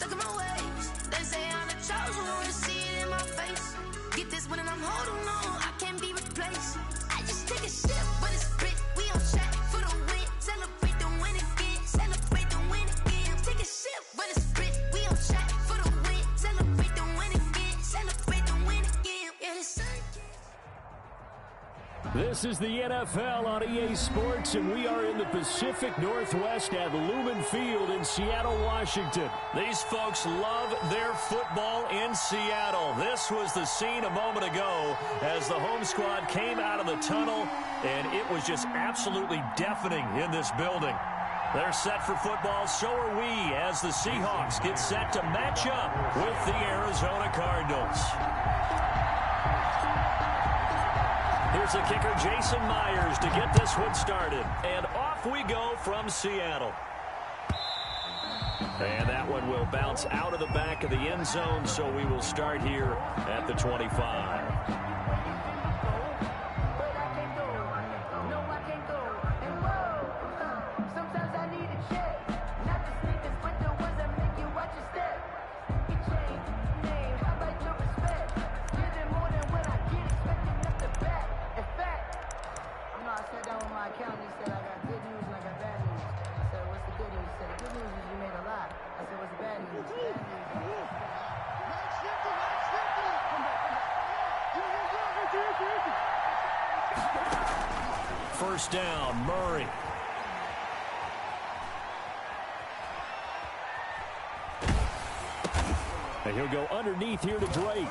stuck in my ways. They say I'm the chosen one, see it in my face. Get this one and I'm holding on, I can't be replaced. I just take a sip, but it's spit. We on track for the win. Celebrate the win again. Celebrate the win again. Take a sip, but it's spit. We on track for the win. Celebrate the win again. Celebrate the win again. Yeah, the sun. This is the NFL on EA Sports, and we are in the Pacific Northwest at Lumen Field in Seattle, Washington. These folks love their football in Seattle. This was the scene a moment ago as the home squad came out of the tunnel, and it was just absolutely deafening in this building. They're set for football, so are we, as the Seahawks get set to match up with the Arizona Cardinals. Here's the kicker, Jason Myers, to get this one started. And off we go from Seattle. And that one will bounce out of the back of the end zone, so we will start here at the 25. First down, Murray. And he'll go underneath here to Drake.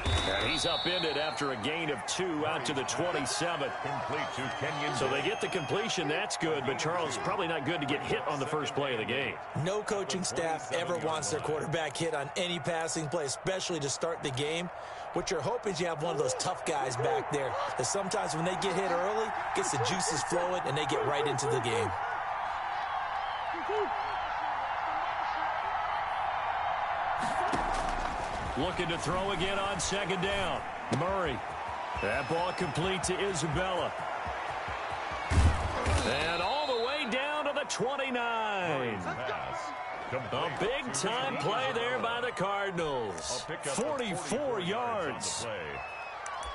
And he's upended after a gain of 2 out to the 27. So they get the completion. That's good. But, Charles, probably not good to get hit on the first play of the game. No coaching staff ever wants their quarterback hit on any passing play, especially to start the game. What you're hoping is you have one of those tough guys back there that sometimes when they get hit early, gets the juices flowing, and they get right into the game. Looking to throw again on second down. Murray. That ball complete to Isabella. And all the way down to the 29. A big-time play there by the Cardinals. 44 yards.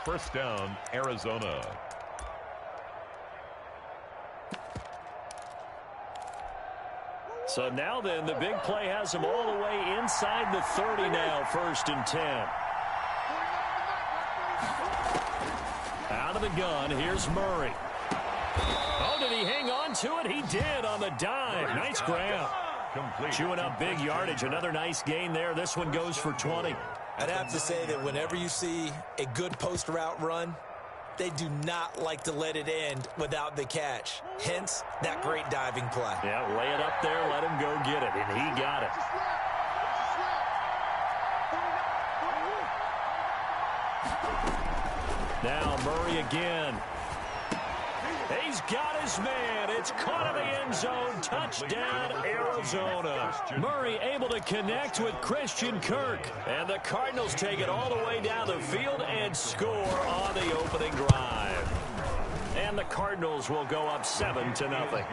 First down, Arizona. So now then, the big play has them all the way inside the 30 now, 1st and 10. Out of the gun, here's Murray. Oh, did he hang on to it? He did on the dive. Nice grab. Chewing up big yardage. Another nice gain there. This one goes for 20. I'd have to say that whenever you see a good post route run, they do not like to let it end without the catch. Hence, that great diving play. Yeah, lay it up there, let him go get it, and he got it. Now Murray again. He's got his man. It's caught in the end zone. Touchdown, Arizona. Murray able to connect with Christian Kirk. And the Cardinals take it all the way down the field and score on the opening drive. And the Cardinals will go up 7-0.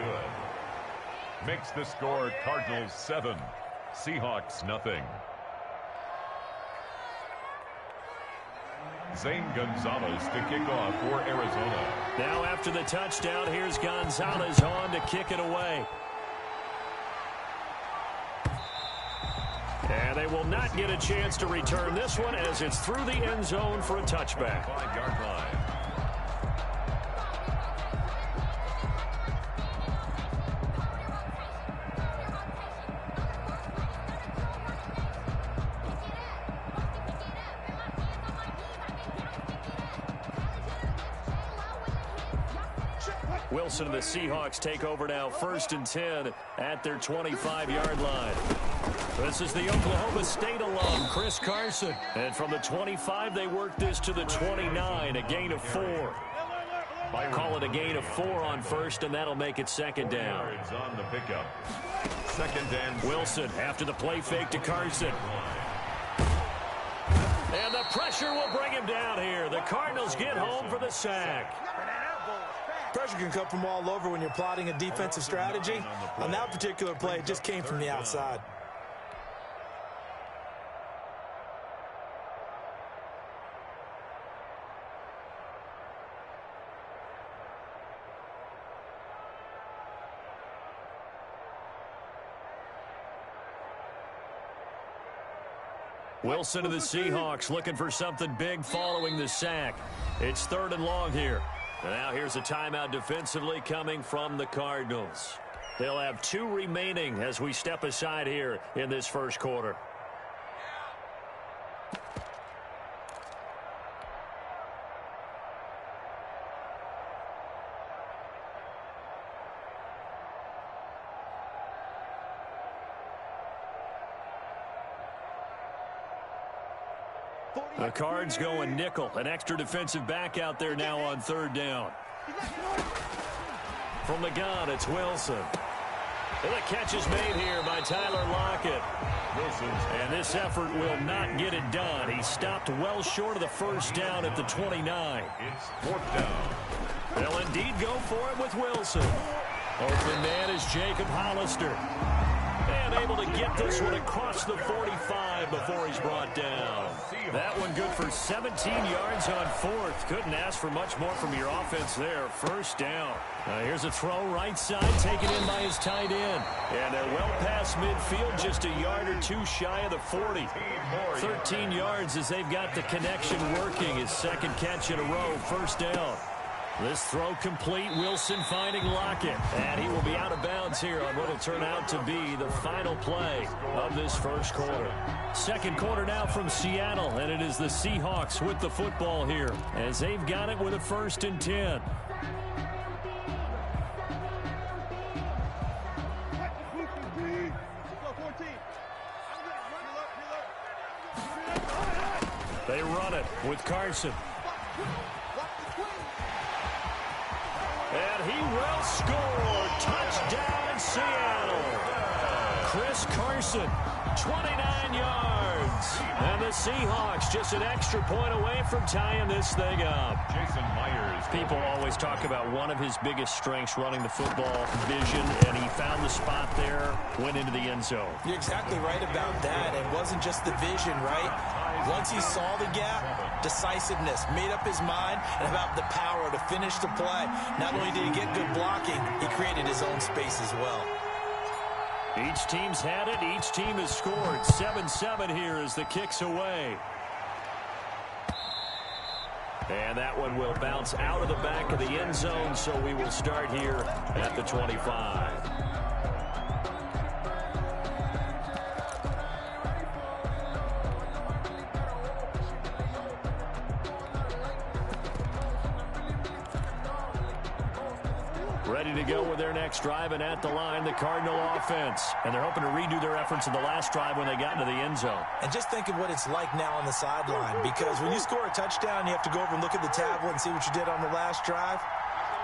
Makes the score Cardinals 7, Seahawks nothing. Zane Gonzalez to kick off for Arizona. Now after the touchdown, here's Gonzalez on to kick it away. And they will not get a chance to return this one as it's through the end zone for a touchback. 5-yard line. Wilson and the Seahawks take over now, 1st and 10 at their 25-yard line. This is the Oklahoma State alum, Chris Carson. And from the 25, they work this to the 29, a gain of 4. Call it a gain of 4 on 1st, and that'll make it 2nd down. On the pickup. 2nd and Wilson after the play fake to Carson. And the pressure will bring him down here. The Cardinals get home for the sack. Pressure can come from all over when you're plotting a defensive strategy. On that particular play, it just came from the outside. Wilson of the Seahawks looking for something big following the sack. It's 3rd and long here. And now here's a timeout defensively coming from the Cardinals. They'll have 2 remaining as we step aside here in this first quarter. The Cards going nickel. An extra defensive back out there now on 3rd down. From the gun, it's Wilson. And the catch is made here by Tyler Lockett. And this effort will not get it done. He stopped well short of the first down at the 29. It's 4th down. They'll indeed go for it with Wilson. Open man is Jacob Hollister. And able to get this one across the 45 before he's brought down. That one good for 17 yards on 4th. Couldn't ask for much more from your offense there. 1st down. Here's a throw right side, taken in by his tight end. And they're well past midfield, just a yard or 2 shy of the 40. 13 yards as they've got the connection working. His 2nd catch in a row, 1st down. This throw complete. Wilson finding Lockett. And he will be out of bounds here on what will turn out to be the final play of this first quarter. Second quarter now from Seattle, and it is the Seahawks with the football here as they've got it with a 1st and 10. They run it with Carson. And he will score. Touchdown, Seattle. Chris Carson, 29 yards. And the Seahawks just an extra point away from tying this thing up. Jason Myers. People always talk about one of his biggest strengths, running the football, vision, and he found the spot there, went into the end zone. You're exactly right about that. It wasn't just the vision, right? Once he saw the gap, decisiveness, made up his mind, and about the power to finish the play. Not only did he get good blocking, he created his own space as well. Each team's had it. Each team has scored. 7-7 here as the kick's away. And that one will bounce out of the back of the end zone, so we will start here at the 25. Ready to go with their next drive, and at the line, the Cardinal offense. And they're hoping to redo their efforts in the last drive when they got into the end zone. And just think of what it's like now on the sideline, because when you score a touchdown, you have to go over and look at the tablet and see what you did on the last drive.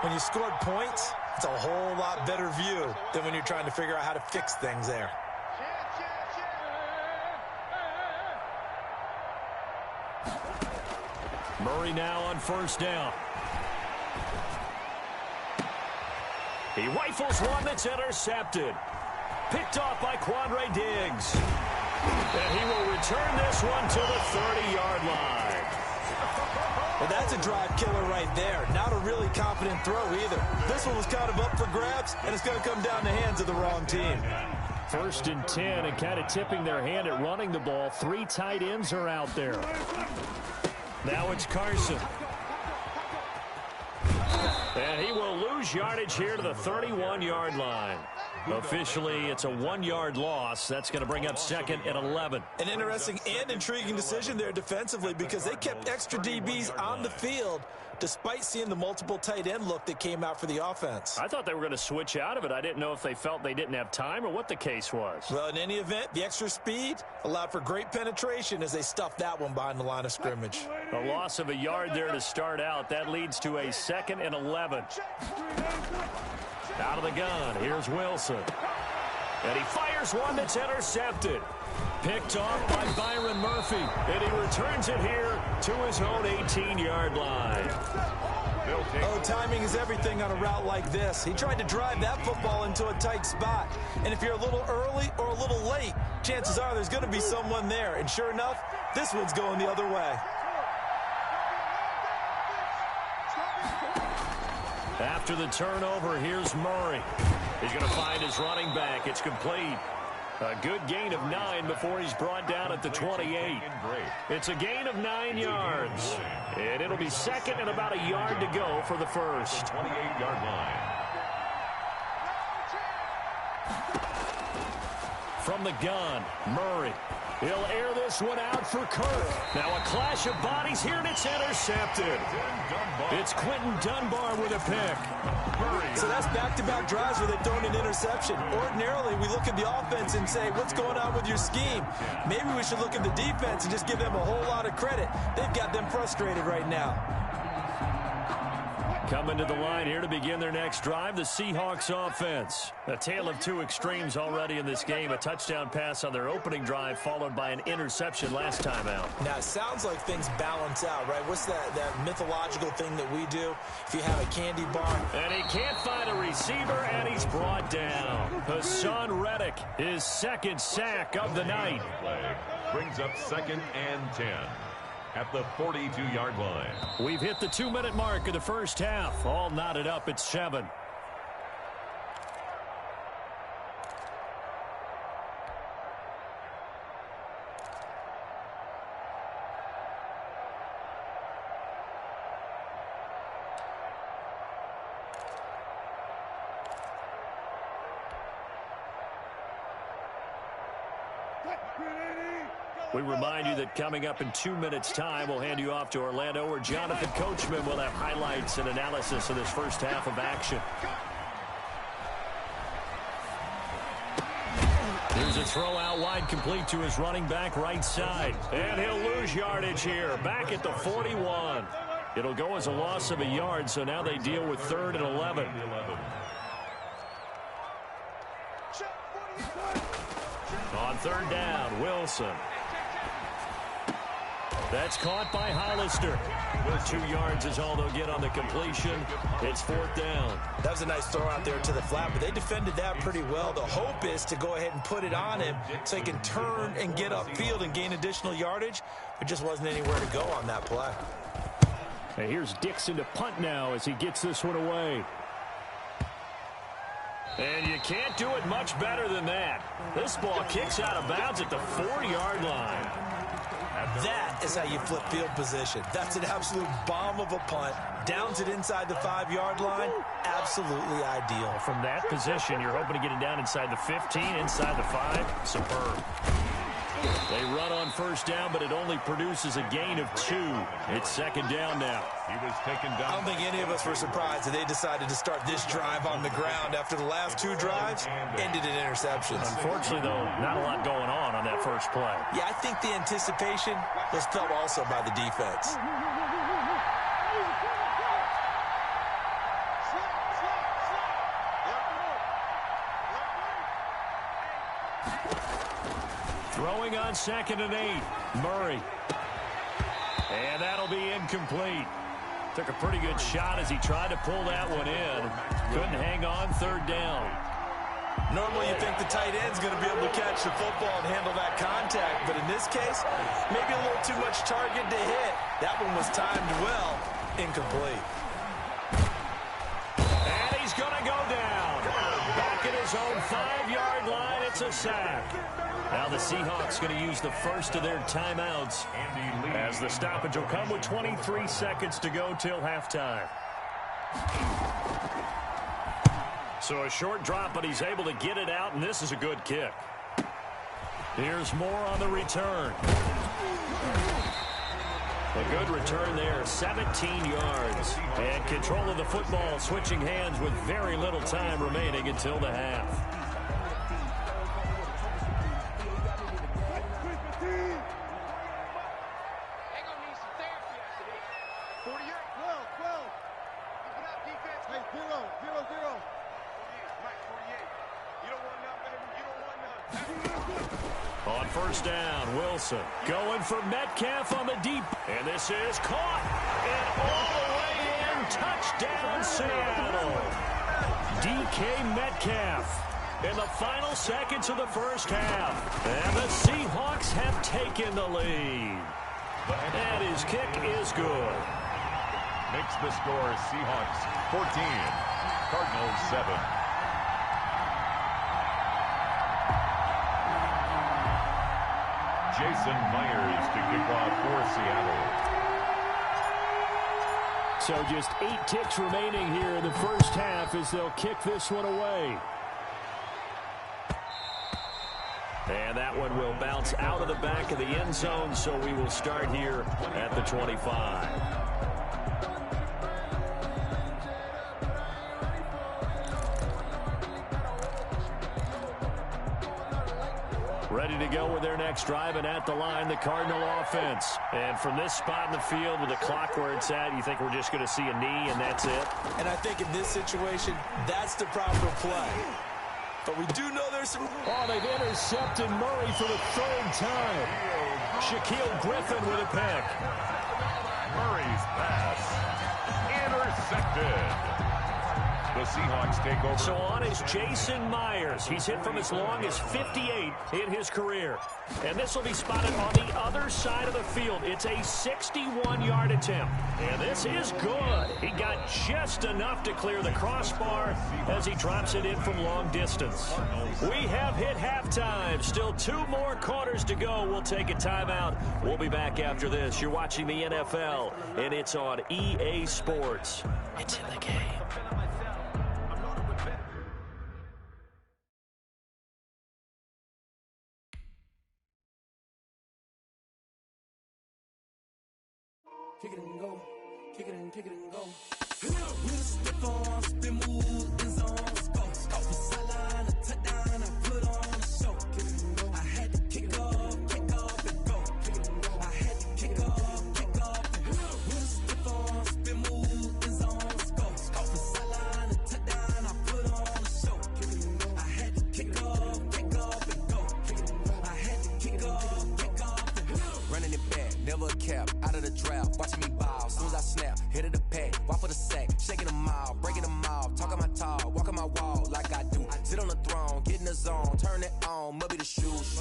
When you scored points, it's a whole lot better view than when you're trying to figure out how to fix things there. Murray now on 1st down. He rifles one that's intercepted. Picked off by Quandre Diggs. And he will return this one to the 30-yard line. Well, that's a drive killer right there. Not a really confident throw either. This one was kind of up for grabs, and it's going to come down the hands of the wrong team. 1st and 10, and kind of tipping their hand at running the ball. 3 tight ends are out there. Now it's Carson. And he will lose yardage here to the 31-yard line. Officially, it's a 1-yard loss. That's going to bring up 2nd and 11. An interesting and intriguing decision there defensively, because they kept extra DBs on the field despite seeing the multiple tight end look that came out for the offense. I thought they were going to switch out of it. I didn't know if they felt they didn't have time or what the case was. Well, in any event, the extra speed allowed for great penetration as they stuffed that one behind the line of scrimmage. A loss of a yard there to start out. That leads to a 2nd and 11. Out of the gun, here's Wilson. And he fires one that's intercepted. Picked off by Byron Murphy. And he returns it here to his own 18-yard line. Oh, timing is everything on a route like this. He tried to drive that football into a tight spot. And if you're a little early or a little late, chances are there's going to be someone there. And sure enough, this one's going the other way. After the turnover, here's Murray. He's going to find his running back. It's complete. A good gain of 9 before he's brought down at the 28. It's a gain of 9 yards. And it'll be second and about a yard to go for the first. 28-yard line. From the gun, Murray. He'll air this one out for Kirk. Now a clash of bodies here, and it's intercepted. It's Quentin Dunbar with a pick. So that's back-to-back drives where they've thrown an interception. Ordinarily, we look at the offense and say, what's going on with your scheme? Maybe we should look at the defense and just give them a whole lot of credit. They've got them frustrated right now. Coming to the line here to begin their next drive, the Seahawks offense. A tale of two extremes already in this game. A touchdown pass on their opening drive, followed by an interception last time out. Now, it sounds like things balance out, right? What's that mythological thing that we do? If you have a candy bar. And he can't find a receiver, and he's brought down. Hassan Reddick, his second sack of the night. Play brings up 2nd and 10. At the 42-yard line. We've hit the 2-minute mark of the first half. All knotted up at 7. We remind you that coming up in 2 minutes' time, we'll hand you off to Orlando, where Jonathan Coachman will have highlights and analysis of this first half of action. Here's a throw out wide, complete to his running back right side. And he'll lose yardage here, back at the 41. It'll go as a loss of a yard, so now they deal with 3rd and 11. On 3rd down, Wilson. That's caught by Hollister. 2 yards is all they'll get on the completion. It's 4th down. That was a nice throw out there to the flat, but they defended that pretty well. The hope is to go ahead and put it on him so he can turn and get upfield and gain additional yardage. There just wasn't anywhere to go on that play. And here's Dixon to punt now as he gets this one away. And you can't do it much better than that. This ball kicks out of bounds at the 4-yard line. That is how you flip field position. That's an absolute bomb of a punt. Downs it inside the 5-yard line. Absolutely ideal. From that position, you're hoping to get it down inside the 15, inside the 5. Superb. They run on 1st down, but it only produces a gain of 2. It's 2nd down now. He was taken down. I don't think any of us were surprised that they decided to start this drive on the ground after the last 2 drives ended in interceptions. Unfortunately, though, not a lot going on that first play. Yeah, I think the anticipation was felt also by the defense. Throwing on 2nd and 8. Murray. And that'll be incomplete. Took a pretty good shot as he tried to pull that one in. Couldn't hang on 3rd down. Normally you think the tight end's going to be able to catch the football and handle that contact, but in this case, maybe a little too much target to hit. That one was timed well. Incomplete. And he's going to go down. Back at his own 5-yard line, it's a sack. Now the Seahawks going to use the first of their timeouts as the stoppage will come with 23 seconds to go till halftime. So a short drop, but he's able to get it out, and this is a good kick. Here's more on the return. A good return there, 17 yards. And control of the football, switching hands with very little time remaining until the half. On 1st down, Wilson going for Metcalf on the deep. And this is caught. And all the way in. Touchdown, Seattle. DK Metcalf in the final seconds of the first half. And the Seahawks have taken the lead. And his kick is good. Makes the score Seahawks 14, Cardinals 7. Jason Myers to kick off for Seattle. So just 8 ticks remaining here in the first half as they'll kick this one away. And that one will bounce out of the back of the end zone, so we will start here at the 25. Ready to go with their next drive, and at the line, the Cardinal offense. And from this spot in the field with the clock where it's at, you think we're just going to see a knee and that's it? And I think in this situation, that's the proper play. But we do know there's some... Oh, they've intercepted Murray for the 3rd time. Shaquille Griffin with a pick. Murray's pass intercepted. The Seahawks take over. So on is Jason Myers. He's hit from as long as 58 in his career. And this will be spotted on the other side of the field. It's a 61-yard attempt. And this is good. He got just enough to clear the crossbar as he drops it in from long distance. We have hit halftime. Still 2 more quarters to go. We'll take a timeout. We'll be back after this. You're watching the NFL, and it's on EA Sports. It's in the game. Kick it and go, kick it and go. With a stiff on, spin move, in zones, go. Off the sideline, a touchdown, I put on a show. Kick it and go. I had to kick off and go. Kick it and go. I had to kick off and go. With a stiff on, spin move, in zones, go. Off the sideline, a touchdown, I put on a show. Kick it and go. I had to kick off and go. Kick it and go. I had to kick off and go. Running it back, never a cap, out of the draft, watching me ball, soon as I snap, hit of the pack, walk for the sack, shaking them all, breaking them off, talking my talk, walking my wall like I do, sit on the throne, get in the zone, turn it on, must be the shoes,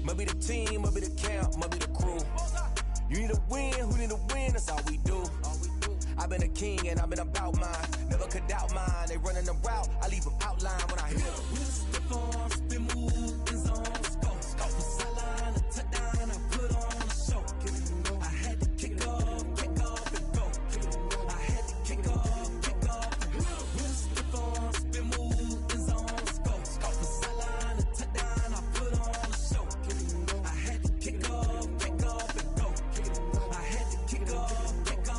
must be the team, must be the camp, must be the crew, you need a win, who need a win, that's all we do, I've been a king and I've been about mine, never could doubt mine, they running the route, I leave them outline when I hit them. With a stiff on, spin move, in zones, go, off the sideline, a touchdown, I put on a show, kick it and go, I had to kick off and go, kick it and go, I had to kick off and go, with a stiff on, spin move, in zones, go, off the sideline, a touchdown, I put on a show, kick it and go, I had to kick off and go, kick it and go, I had to kick off and go,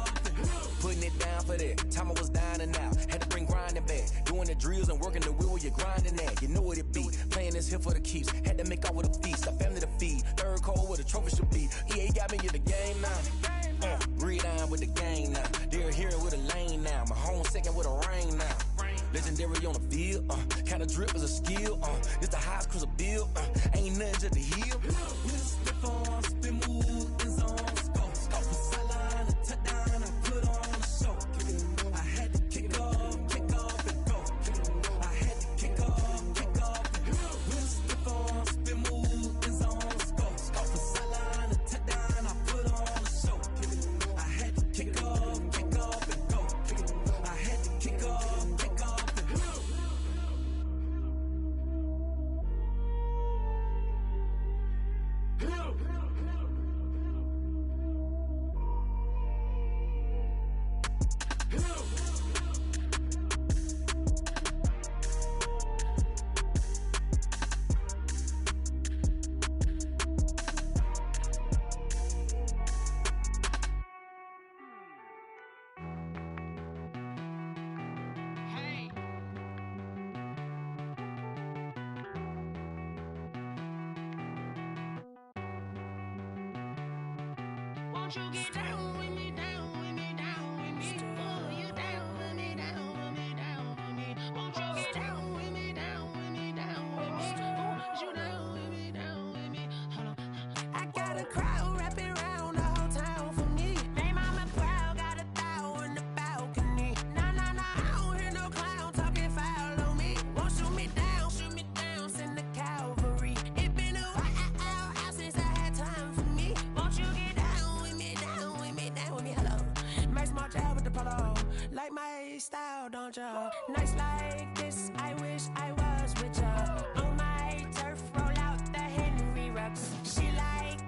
putting it down for that, time I was down and out, had to bring grinding back, doing the drills and working the wheel where you're grinding at, you know what it be, playing this here for the keeps, had to make out with a feast, a family to feed, third cold where the trophy should be, EA got me in the game now, read on with the game now, they're hearing with a lane now, my home second with a rain now, legendary on the field, kind of drip is a skill, it's the highest cruiser bill, ain't nothing just to heal, with a stiff on, spin move, in zones, go, off the sideline, a touchdown, I put on a show, kick it and go, I had to kick off and go, kick it and go, I had to kick off and go, with a stiff on, spin move, in zones, go, off the sideline, a touchdown, I put on a show, kick it and go, I had to kick off and go, kick it and go, I had to kick off and go. Won't you get down with me, down with me, down with me? Oh, you down with me, down with me, down with me. Won't you get down with me, down with me, down with me? Oh, you down with me, down with me? Hold on. I got a crowd wrapping around the whole town for me. They mama proud, got a thou in the balcony. Nah, nah, nah, I don't hear no clown talking foul on me. Won't shoot me down, send the cavalry. It been a while since I had time for me. Won't you get down with me, down with me, down with me? Hello. Max March out with the polo. Like my style, don't ya? Nights like this, I wish I was with ya. On my turf, roll out the Henry Rux. She like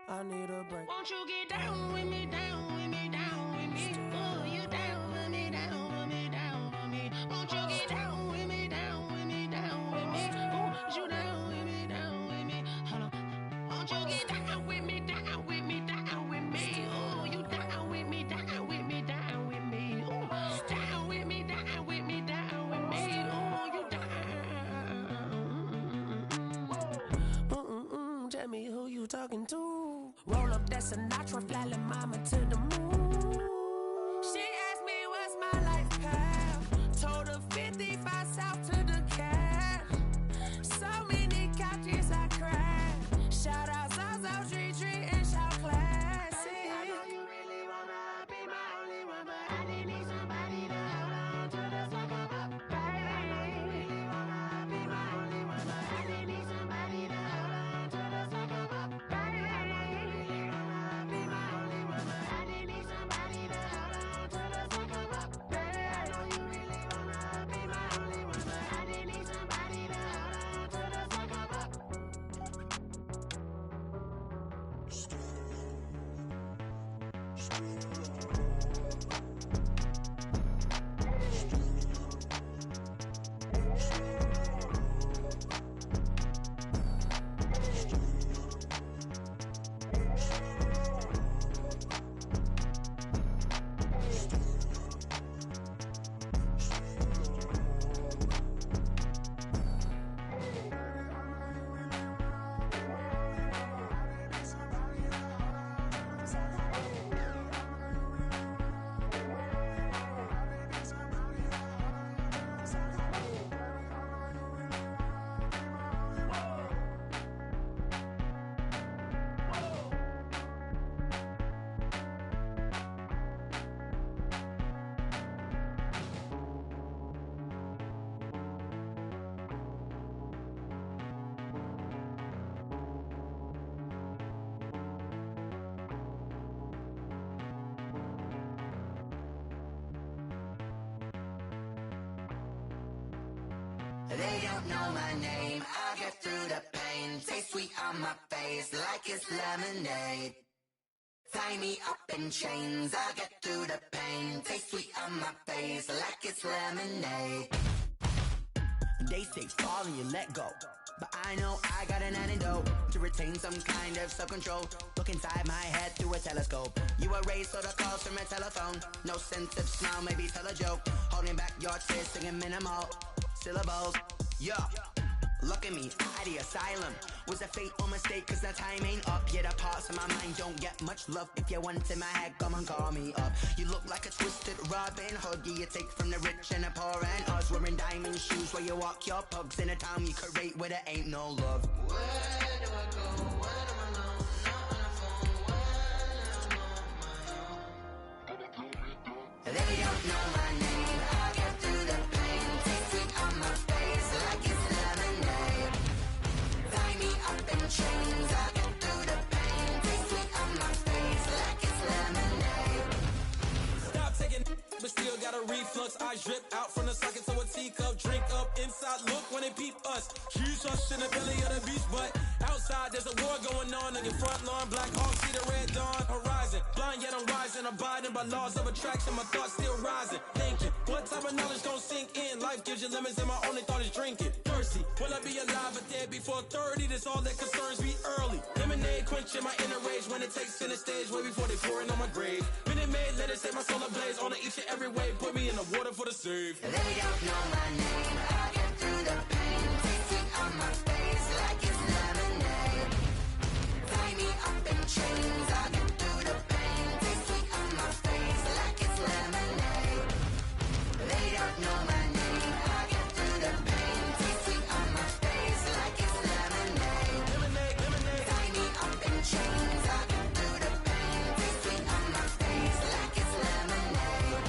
I need a break. Won't you get down with me, down with me, down with me? Oh, you down with me, down with me, down with me. Won't you get down with me, down with me, down with me? Oh, you down with me, down with me? Hold on. Won't you get down with me, down with me, down with me? Oh, you down with me, down with me, down with me? Oh, down with me, down with me, down with me? Oh, you down. Tell me who you talking to. Roll up that Sinatra, fly la mama to the moon. She asked me what's my life path. Told her 55 south to the cab. So many couches I cried. Shout out South Street and shout classic. I know you really wanna be my only one, but I didn't need somebody to hold on to the sucker up, baby. I know you really wanna be my only one, but I didn't need somebody to hold on to the sucker up, baby. I know you really wanna be my only one, but I didn't need somebody to hold on to the sucker up, baby. I know you really wanna be my only one, but I didn't need somebody to hold on to the sucker up. They don't know my name, I get through the pain. Taste sweet on my face like it's lemonade. Tie me up in chains, I get through the pain. Taste sweet on my face like it's lemonade. They say fall and you let go, but I know I got an antidote to retain some kind of self-control. Look inside my head through a telescope. You erase all the calls from a telephone. No sense of smile, maybe tell a joke. Holding back your tears, singing minimal syllables. Yeah, look at me, at the asylum. Was a fate or mistake, cause the time ain't up. Yeah, the parts of my mind don't get much love. If you want in my head, come and call me up. You look like a twisted Robin Hood. Yeah, you take from the rich and the poor and us. Wearing diamond shoes where you walk your pugs. In a town you create where there ain't no love. Where do I go? When am I alone? Not on the phone. When I'm on my own. They don't know my name. I get through the pain. Taste sweet on my face like it's lemonade. Tie me up in chains. I get through the pain. Taste sweet on my face like it's lemonade. Stop taking but still got a reflux. I drip out from the socket to a teacup. Drink up inside, look when they peep us. Huge us in the belly of the beast, but outside there's a war going on your front lawn. Black Hawk, see the red dawn horizon. Blind yet I'm rising, abiding by laws of attraction. My thoughts still rising, thinking what type of knowledge gon' sink in? Life gives you lemons and my only thought is drinking. Thirsty, will I be alive or dead before 30? That's all that concerns me early. Lemonade quenching my inner rage when it takes center stage way before they pouring on my grave. Minute Maid, let it set my soul ablaze on each and every way. Put me in the water for the save. They don't know my name. I get through the pain. Taste sweet on my face like it's lemonade. Tie me up in chains. I get through the pain. Taste sweet on my face like it's lemonade. They don't know my name. I get through the pain. Taste sweet on my face like it's lemonade. Tie me up in chains. I get through the pain. Taste sweet on my face like it's lemonade.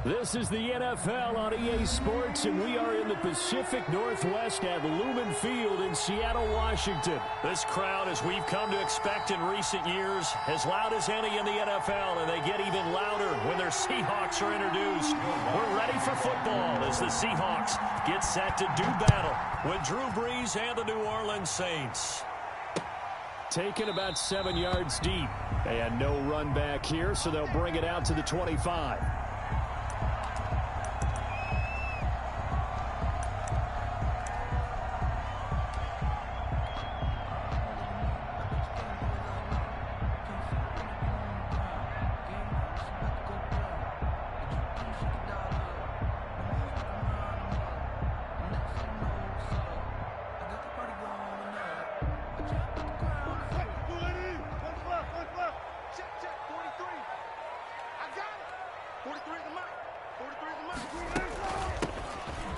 This is the NFL on EA Sports, and we are in the Pacific Northwest at Lumen Field in Seattle, Washington. This crowd, as we've come to expect in recent years, as loud as any in the NFL, and they get even louder when their Seahawks are introduced. We're ready for football as the Seahawks get set to do battle with Drew Brees and the New Orleans Saints. Taken about 7 yards deep, and no run back here, so they'll bring it out to the 25.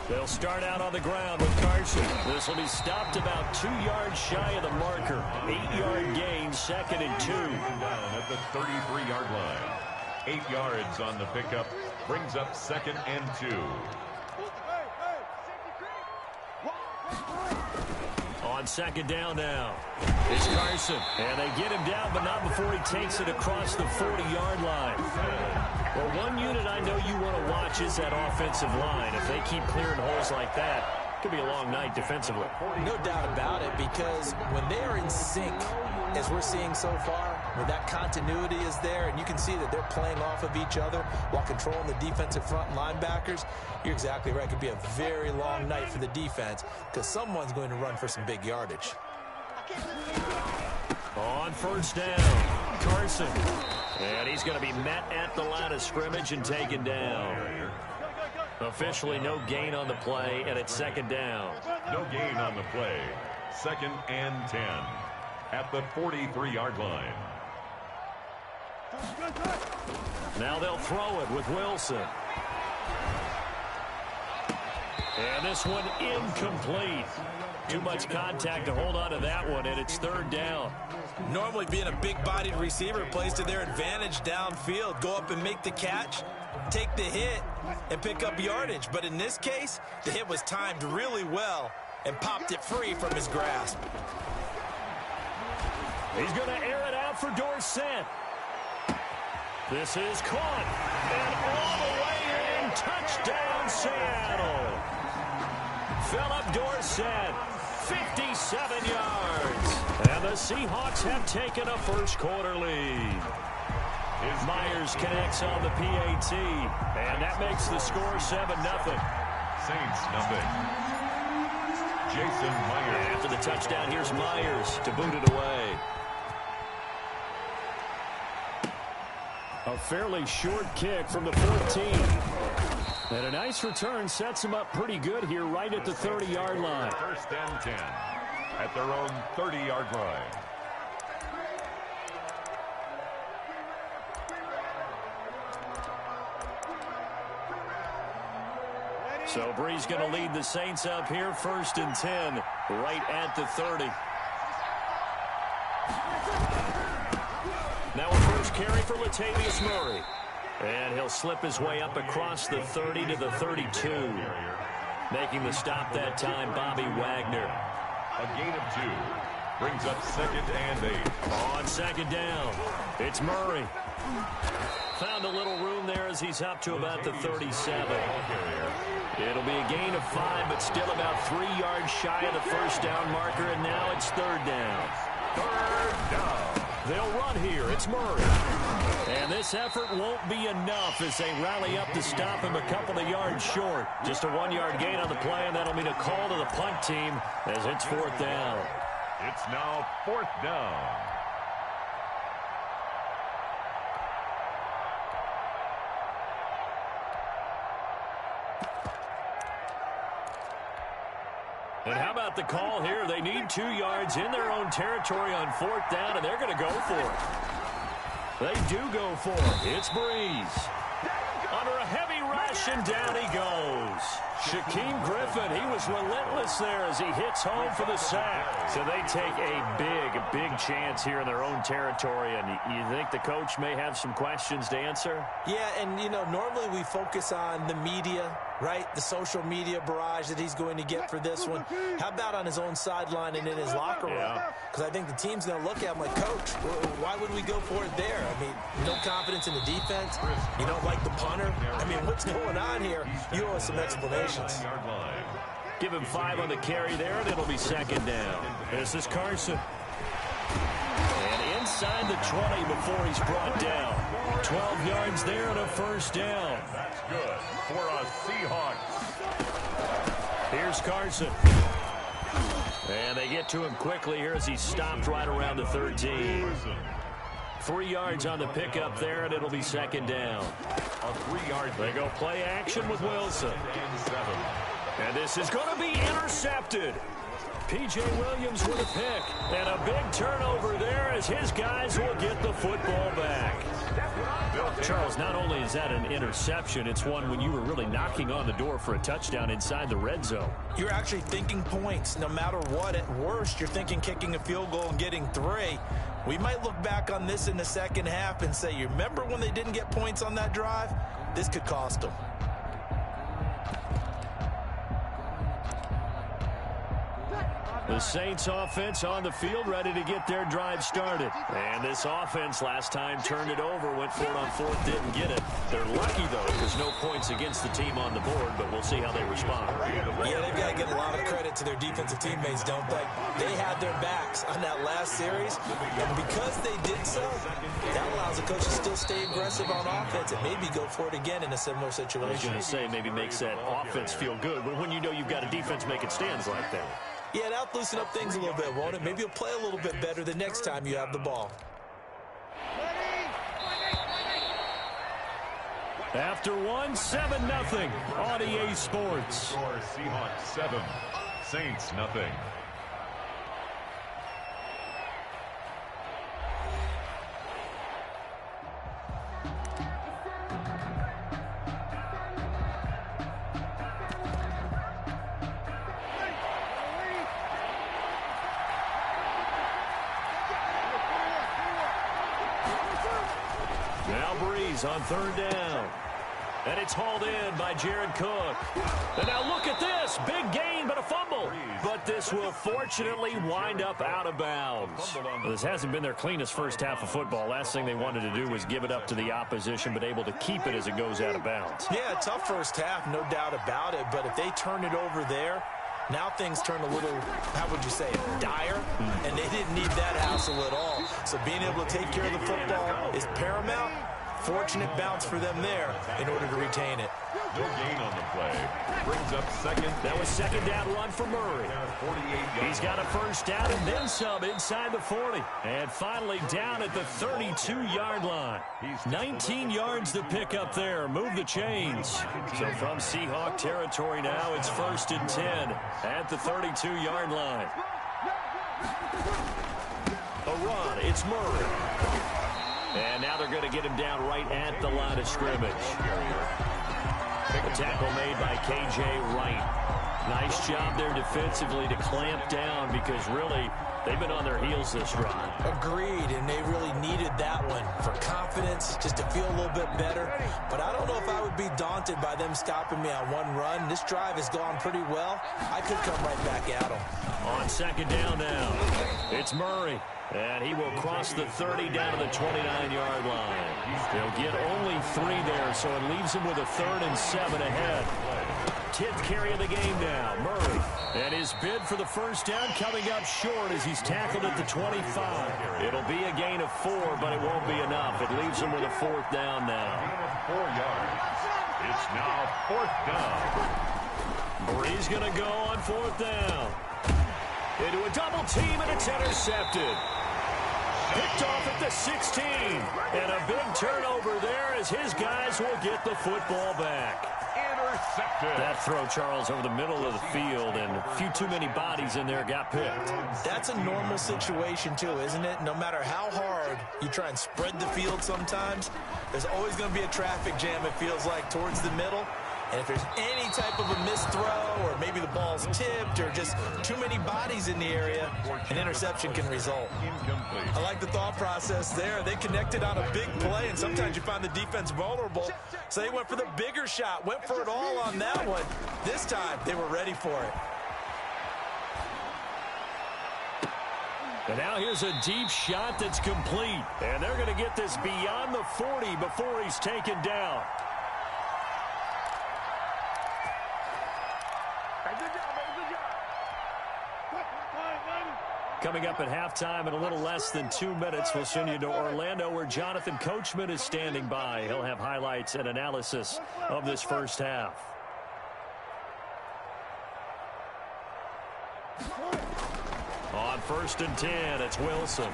They'll start out on the ground with Carson. This will be stopped about 2 yards shy of the marker. 8-yard gain, 2nd and 2. Down at the 33-yard line. 8 yards on the pickup. Brings up 2nd and 2. On 2nd down now. It's Carson. And they get him down, but not before he takes it across the 40-yard line. Well, one unit I know you want to watch is that offensive line. If they keep clearing holes like that, it could be a long night defensively. No doubt about it, because when they are in sync, as we're seeing so far, when that continuity is there, and you can see that they're playing off of each other while controlling the defensive front linebackers, you're exactly right. It could be a very long night for the defense because someone's going to run for some big yardage. On 1st down, Carson. And he's going to be met at the line of scrimmage and taken down. Officially no gain on the play, and it's 2nd down. No gain on the play. 2nd and 10 at the 43-yard line. Now they'll throw it with Wilson. And this one incomplete. Too much contact to hold on to that one, and it's 3rd down. Normally being a big-bodied receiver plays to their advantage downfield. Go up and make the catch, take the hit, and pick up yardage. But in this case, the hit was timed really well and popped it free from his grasp. He's going to air it out for Dorsett. This is caught. And all the way in. Touchdown, Seattle. Philip Dorsett, 57 yards. And the Seahawks have taken a first-quarter lead. Myers connects on the PAT. And that makes the score 7-0. Saints nothing. Jason Myers. After the touchdown, here's Myers to boot it away. A fairly short kick from the 14. And a nice return sets him up pretty good here right at the 30-yard line. 1st and 10 at their own 30-yard line. So Brees going to lead the Saints up here, 1st and 10, right at the 30. Now a first carry for Latavius Murray. And he'll slip his way up across the 30 to the 32. Making the stop that time, Bobby Wagner. A gain of 2. Brings up 2nd and 8. On 2nd down, it's Murray. Found a little room there as he's up to about the 37. It'll be a gain of 5, but still about 3 yards shy of the first down marker, and now it's 3rd down. 3rd down. They'll run here. It's Murray. And this effort won't be enough as they rally up to stop him a couple of yards short. Just a 1-yard gain on the play, and that'll mean a call to the punt team as it's 4th down. It's now 4th down. And how about the call here? They need 2 yards in their own territory on 4th down, and they're going to go for it. They do go for it. It's Brees. under a heavy rush, and down he goes. Shaquem Griffin, he was relentless there as he hits home for the sack. So they take a big chance here in their own territory, and you think the coach may have some questions to answer? Yeah, and, you know, normally we focus on the media, right? The social media barrage that he's going to get for this one. How about on his own sideline and in his locker room? Because I think the team's going to look at him like, Coach, why would we go for it there? I mean, no confidence in the defense. You don't like the punter. I mean, what's going on here? You owe us some explanations. Give him 5 on the carry there, and it'll be second down. This is Carson. And inside the 20 before he's brought down. 12 yards there and a first down. That's good for us Seahawks. Here's Carson. And they get to him quickly here as he's stopped right around the 13. 3 yards on the pickup there, and it'll be second down. A 3-yard. They go play action with Wilson. And this is going to be intercepted. P.J. Williams with a pick. And a big turnover there as his guys will get the football back. Charles, not only is that an interception, it's one when you were really knocking on the door for a touchdown inside the red zone. You're actually thinking points. No matter what, at worst, you're thinking kicking a field goal and getting 3. We might look back on this in the second half and say, you remember when they didn't get points on that drive? This could cost them. The Saints offense on the field, ready to get their drive started. And this offense last time turned it over, went for it on 4th, didn't get it. They're lucky, though, because no points against the team on the board, but we'll see how they respond. Yeah, they've got to give a lot of credit to their defensive teammates, don't they? They had their backs on that last series, and because they did so, that allows the coach to still stay aggressive on offense and maybe go for it again in a similar situation. I was going to say, maybe makes that offense feel good, but when you know you've got a defense making stands like that. Yeah, that'll loosen up things a little bit, won't it? Maybe you'll play a little bit better the next time you have the ball. After 1, 7-0 on EA Sports. Score Seahawks 7, Saints nothing. On 3rd down. And it's hauled in by Jared Cook. And now look at this. Big gain, but a fumble. But this will fortunately wind up out of bounds. Well, this hasn't been their cleanest first half of football. Last thing they wanted to do was give it up to the opposition, but able to keep it as it goes out of bounds. Yeah, tough first half, no doubt about it. But if they turn it over there, now things turn a little, how would you say it, dire? And they didn't need that hassle at all. So being able to take care of the football is paramount. Fortunate bounce for them there in order to retain it. No gain on the play. Brings up second. That was second down run for Murray. He's got a first down and then some inside the 40. And finally down at the 32-yard line. 19 yards to pick up there. Move the chains. So from Seahawk territory now, it's 1st and 10 at the 32-yard line. A run. It's Murray. And now they're going to get him down right at the line of scrimmage. A tackle made by K.J. Wright. Nice job there defensively to clamp down because really they've been on their heels this drive. Agreed, and they really needed that one for confidence, just to feel a little bit better. But I don't know if I would be daunted by them stopping me on one run. This drive has gone pretty well. I could come right back at them. On second down now, it's Murray. And he will cross the 30 down to the 29-yard line. They'll get only 3 there, so it leaves him with a 3rd and 7 ahead. 10th carry of the game now, Murray. And his bid for the first down coming up short as he's tackled at the 25. It'll be a gain of 4, but it won't be enough. It leaves him with a 4th down now. 4 yards. It's now 4th down. Bree's going to go on 4th down. Into a double team, and it's intercepted. Picked off at the 16. And a big turnover there as his guys will get the football back. Intercepted. That throw, Charles, over the middle of the field, and a few too many bodies in there got picked. That's a normal situation, too, isn't it? No matter how hard you try and spread the field sometimes, there's always going to be a traffic jam, it feels like, towards the middle. And if there's any type of a missed throw, or maybe the ball's tipped, or just too many bodies in the area, an interception can result. I like the thought process there. They connected on a big play, and sometimes you find the defense vulnerable. So they went for the bigger shot, went for it all on that one. This time, they were ready for it. And now here's a deep shot that's complete. And they're going to get this beyond the 40 before he's taken down. Coming up at halftime in a little less than 2 minutes, we'll send you to Orlando where Jonathan Coachman is standing by. He'll have highlights and analysis of this first half. On 1st and 10, it's Wilson.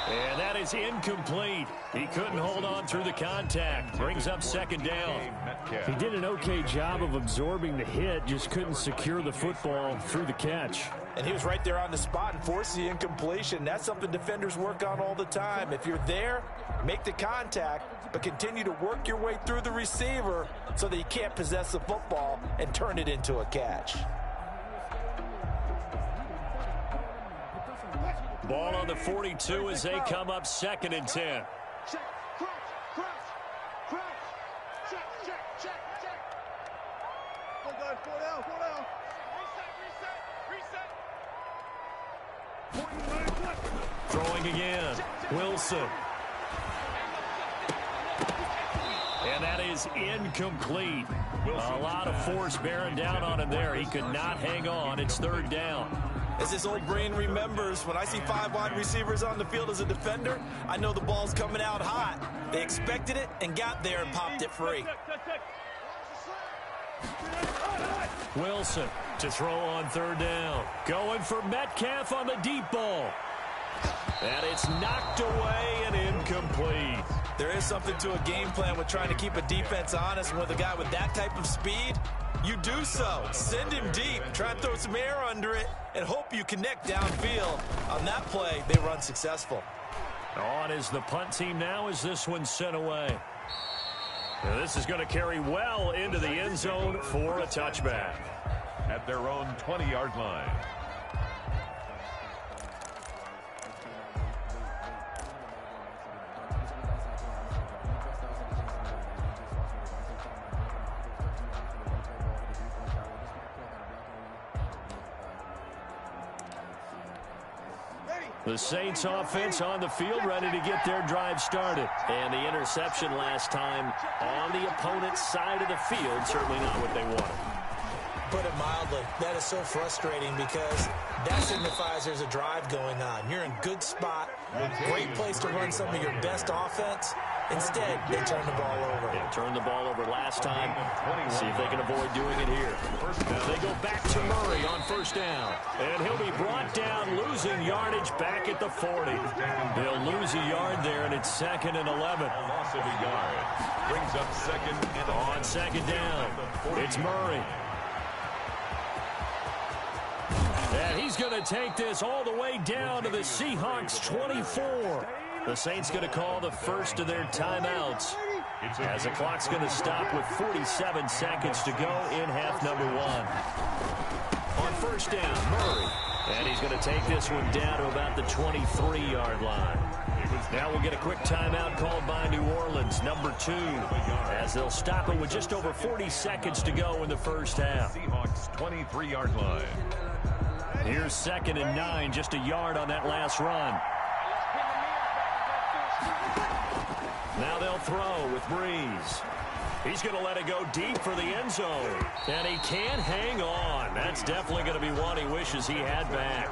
And that is incomplete. He couldn't hold on through the contact. Brings up 2nd down. He did an okay job of absorbing the hit, just couldn't secure the football through the catch. And he was right there on the spot and forced the incompletion. That's something defenders work on all the time. If you're there, make the contact, but continue to work your way through the receiver so that you can't possess the football and turn it into a catch. Ball on the 42 as they come up 2nd and 10. Throwing again. Wilson. And that is incomplete. A lot of force bearing down on him there. He could not hang on. It's 3rd down. As this old brain remembers, when I see 5 wide receivers on the field as a defender, I know the ball's coming out hot. They expected it and got there and popped it free. Wilson to throw on 3rd down. Going for Metcalf on the deep ball. And it's knocked away and incomplete. There is something to a game plan with trying to keep a defense honest. With a guy with that type of speed, you do so. Send him deep. Try and throw some air under it and hope you connect downfield. On that play, they run successful. On is the punt team now as this one's sent away. Now this is going to carry well into the end zone for a touchback. At their own 20-yard line. The Saints offense on the field, ready to get their drive started. And the interception last time on the opponent's side of the field, certainly not what they wanted. Put it mildly, that is so frustrating because that signifies there's a drive going on. You're in good spot, great place to run some of your best offense. Instead, they turn the ball over. Yeah, turned the ball over last time. See if they can avoid doing it here. Now they go back to Murray on 1st down. And he'll be brought down, losing yardage back at the 40. They'll lose a yard there, and it's 2nd and 11. Loss of a yard. Brings up 2nd and 11. On 2nd down, it's Murray. And he's going to take this all the way down to the Seahawks 24. The Saints going to call the first of their timeouts as the clock's going to stop with 47 seconds to go in half number 1. On 1st down, Murray. And he's going to take this one down to about the 23-yard line. Now we'll get a quick timeout called by New Orleans, number 2, as they'll stop it with just over 40 seconds to go in the first half. Seahawks 23-yard line. Here's 2nd and 9, just a yard on that last run. Now they'll throw with Breeze. He's going to let it go deep for the end zone. And he can't hang on. That's definitely going to be one he wishes he had back.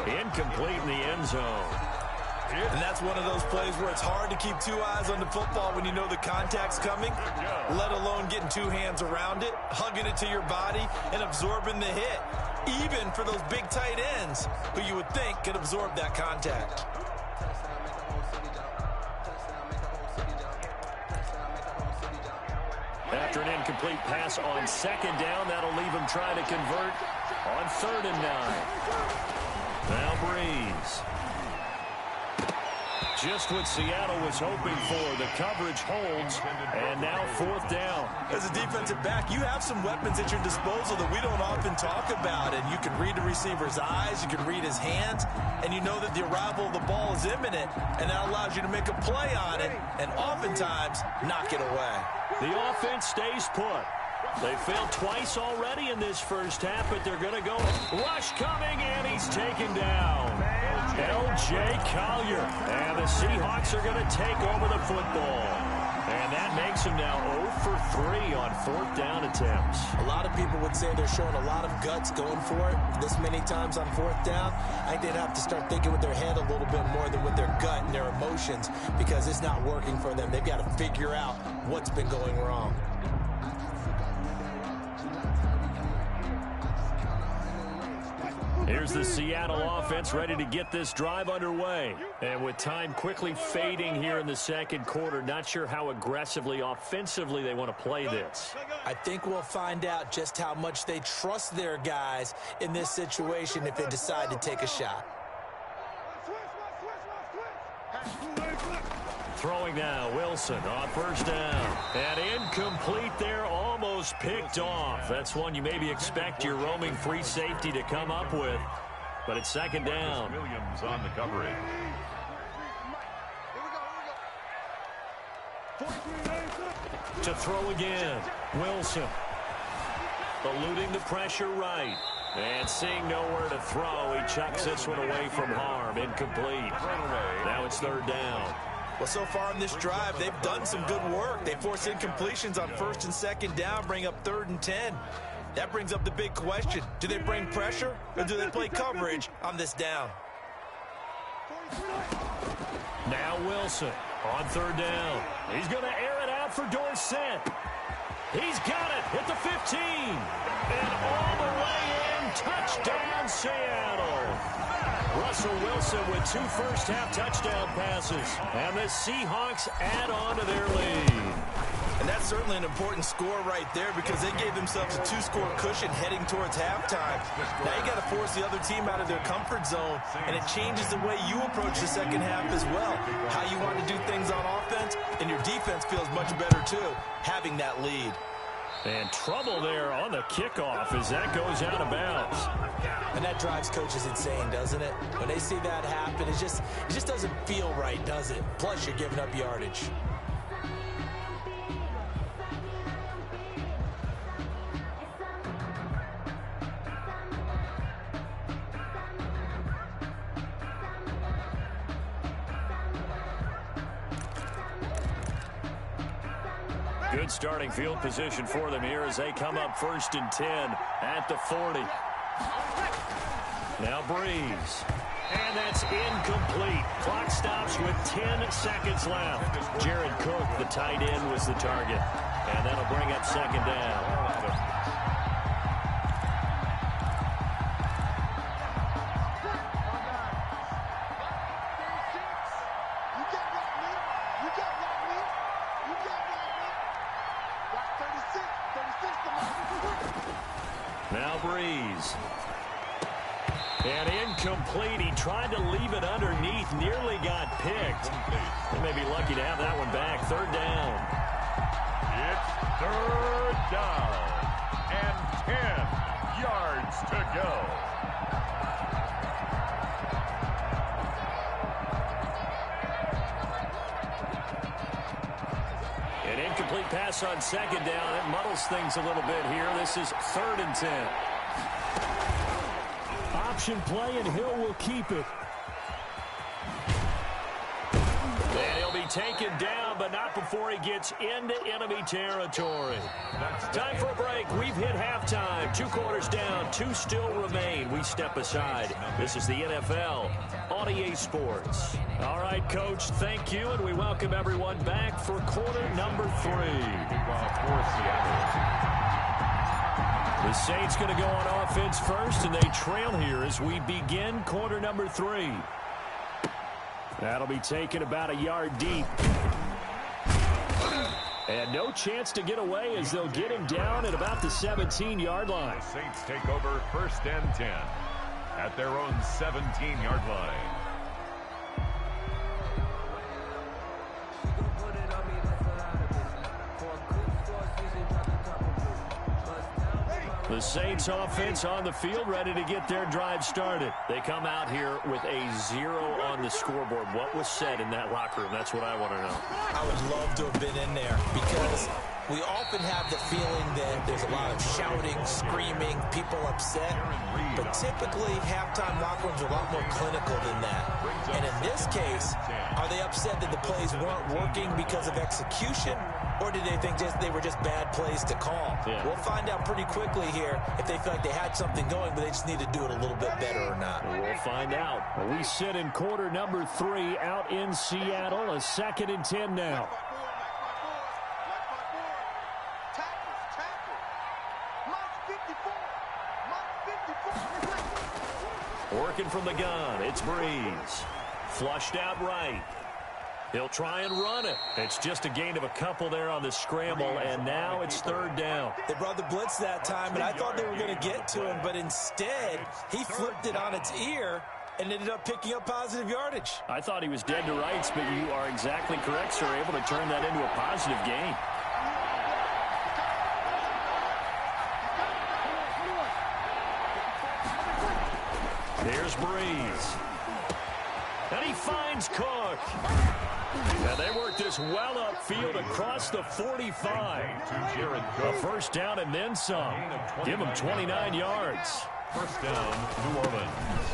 Incomplete in the end zone. And that's one of those plays where it's hard to keep 2 eyes on the football when you know the contact's coming, let alone getting 2 hands around it, hugging it to your body, and absorbing the hit, even for those big tight ends who you would think could absorb that contact. After an incomplete pass on second down, that'll leave him trying to convert on 3rd and 9. Now Breeze. Just what Seattle was hoping for. The coverage holds, and now 4th down. As a defensive back, you have some weapons at your disposal that we don't often talk about, and you can read the receiver's eyes, you can read his hands, and you know that the arrival of the ball is imminent, and that allows you to make a play on it, and oftentimes knock it away. The offense stays put. They failed twice already in this first half, but they're going to go. Rush coming, and he's taken down. L.J. Collier. And the Seahawks are going to take over the football. And that makes him now 0 for 3 on 4th down attempts. A lot of people would say they're showing a lot of guts going for it this many times on 4th down. I think they'd have to start thinking with their head a little bit more than with their gut and their emotions, because it's not working for them. They've got to figure out what's been going wrong. Here's the Seattle offense ready to get this drive underway. And with time quickly fading here in the second quarter, not sure how aggressively, offensively they want to play this. I think we'll find out just how much they trust their guys in this situation if they decide to take a shot. Throwing now, Wilson on 1st down. And incomplete there, almost picked off. That's one you maybe expect your roaming free safety to come up with. But it's 2nd down. Williams on the coverage. To throw again, Wilson. Eluding the pressure right. And seeing nowhere to throw, he chucks this one away from harm. Incomplete. Now it's 3rd down. Well, so far in this drive, they've done some good work. They force incompletions on 1st and 2nd down, bring up 3rd and 10. That brings up the big question. Do they bring pressure, or do they play coverage on this down? Now Wilson on 3rd down. He's going to air it out for Dorsett. He's got it at the 15. And all the way in, touchdown Seattle. Russell Wilson with 2 first-half touchdown passes. And the Seahawks add on to their lead. And that's certainly an important score right there, because they gave themselves a 2-score cushion heading towards halftime. Now you got to force the other team out of their comfort zone, and it changes the way you approach the second half as well. How you want to do things on offense, and your defense feels much better too, having that lead. And trouble there on the kickoff as that goes out of bounds. And that drives coaches insane, doesn't it? When they see that happen, it just doesn't feel right, does it? Plus, you're giving up yardage. Good starting field position for them here as they come up 1st and 10 at the 40. Now Breeze. And that's incomplete. Clock stops with 10 seconds left. Jared Cook, the tight end, was the target. And that'll bring up 2nd down. Now Breeze. And incomplete. He tried to leave it underneath. Nearly got picked. They may be lucky to have that one back. 3rd down. It's 3rd down. And 10 yards to go. An incomplete pass on 2nd down. It muddles things a little bit here. This is 3rd and 10. Option play, and Hill will keep it. And he'll be taken down, but not before he gets into enemy territory. Time for a break. We've hit halftime. 2 quarters down, 2 still remain. We step aside. This is the NFL on EA Sports. All right, Coach, thank you, and we welcome everyone back for quarter number 3. The Saints going to go on offense first, and they trail here as we begin quarter number 3. That'll be taken about a yard deep. And no chance to get away as they'll get him down at about the 17-yard line. The Saints take over 1st and 10 at their own 17-yard line. The Saints offense on the field, ready to get their drive started. They come out here with a 0 on the scoreboard. What was said in that locker room? That's what I want to know. I would love to have been in there because we often have the feeling that there's a lot of shouting, screaming, people upset. But typically, halftime locker rooms are a lot more clinical than that. And in this case, are they upset that the plays weren't working because of execution? Or did they think they were just bad plays to call? Yeah. We'll find out pretty quickly here if they feel like they had something going, but they just need to do it a little bit better or not. We'll find out. We sit in quarter number 3 out in Seattle. A 2nd and 10 now. Working from the gun, it's Breeze. Flushed out right. He'll try and run it. It's just a gain of a couple there on the scramble, and now it's 3rd down. They brought the blitz that time, and I thought they were going to get to him, but instead, he flipped it on its ear and ended up picking up positive yardage. I thought he was dead to rights, but you are exactly correct, sir. Able to turn that into a positive gain. Here's Breeze. And he finds Cook. And they work this well upfield across the 45. A 1st down and then some. Give him 29 yards. 1st down, New Orleans.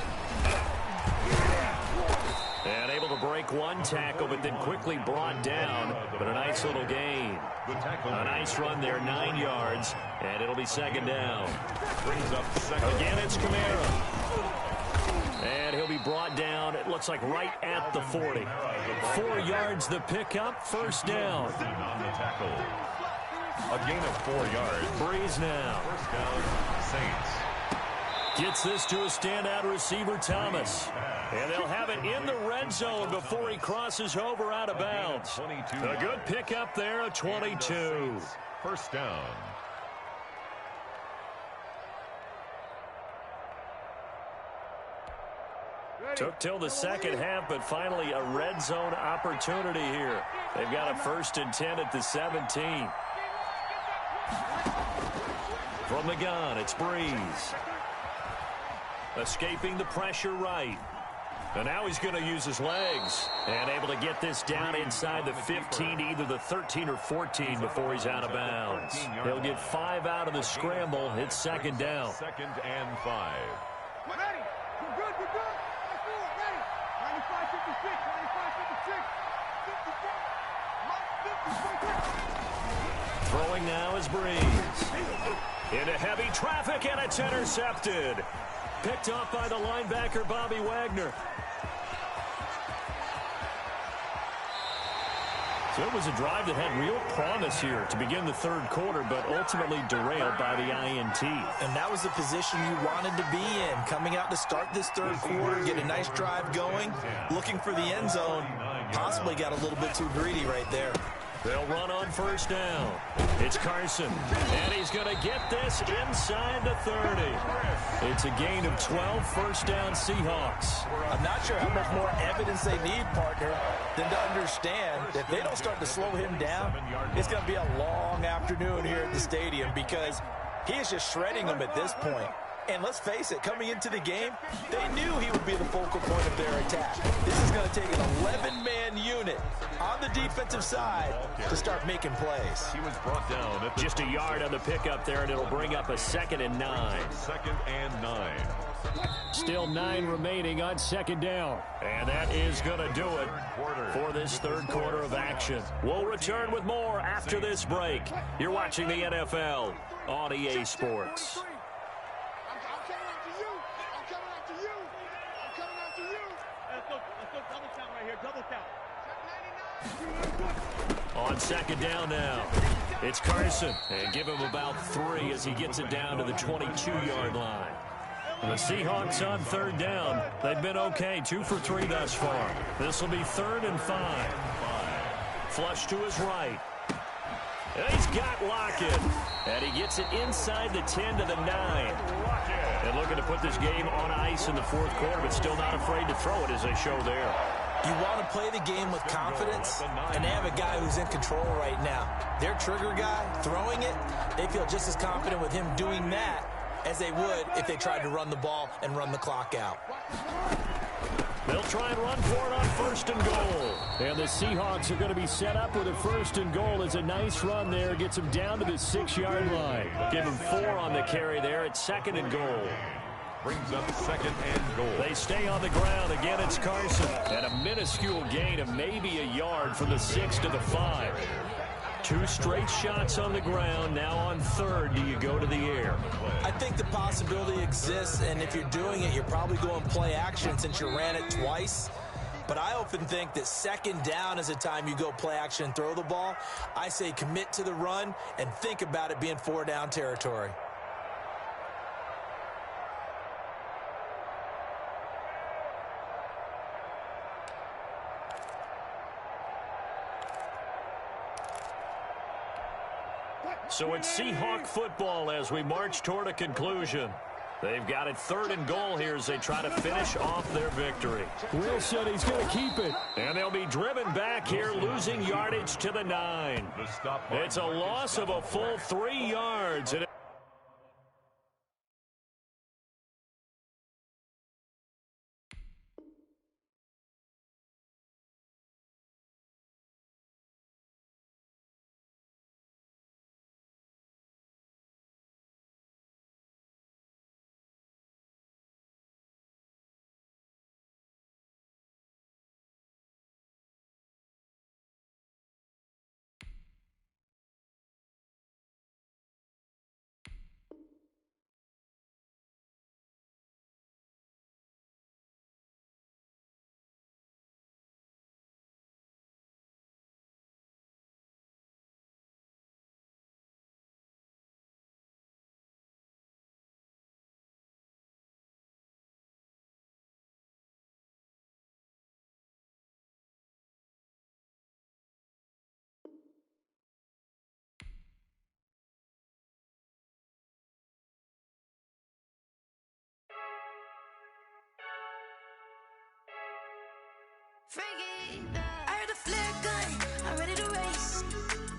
And able to break one tackle, but then quickly brought down. But a nice little gain. A nice run there, 9 yards. And it'll be 2nd down. Brings up 2nd. Again, it's Kamara. And he'll be brought down, it looks like right at the 40. 4 yards the pickup, 1st down. On the tackle. A gain of 4 yards. Breeze now. 1st down, Saints. Gets this to a standout receiver, Thomas. And they'll have it in the red zone before he crosses over out of bounds. A good pickup there, a 22. 1st down. Took till the 2nd half, but finally a red zone opportunity here. They've got a 1st and 10 at the 17. From the gun, it's Breeze. Escaping the pressure right. And now he's going to use his legs. And able to get this down inside the 15, either the 13 or 14 before he's out of bounds. He'll get 5 out of the scramble. It's 2nd down. 2nd and 5. Ready. We're good. Let's do it. Ready. 95, 56. 95, 56. 50. Throwing now is Breeze. Into heavy traffic, and it's intercepted. Picked off by the linebacker, Bobby Wagner. So it was a drive that had real promise here to begin the 3rd quarter, but ultimately derailed by the INT. And that was the position you wanted to be in, coming out to start this 3rd quarter, get a nice drive going, looking for the end zone. Possibly got a little bit too greedy right there. They'll run on 1st down. It's Carson, and he's going to get this inside the 30. It's a gain of 12, 1st down Seahawks. I'm not sure how much more evidence they need, partner, than to understand that if they don't start to slow him down, it's going to be a long afternoon here at the stadium because he is just shredding them at this point. And let's face it, coming into the game, they knew he would be the focal point of their attack. This is going to take an 11-man unit on the defensive side to start making plays. He was brought down at just a yard on the pickup there, and it'll bring up a 2nd and 9. 2nd and 9. Still 9 remaining on 2nd down. And that is going to do it for this 3rd quarter of action. We'll return with more after this break. You're watching the NFL on EA Sports. On 2nd down now, it's Carson. And give him about 3 as he gets it down to the 22-yard line. The Seahawks on 3rd down. They've been okay, 2 for 3 thus far. This will be 3rd and 5. Flush to his right. He's got Lockett. And he gets it inside the 10 to the 9. And looking to put this game on ice in the fourth quarter, but still not afraid to throw it as they show there. You want to play the game with confidence, and they have a guy who's in control right now. Their trigger guy, throwing it, they feel just as confident with him doing that as they would if they tried to run the ball and run the clock out. They'll try and run for it on first and goal. And the Seahawks are going to be set up with a first and goal. It's a nice run there. Gets them down to the 6-yard line. Give them 4 on the carry there at second and goal. Brings up second and goal. They stay on the ground. Again, it's Carson. And a minuscule gain of maybe a yard from the 6 to the 5. 2 straight shots on the ground. Now on third, do you go to the air? I think the possibility exists, and if you're doing it, you're probably going play action since you ran it twice. But I often think that second down is a time you go play action and throw the ball. I say commit to the run and think about it being 4-down territory. So it's Seahawk football as we march toward a conclusion. They've got it third and goal here as they try to finish off their victory. Will said he's going to keep it. And they'll be driven back here, losing yardage to the 9. It's a loss of a full 3 yards. Freaky, I heard a flare gun, I'm ready to race.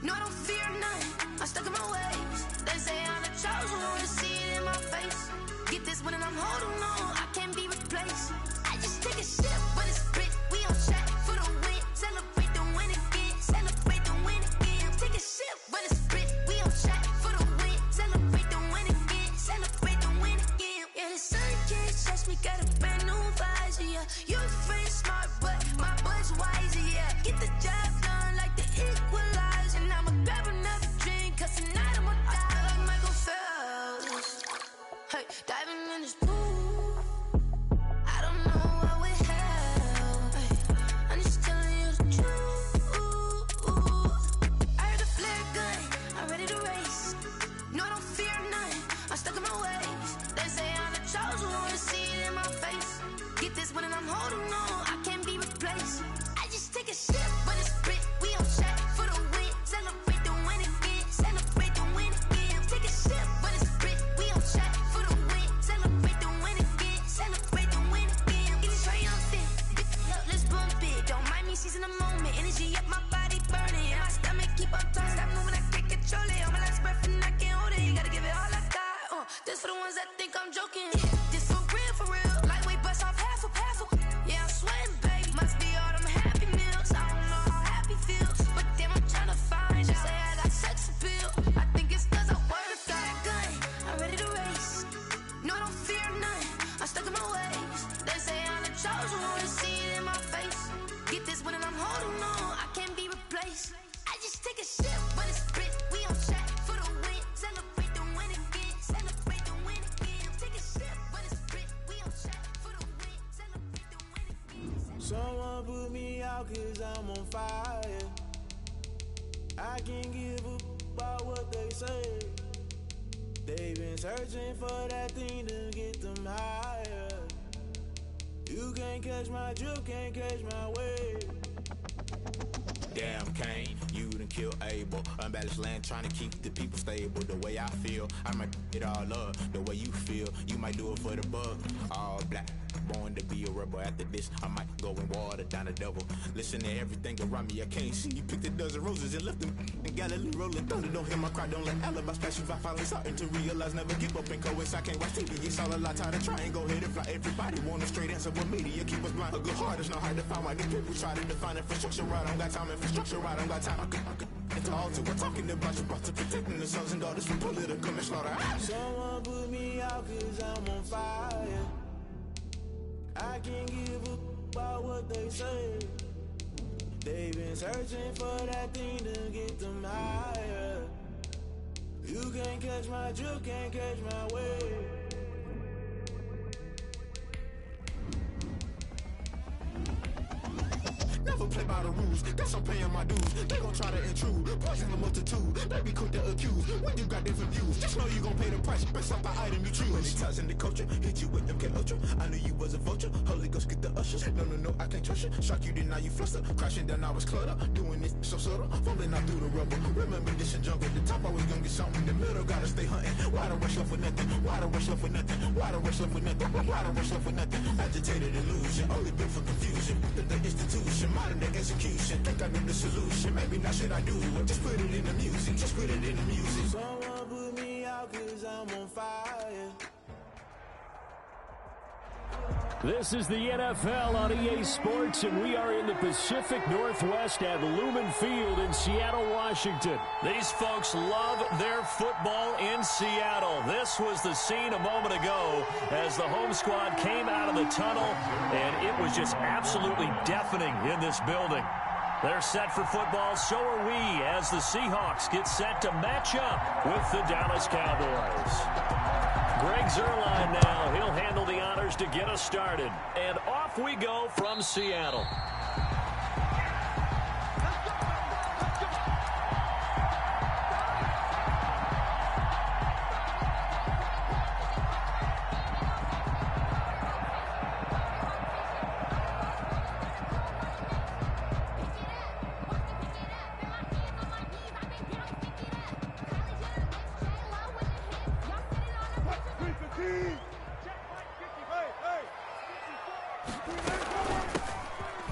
No, I don't fear none, I'm stuck in my ways. They say I'm the chosen one, see it in my face. Get this one and I'm holding on, I can't be replaced. I just take a sip, but it's split, we on track for the win. Celebrate the win again, celebrate the win again. Take a sip, but it's split, we on track for the win. Celebrate the win again, celebrate the win again. Yeah, the sun can't touch me, got a brand new visor, yeah. Your friend's smart, but my bud's wiser, yeah. Get the job done like the equalizer. And I'ma grab another drink, cause tonight I'ma die like Michael Phelps. Hey, diving in this pool, I don't know what would help. Hey, I'm just telling you the truth. I heard a flare gun, I'm ready to race. No, I don't fear none, I'm stuck in my ways. They say I'm the chosen one, see it in my face. Get this one and I'm holding on, I can't be replaced. I just take a sip, but it's split, we on track for the win. Celebrate the win again, celebrate the win again. Take a sip, but it's split, we on track for the win. Celebrate the win again, celebrate the win again. It is triumphant, look, let's bump it. Don't mind me seizing the moment, energy up my body burning. And my stomach keep on turning, stop moving, I can't control it. On my last breath and I can't hold it, you gotta give it all I got. This for the ones that think I'm joking, this for real. Lightweight bust off half a. Yeah, I'm sweating, babe. Must be all them happy meals. I don't know how happy feels, but damn, I'm tryna find you. Say I got sex appeal. I think it's cause I work. Got a gun, I'm ready to race. No, I don't fear none, I'm stuck in my ways. They say I'm the chosen one, see it in my face. Get this one and I'm holding on, I can't be replaced. I just take a sip, but it's split, we on track for the win. Celebrate the win again, celebrate the win again. Take a sip, but it's split, we on track for the win. Celebrate the win again. Someone put me out cause I'm on fire. I can't give up about what they say. They've been searching for that thing to get them higher. You can't catch my drift, can't catch my wave. Damn Kane, you done killed a unstable. Unbalanced land trying to keep the people stable. The way I feel, I might it all up. The way you feel, you might do it for the buck. All black, born to be a rebel. After this, I might go and water down the devil. Listen to everything around me, I can't see. You picked a dozen roses and left them in Galilee rolling thunder. Don't hear my cry, don't let alibis pass you by. Finally starting to realize, never give up and coax. I can't watch TV, it's all a lot. Time to try and go ahead and fly. Everybody want a straight answer, but media keep us blind. A good heart is not hard to find. Why these people try to define infrastructure right? I don't got time, infrastructure right? I don't got time. I could it's all to we're talking about you, brought to protecting the sons and daughters from political manslaughter. Someone put me out cause I'm on fire. I can't give a about what they say. They've been searching for that thing to get them higher. You can't catch my drift, can't catch my wave. Never play by the rules, guess I'm paying my dues. They gon' try to intrude, poison the multitude. They be quick to accuse, when you got different views. Just know you gon' pay the price, based off the item you choose. Many times in the culture, hit you with them K-Ultra. I knew you was a vulture, Holy Ghost get the ushers. No, I can't trust you. Shock you, then now you fluster. Crashing down, I was cluttered. Doing this so subtle, fumbling out through the rubble. Remember this and jump at the top, I was gonna get something. In the middle, gotta stay hunting. Why the rush left for nothing? Why the rush left for nothing? Why the rush left for nothing? Why the rush left for nothing? Agitated illusion, only built for confusion. The institution, modern day execution. Think I knew the solution, maybe now should I do it? Just put it in the music, just put it in the music. Someone put me out cause I'm on fire. This is the NFL on EA Sports, and we are in the Pacific Northwest at Lumen Field in Seattle, Washington. These folks love their football in Seattle. This was the scene a moment ago as the home squad came out of the tunnel, and it was just absolutely deafening in this building. They're set for football, so are we, as the Seahawks get set to match up with the Dallas Cowboys. Greg Zuerlein now. He'll handle the honors to get us started. And off we go from Seattle.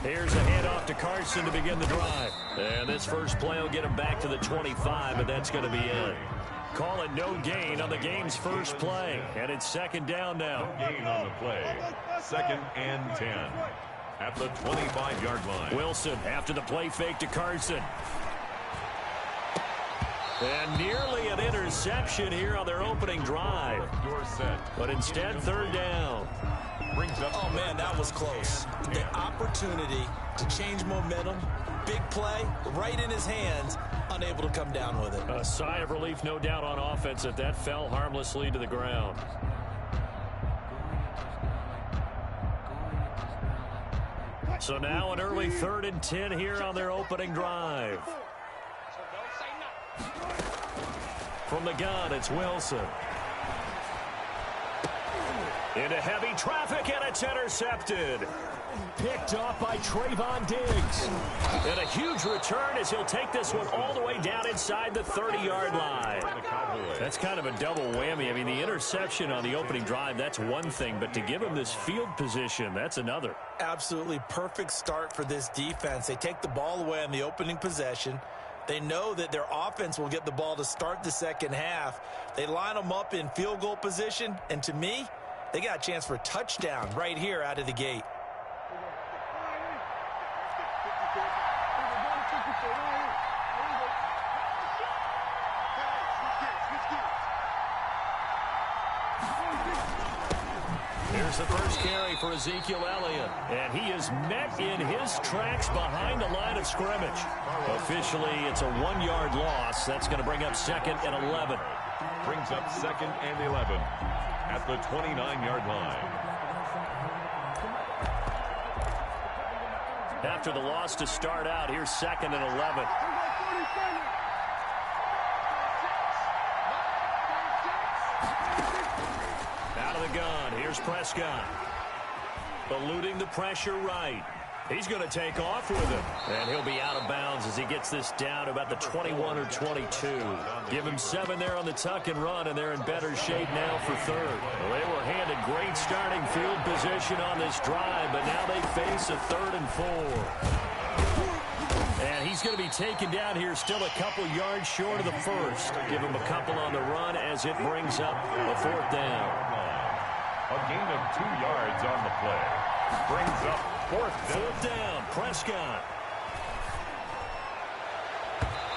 Here's a handoff to Carson to begin the drive. And this first play will get him back to the 25, and that's going to be it. Call it no gain on the game's first play. And it's second down now. No gain on the play. 2nd and 10 at the 25-yard line. Wilson after the play fake to Carson. And nearly an interception here on their opening drive. But instead, third down. Oh, man, that was close. The opportunity to change momentum, big play, right in his hands, unable to come down with it. A sigh of relief, no doubt, on offense that fell harmlessly to the ground. So now an early 3rd and 10 here on their opening drive. From the gun, it's Wilson. Into heavy traffic, and it's intercepted. Picked off by Trayvon Diggs. And a huge return as he'll take this one all the way down inside the 30-yard line. That's kind of a double whammy. I mean, the interception on the opening drive, that's one thing. But to give him this field position, that's another. Absolutely perfect start for this defense. They take the ball away on the opening possession. They know that their offense will get the ball to start the second half. They line them up in field goal position. And to me, they got a chance for a touchdown right here out of the gate. Here's the first carry for Ezekiel Elliott. And he is met in his tracks behind the line of scrimmage. Officially, it's a 1-yard loss. That's going to bring up 2nd and 11. Brings up 2nd and 11 at the 29-yard line. After the loss to start out, here's 2nd and 11. Out of the gun, here's Prescott. Eluding the pressure right. He's going to take off with him. And he'll be out of bounds as he gets this down to about the 21 or 22. Give him 7 there on the tuck and run, and they're in better shape now for third. Well, they were handed great starting field position on this drive, but now they face a 3rd and 4. And he's going to be taken down here still a couple yards short of the first. Give him a couple on the run as it brings up a 4th down. A gain of 2 yards on the play. Brings up 4th down. Prescott.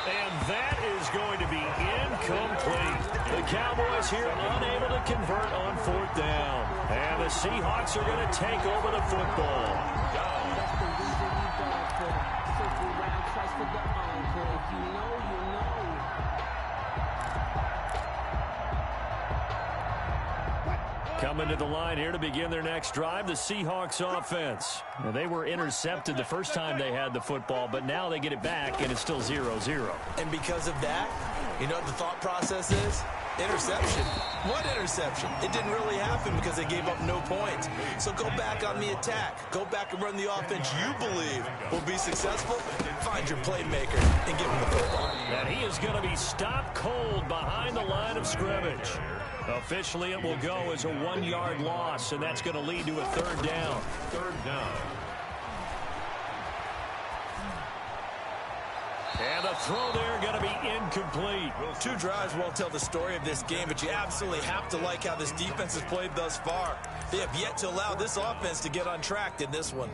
And that is going to be incomplete. The Cowboys here unable to convert on 4th down. And the Seahawks are going to take over the football. Coming to the line here to begin their next drive, the Seahawks offense. Now, they were intercepted the first time they had the football, but now they get it back, and it's still 0-0. And because of that, you know what the thought process is? Interception. What interception? It didn't really happen because they gave up no points. So go back on the attack. Go back and run the offense you believe will be successful. Find your playmaker and give him the football. And he is going to be stopped cold behind the line of scrimmage. Officially, it will go as a 1-yard loss, and that's going to lead to a 3rd down. 3rd down. And the throw there going to be incomplete. 2 drives won't tell the story of this game, but you absolutely have to like how this defense has played thus far. They have yet to allow this offense to get untracked in this one.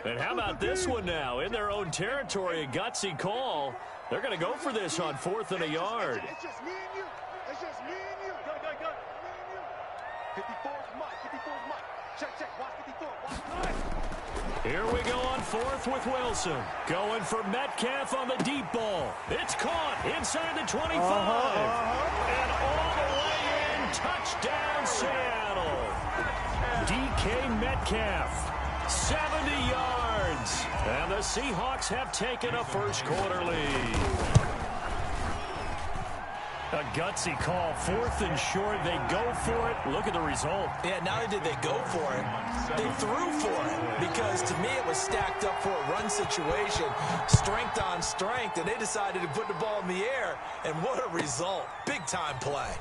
And how about this one now? In their own territory, a gutsy call. They're going to go for this on 4th and a yard. It's just me and you. It's just me and you. Go. Me and you. 54's Mike. 54's Mike. Check. Watch 54. Watch. Here we go on 4th with Wilson. Going for Metcalf on the deep ball. It's caught inside the 25. And all the way in. Touchdown, Seattle. DK Metcalf. 70 yards. And the Seahawks have taken a first-quarter lead. A gutsy call. 4th and short. They go for it. Look at the result. Yeah, not only did they go for it, they threw for it. Because to me, it was stacked up for a run situation. Strength on strength. And they decided to put the ball in the air. And what a result. Big-time play.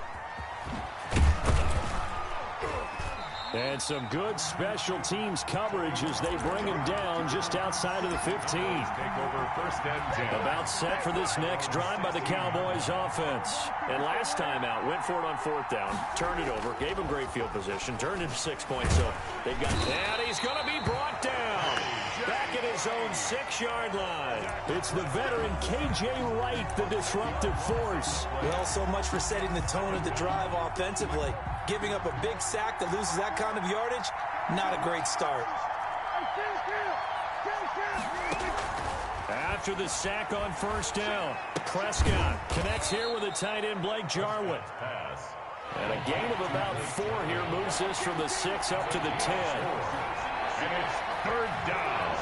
And some good special teams coverage as they bring him down just outside of the 15. Take over 1st and 10. About set for this next drive by the Cowboys offense. And last time out, went for it on 4th down, turned it over, gave him great field position, turned it 6 points. So they've got that. He's going to be brought down. Back at his own 6-yard line. It's the veteran K.J. Wright, the disruptive force. Well, so much for setting the tone of the drive offensively. Giving up a big sack that loses that kind of yardage, not a great start. After the sack on 1st down, Prescott connects here with the tight end Blake Jarwin. And a gain of about 4 here moves this from the 6 up to the 10. And it's 3rd down.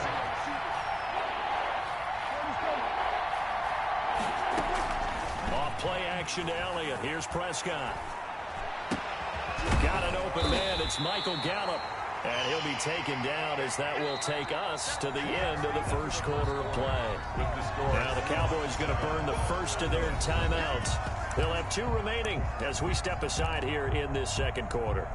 Off play action to Elliott. Here's Prescott. Got an open man. It's Michael Gallup. And he'll be taken down as that will take us to the end of the first quarter of play. Now the Cowboys going to burn the first of their timeouts. They'll have 2 remaining as we step aside here in this second quarter.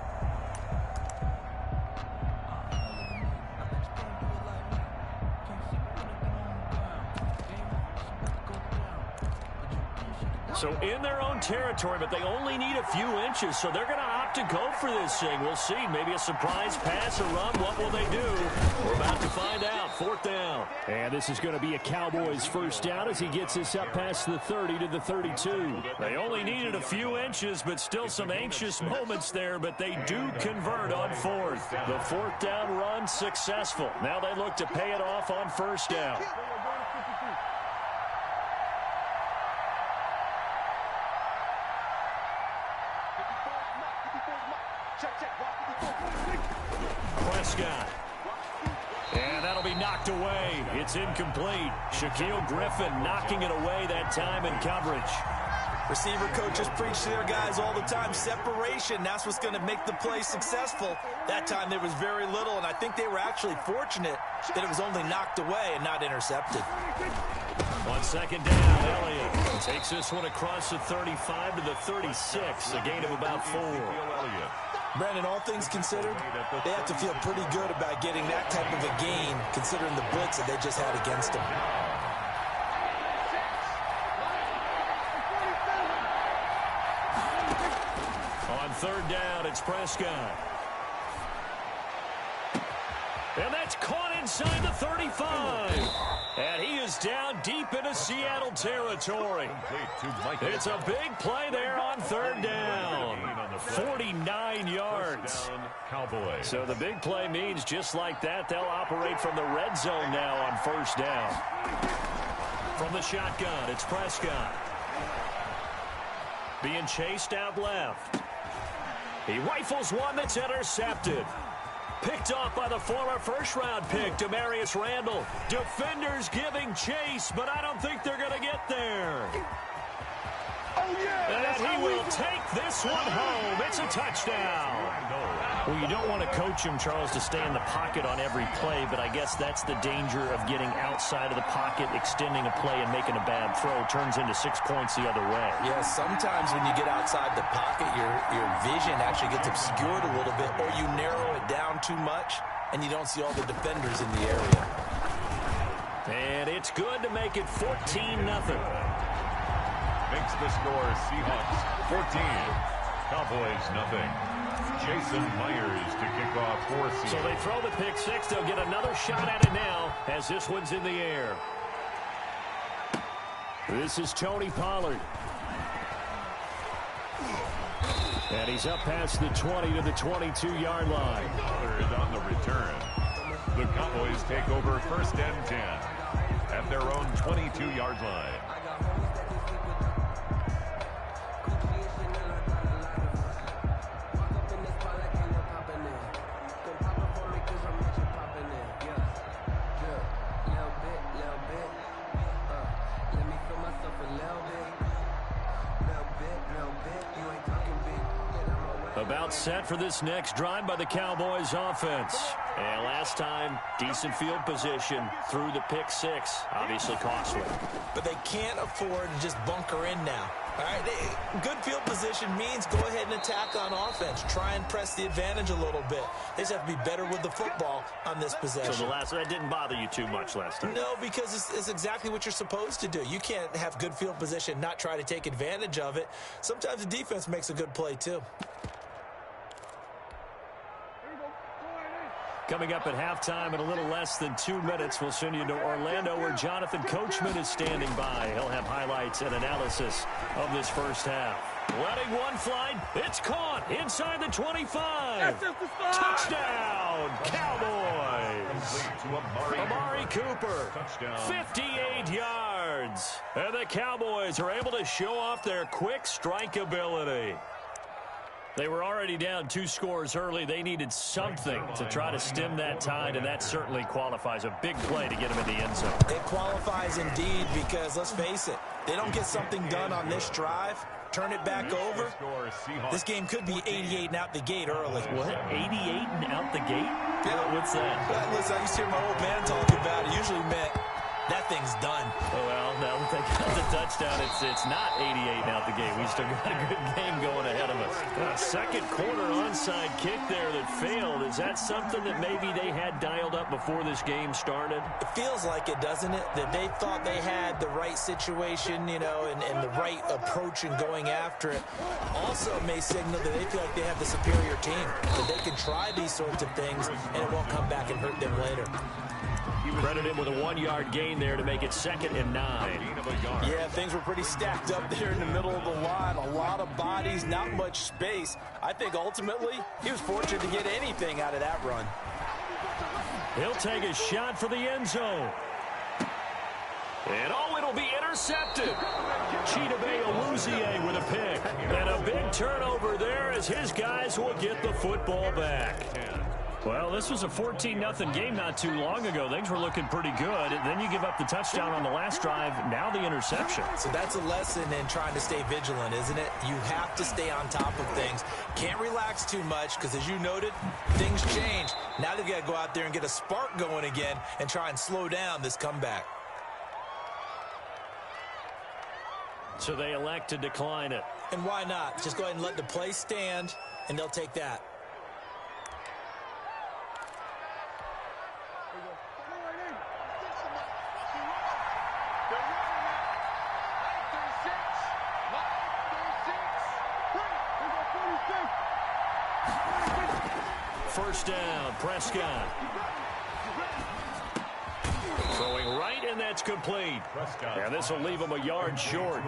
So in their own territory, but they only need a few inches, so they're going to opt to go for this thing. We'll see. Maybe a surprise pass or run. What will they do? We're about to find out. 4th down. And this is going to be a Cowboys first down as he gets this up past the 30 to the 32. They only needed a few inches, but still some anxious moments there, but they do convert on 4th. The 4th down run successful. Now they look to pay it off on 1st down. Prescott And that'll be knocked away. It's incomplete. Shaquille Griffin knocking it away that time in coverage. Receiver coaches preach to their guys all the time. Separation, that's what's going to make the play successful. That time there was very little, and I think they were actually fortunate that it was only knocked away and not intercepted. On second down, Elliott takes this one across the 35 to the 36, a gain of about 4. Brandon, all things considered, they have to feel pretty good about getting that type of a gain, considering the blitz that they just had against them. On third down, it's Prescott. And that's caught inside the 35. And he is down deep into Seattle territory. It's a big play there on third down. 49 yards. So the big play means just like that, they'll operate from the red zone now on first down. From the shotgun, it's Prescott. Being chased out left. He rifles one that's intercepted. Picked off by the former first-round pick, Demarius Randall. Defenders giving chase, but I don't think they're going to get there. And he will take this one home. It's a touchdown. Well, you don't want to coach him, Charles, to stay in the pocket on every play, but I guess that's the danger of getting outside of the pocket, extending a play, and making a bad throw. Turns into 6 points the other way. Yeah, sometimes when you get outside the pocket, your vision actually gets obscured a little bit, or you narrow it down too much, and you don't see all the defenders in the area. And it's good to make it 14-0. Makes the score Seahawks 14, Cowboys nothing. Jason Myers to kick off for Seattle. So they throw the pick six. They'll get another shot at it now as this one's in the air. This is Tony Pollard. And he's up past the 20 to the 22-yard line. Pollard on the return. The Cowboys take over first and 10 at their own 22-yard line. About set for this next drive by the Cowboys offense. And last time, decent field position through the pick six. Obviously costly. But they can't afford to just bunker in now. All right, good field position means go ahead and attack on offense. Try and press the advantage a little bit. They just have to be better with the football on this possession. So that didn't bother you too much last time? No, because it's exactly what you're supposed to do. You can't have good field position, not try to take advantage of it. Sometimes the defense makes a good play, too. Coming up at halftime in a little less than 2 minutes, we'll send you to Orlando where Jonathan Coachman is standing by. He'll have highlights and analysis of this first half. Letting one fly. It's caught inside the 25. Touchdown, Cowboys. Amari Cooper, 58 yards. And the Cowboys are able to show off their quick strike ability. They were already down 2 scores early. They needed something to try to stem that tide, and that certainly qualifies. A big play to get them in the end zone. It qualifies indeed because, let's face it, they don't get something done on this drive, turn it back over, this game could be 88 and out the gate early. What? 88 and out the gate? Yeah. What's that? Listen, I used to hear my old man talk about it. Usually meant that thing's done. Oh, well, now that they got the touchdown, it's not 88 out the gate. We still got a good game going ahead of us. Second quarter onside kick there that failed. Is that something that maybe they had dialed up before this game started? It feels like it, doesn't it? That they thought they had the right situation, you know, and the right approach in going after it. Also may signal that they feel like they have the superior team, that they can try these sorts of things and it won't come back and hurt them later. Credit him with a 1-yard gain there to make it 2nd and 9. Yeah, things were pretty stacked up there in the middle of the line. A lot of bodies, not much space. I think ultimately he was fortunate to get anything out of that run. He'll take a shot for the end zone. And it'll be intercepted. Chidobe Awuzie with a pick. And a big turnover there as his guys will get the football back. Well, this was a 14-0 game not too long ago. Things were looking pretty good. And then you give up the touchdown on the last drive. Now the interception. So that's a lesson in trying to stay vigilant, isn't it? You have to stay on top of things. Can't relax too much because, as you noted, things change. Now they've got to go out there and get a spark going again and try and slow down this comeback. So they elect to decline it. And why not? Just go ahead and let the play stand, and they'll take that. First down, Prescott. Throwing right, and that's complete. And this will leave him a yard short.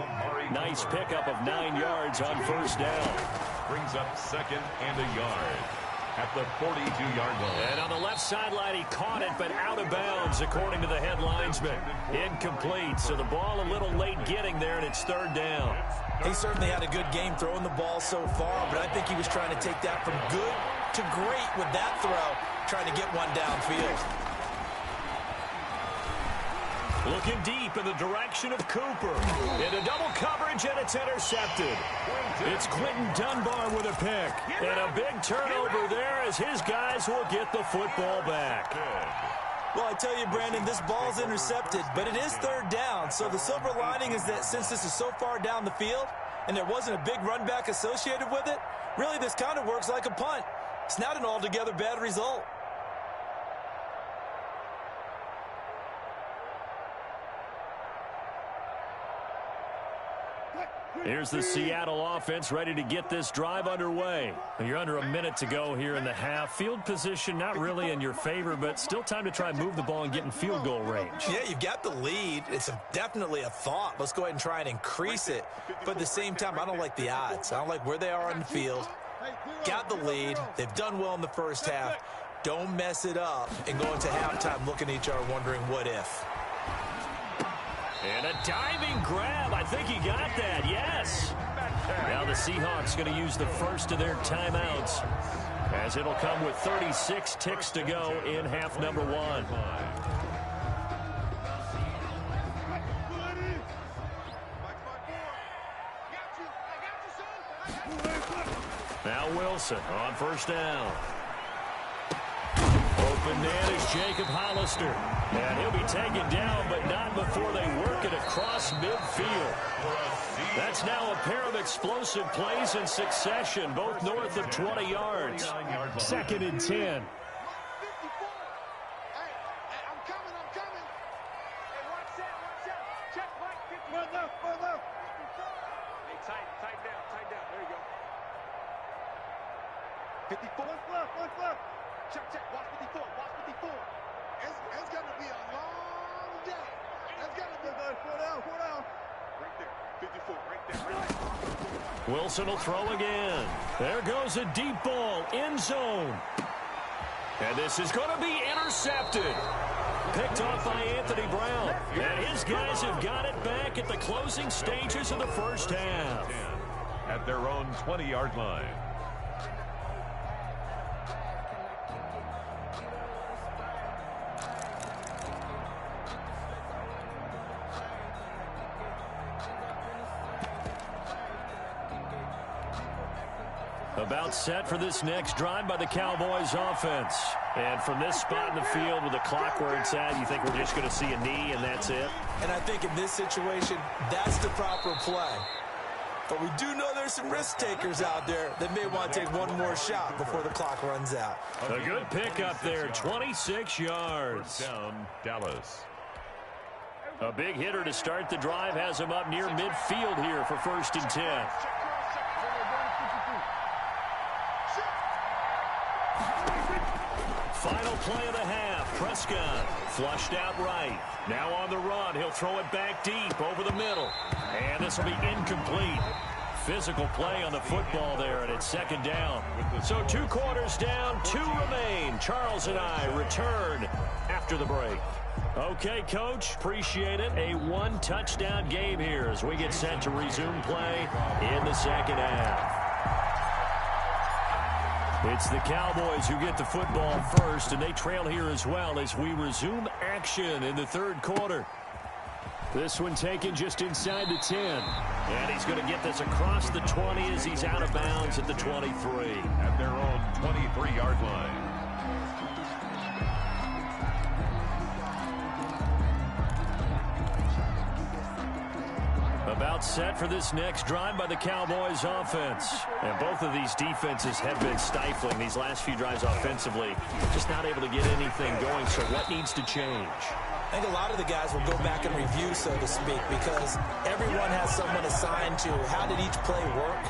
Nice pickup of 9 yards on first down. Brings up second and a yard at the 42-yard line. And on the left sideline, he caught it, but out of bounds, according to the head linesman. Incomplete, so the ball a little late getting there, and it's third down. He certainly had a good game throwing the ball so far, but I think he was trying to take that from good to great with that throw, trying to get one downfield. Looking deep in the direction of Cooper. Into double coverage, and it's intercepted. It's Quentin Dunbar with a pick. And a big turnover there as his guys will get the football back. Well, I tell you, Brandon, this ball's intercepted, but it is third down. So the silver lining is that since this is so far down the field and there wasn't a big run back associated with it, really this kind of works like a punt. It's not an altogether bad result. Here's the Seattle offense ready to get this drive underway. You're under a minute to go here in the half. Field position not really in your favor, but still time to try and move the ball and get in field goal range. Yeah, you've got the lead. It's definitely a thought. Let's go ahead and try and increase it. But at the same time, I don't like the odds. I don't like where they are on the field. Got the lead. They've done well in the first half. Don't mess it up and go into halftime looking at each other wondering what if. And a diving grab. I think he got that. Yes. Now the Seahawks going to use the first of their timeouts, as it'll come with 36 ticks to go in half number one. Now Wilson on first down. Open man is Jacob Hollister. And he'll be taken down, but not before they work it across midfield. That's now a pair of explosive plays in succession, both north of 20 yards. Second and 10. Wilson will throw again. There goes a deep ball, end zone. And this is going to be intercepted. Picked off by Anthony Brown. And his guys have got it back at the closing stages of the first half. At their own 20-yard line. About set for this next drive by the Cowboys offense. And from this spot in the field with the clock where it's at, you think we're just going to see a knee and that's it? And I think in this situation, that's the proper play. But we do know there's some risk takers out there that may want to take one more shot before the clock runs out. A good pickup there, 26 yards. Down, Dallas. A big hitter to start the drive has him up near midfield here for first and 10. Final play of the half. Prescott flushed out right. Now on the run. He'll throw it back deep over the middle. And this will be incomplete. Physical play on the football there, and it's second down. So 2 quarters down, 2 remain. Charles and I return after the break. Okay, Coach, appreciate it. A 1-touchdown game here as we get set to resume play in the second half. It's the Cowboys who get the football first, and they trail here as well as we resume action in the third quarter. This one taken just inside the 10. And he's going to get this across the 20 as he's out of bounds at the 23. At their own 23-yard line. About set for this next drive by the Cowboys offense. And both of these defenses have been stifling these last few drives offensively. Just not able to get anything going, so what needs to change? I think a lot of the guys will go back and review, so to speak, because everyone has someone assigned to how did each play work.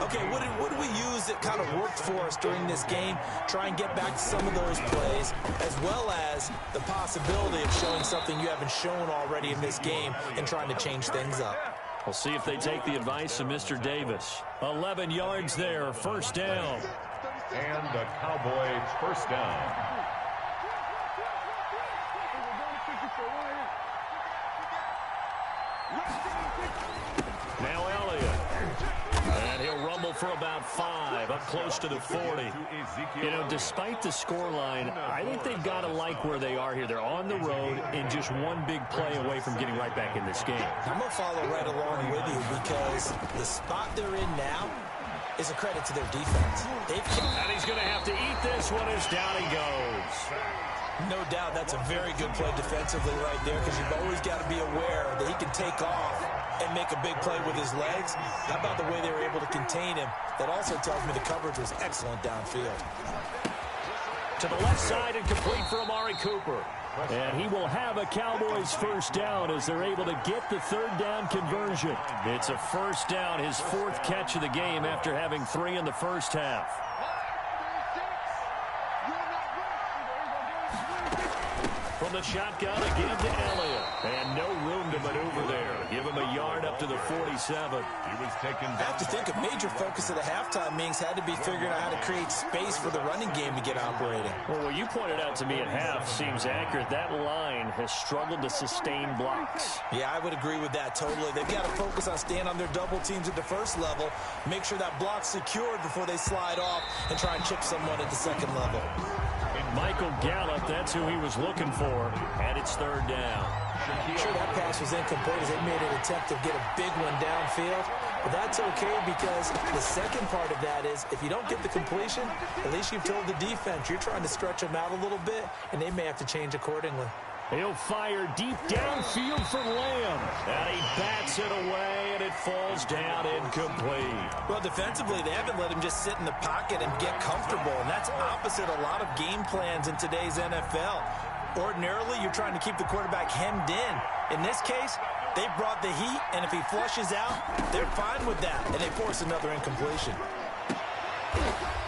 Okay, what did we use that kind of worked for us during this game? Try and get back to some of those plays, as well as the possibility of showing something you haven't shown already in this game and trying to change things up. We'll see if they take the advice of Mr. Davis. 11 yards there, first down. And the Cowboys first down. Now Elliott. And he'll rumble for about 5, up close to the 40. You know, despite the scoreline, I think they've got to like where they are here. They're on the road and just one big play away from getting right back in this game. I'm going to follow right along with you because the spot they're in now is a credit to their defense. And he's going to have to eat this one as down he goes. No doubt that's a very good play defensively right there because you've always got to be aware that he can take off and make a big play with his legs. How about the way they were able to contain him? That also tells me the coverage was excellent downfield. To the left side and complete for Amari Cooper. And he will have a Cowboys first down as they're able to get the third down conversion. It's a first down, his 4th catch of the game after having 3 in the first half. From the shotgun again to Elliott. And no room to maneuver there. Give him a yard up to the 47. He was taken down. I have to think a major focus of the halftime meetings had to be figuring out how to create space for the running game to get operating. Well, what you pointed out to me at half seems accurate. That line has struggled to sustain blocks. Yeah, I would agree with that totally. They've got to focus on staying on their double teams at the first level, make sure that block's secured before they slide off and try and chip someone at the second level. Michael Gallup, that's who he was looking for, and it's third down. Sure, that pass was incomplete as they made an attempt to get a big one downfield, but that's okay because the second part of that is if you don't get the completion, at least you've told the defense you're trying to stretch them out a little bit, and they may have to change accordingly. He'll fire deep downfield for Lamb. And he bats it away, and it falls down incomplete. Well, defensively, they haven't let him just sit in the pocket and get comfortable, and that's opposite a lot of game plans in today's NFL. Ordinarily, you're trying to keep the quarterback hemmed in. In this case, they brought the heat, and if he flushes out, they're fine with that, and they force another incompletion.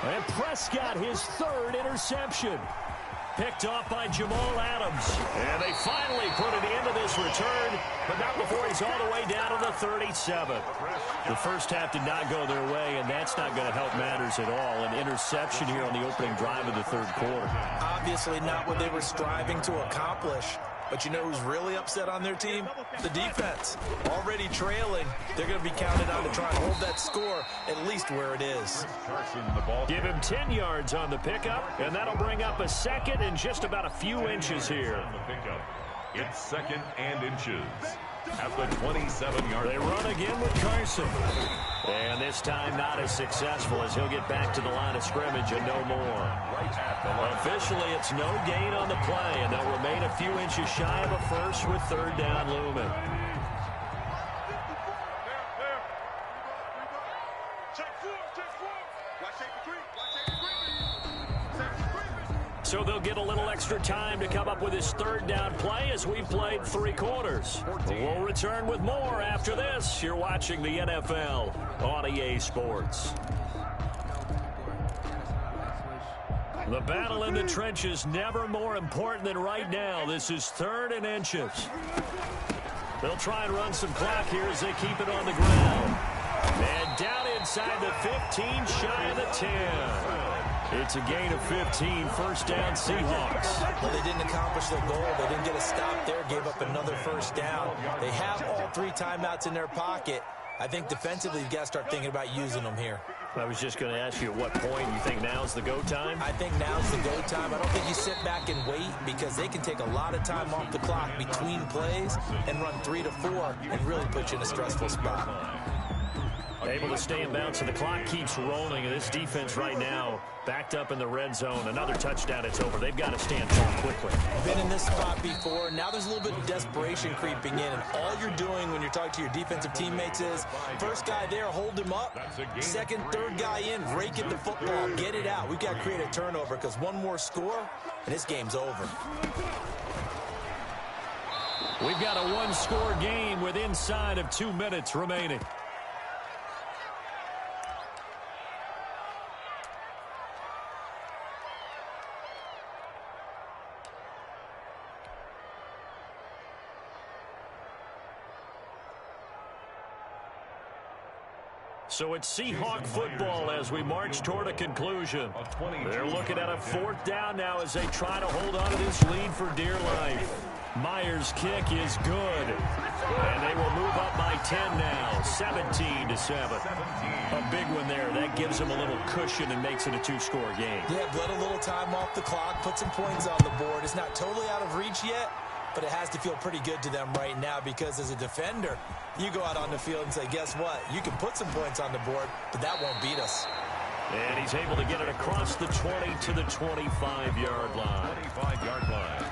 And Prescott, his 3rd interception. Picked off by Jamal Adams. And they finally put it into this return, but not before he's all the way down to the 37. The first half did not go their way, and that's not going to help matters at all. An interception here on the opening drive of the third quarter. Obviously not what they were striving to accomplish. But you know who's really upset on their team? The defense. Already trailing, they're going to be counted on to try and hold that score at least where it is. Give him 10 yards on the pickup, and that'll bring up a second and just about a few inches here. It's 2nd and inches. At the 27-yard. They run again with Carson. And this time not as successful as he'll get back to the line of scrimmage and no more. Officially, it's no gain on the play, and they'll remain a few inches shy of a first with third down looming. So they'll get a little extra time to come up with his third down play as we've played 3 quarters. We'll return with more after this. You're watching the NFL on EA Sports. The battle in the trenches never more important than right now. This is 3rd and inches. They'll try and run some clock here as they keep it on the ground. And down inside the 15, shy of the 10. It's a gain of 15, first down Seahawks. Well, they didn't accomplish their goal. They didn't get a stop there, gave up another first down. They have all 3 timeouts in their pocket. I think defensively, you've got to start thinking about using them here. I was just going to ask you at what point you think now's the go time? I think now's the go time. I don't think you sit back and wait because they can take a lot of time off the clock between plays and run 3 to 4 and really put you in a stressful spot. Able to stay in bounds, so the clock keeps rolling. This defense right now backed up in the red zone. Another touchdown, it's over. They've got to stand tall quickly. Been in this spot before. Now there's a little bit of desperation creeping in, and all you're doing when you're talking to your defensive teammates is first guy there, hold him up. Second, third guy in, rake at the football, get it out. We've got to create a turnover because one more score, and this game's over. We've got a one-score game with inside of 2 minutes remaining. So it's Seahawk football as we march toward a conclusion. They're looking at a 4th down now as they try to hold on to this lead for dear life. Myers' kick is good. And they will move up by 10 now, 17-7. A big one there. That gives them a little cushion and makes it a 2-score game. Yeah, let a little time off the clock, put some points on the board. It's not totally out of reach yet, but it has to feel pretty good to them right now because as a defender, you go out on the field and say, guess what? You can put some points on the board, but that won't beat us. And he's able to get it across the 20 to the 25-yard line. 25-yard line.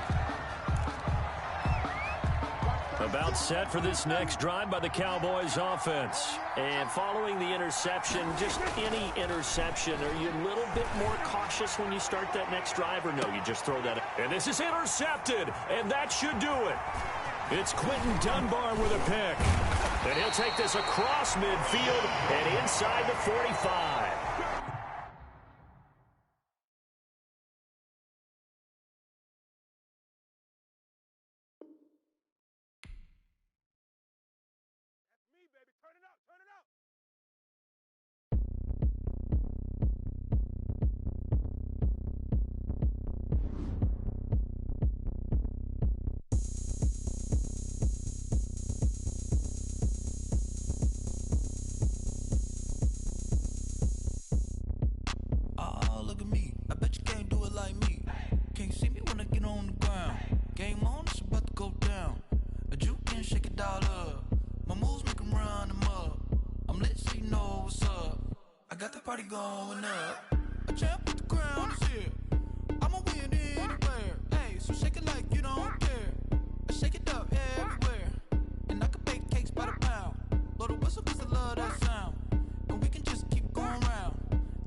About set for this next drive by the Cowboys offense. And following the interception, just any interception, are you a little bit more cautious when you start that next drive, or no, you just throw that? And this is intercepted, and that should do it. It's Quentin Dunbar with a pick. And he'll take this across midfield and inside the 45. Going up, a champ with the crown is here. I'ma win anywhere. Hey, so shake it like you don't care. I shake it up everywhere, and I can bake cakes by the pound. Blow the whistle 'cause I love that sound, and we can just keep going round.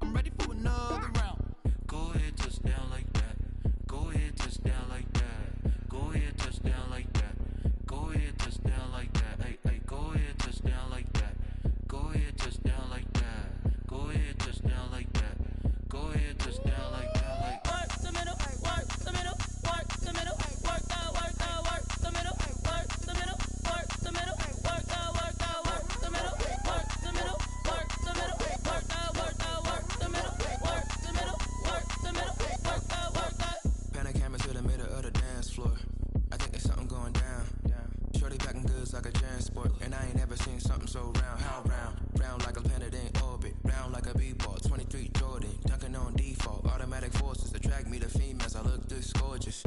I'm ready for another round. Go ahead, touch down like that. Go ahead, touch down like that. Go ahead, touch down like that. Go ahead, touch down like that. Hey, hey, go ahead, touch down like that. Go ahead, touch down like that. Go ahead, touch down like that. Go ahead, touch down like that. Like work the middle, work the middle, work the middle, work the middle, work the middle, work the middle, work the middle, work the middle, work the middle, work the middle, work the middle, work the middle, work the. Pan a camera to the middle of the dance floor. I think there's something going down. Shorty backing goods like a transport, and I ain't never seen something so round. How round? Round like a planet in orbit, round like a b-ball. 23 Jordan, dunking on default. Automatic forces attract me to females. I look this gorgeous.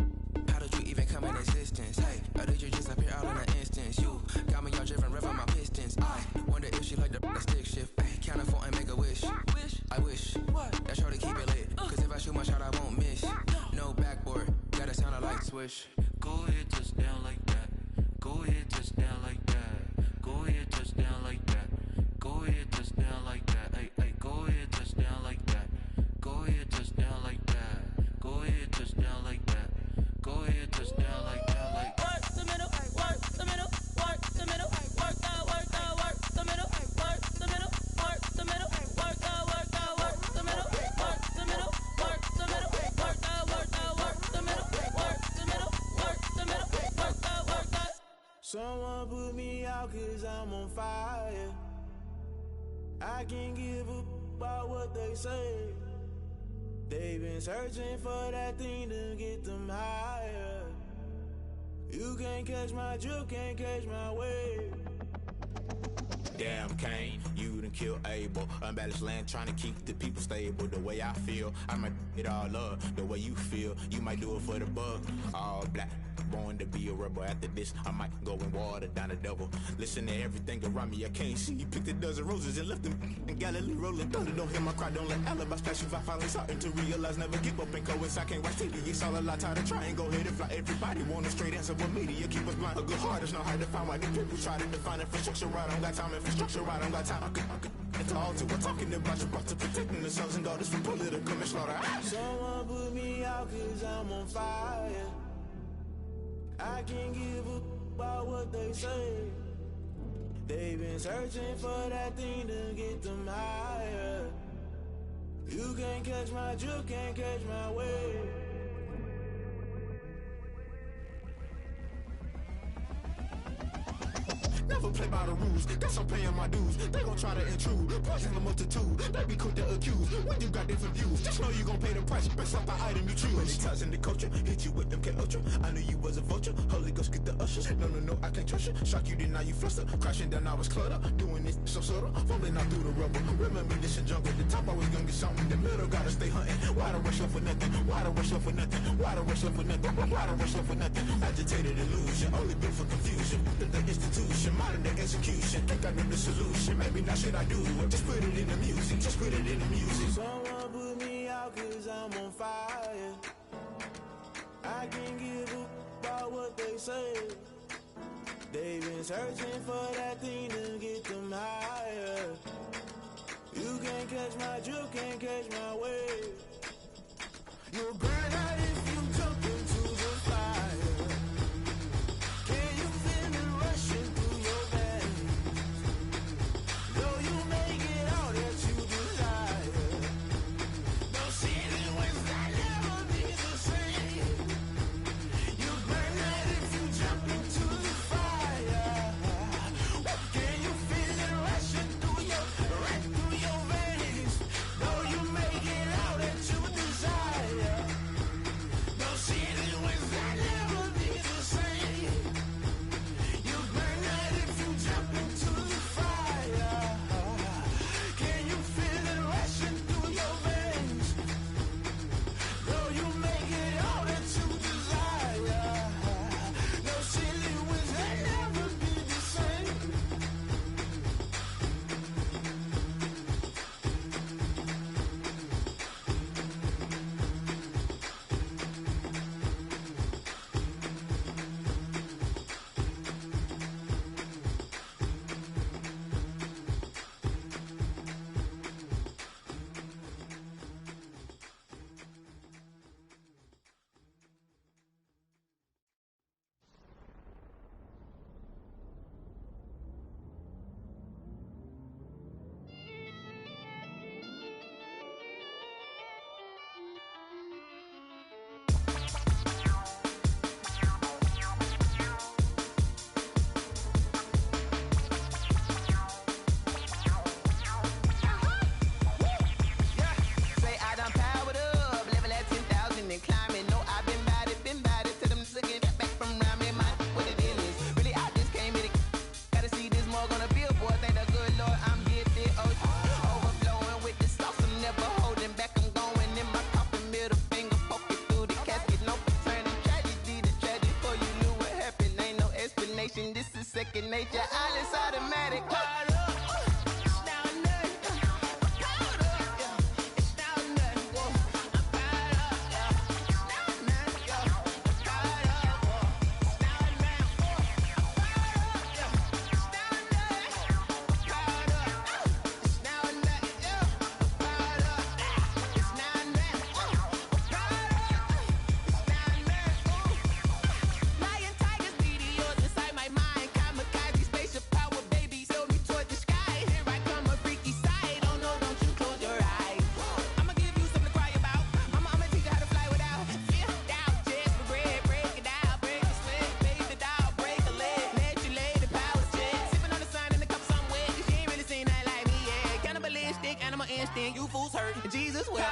How did you even come in existence? Hey, or did you just appear out in an instance? You got me all driven, revving my pistons. I wonder if she like the stick shift. Hey, count a 4 and make a wish. I wish that shorty keep it lit. 'Cause if I shoot my shot, I won't miss. No backboard, gotta sound a like swish. Go ahead, touch down like that. Go ahead, touch down like that. Go ahead, touch down like that. Go ahead, touch down like that. Hey, hey, go ahead, touch down like that. Go ahead, touch down like that. Go ahead, touch down like that. Go ahead, touch down like that. Like work the middle, work the middle, work the middle, work the middle, work the middle, work the middle, work the middle, work the middle, work the middle, work the middle, work the middle, work the middle, work the. Someone put me out 'cause I'm on fire. I can't give up about what they say. They've been searching for that thing to get them higher. You can't catch my drift, can't catch my wave. Damn Kane, you shoot and kill Abel. Unbalanced land trying to keep the people stable. The way I feel, I might it all up. The way you feel, you might do it for the bug. All black, born to be a rebel. After this, I might go and water down the devil. Listen to everything around me, I can't see. Picked a dozen roses and left them in Galilee rolling thunder. Don't hear my cry, don't let alibis pass you. I finally starting to realize, never give up and coincide. Can't watch TV, it's all a lot. Tired of trying, go ahead and fly. Everybody want a straight answer, but media keep us blind. A good heart is not hard to find. Why the people try to define infrastructure right? I don't got time, infrastructure right, I don't got time. I could it's all to we're talking about your to protecting the sons and daughters from political and slaughter. Someone put me out cause I'm on fire. I can't give up about what they say. They've been searching for that thing to get them higher. You can't catch my drift, can't catch my wave. Never play by the rules, guess I'm paying my dues. They gon' try to intrude, poison the multitude. They be quick to accuse, when you got different views. Just know you gon' pay the price, based off the item you choose. Many times in the culture, hit you with them K Ultra. I knew you was a vulture, Holy Ghost get the ushers. No, I can't trust you. Shock you, then now you fluster. Crashing down, I was clutter. Doing this so subtle, falling out through the rubble. Remember this in jungle, the top I was gonna get something. The middle gotta stay hunting. Why the rush left for nothing? Why the rush left for nothing? Why the rush left for nothing? Why the rush left for nothing? Agitated illusion, only built for confusion. The institution, modern day execution. Think I know the solution. Maybe not should I do it? Just put it in the music. Just put it in the music. Someone put me out cause I'm on fire. I can't give up about what they say. They've been searching for that thing to get them higher. You can't catch my drift, can't catch my wave. You'll burn out if you jump into the fire. Can you feel it rushing through your veins? Though you make it all that you desire. No ceiling wins, I never be the same. You burn out if you jump into the fire. Can you feel it rushing through your veins? Though you make it all that you desire. No ceiling wins, I never be the same. You burn out if you jump into the fire. Can you feel it rushing through your veins? Though you make it all that you desire. No ceiling wins, I never be the same. Say I done powered up, level at 10,000 and climbing. No, I've been bad it to them looking back from around me. My what it is, really I just came in it. Gotta see this more gonna billboard. Thank the good Lord I'm gifted. Overflowing with the sauce, I'm never holding back. I'm going in my coffin, middle finger poking through the casket. No turning tragedy to tragic. For you knew what happened, ain't no explanation. This is second nature. All is automatic. Lion, tigers, meteors inside my mind. Kamikaze, spaceship power, baby, sail me toward the sky. Here I come, a freaky side. Oh no, don't you close your eyes. I'ma give you something to cry about. I'ma teach you how to fly without fear. Doubt, just regret. Break it out, break a sweat, baby, the doll, break a leg. Let you lay the power check. Sipping on the sun in the cup, some wet. She ain't really seen nothing like me yet. Cannibalistic, animal instinct. You fools hurt. Jesus wept.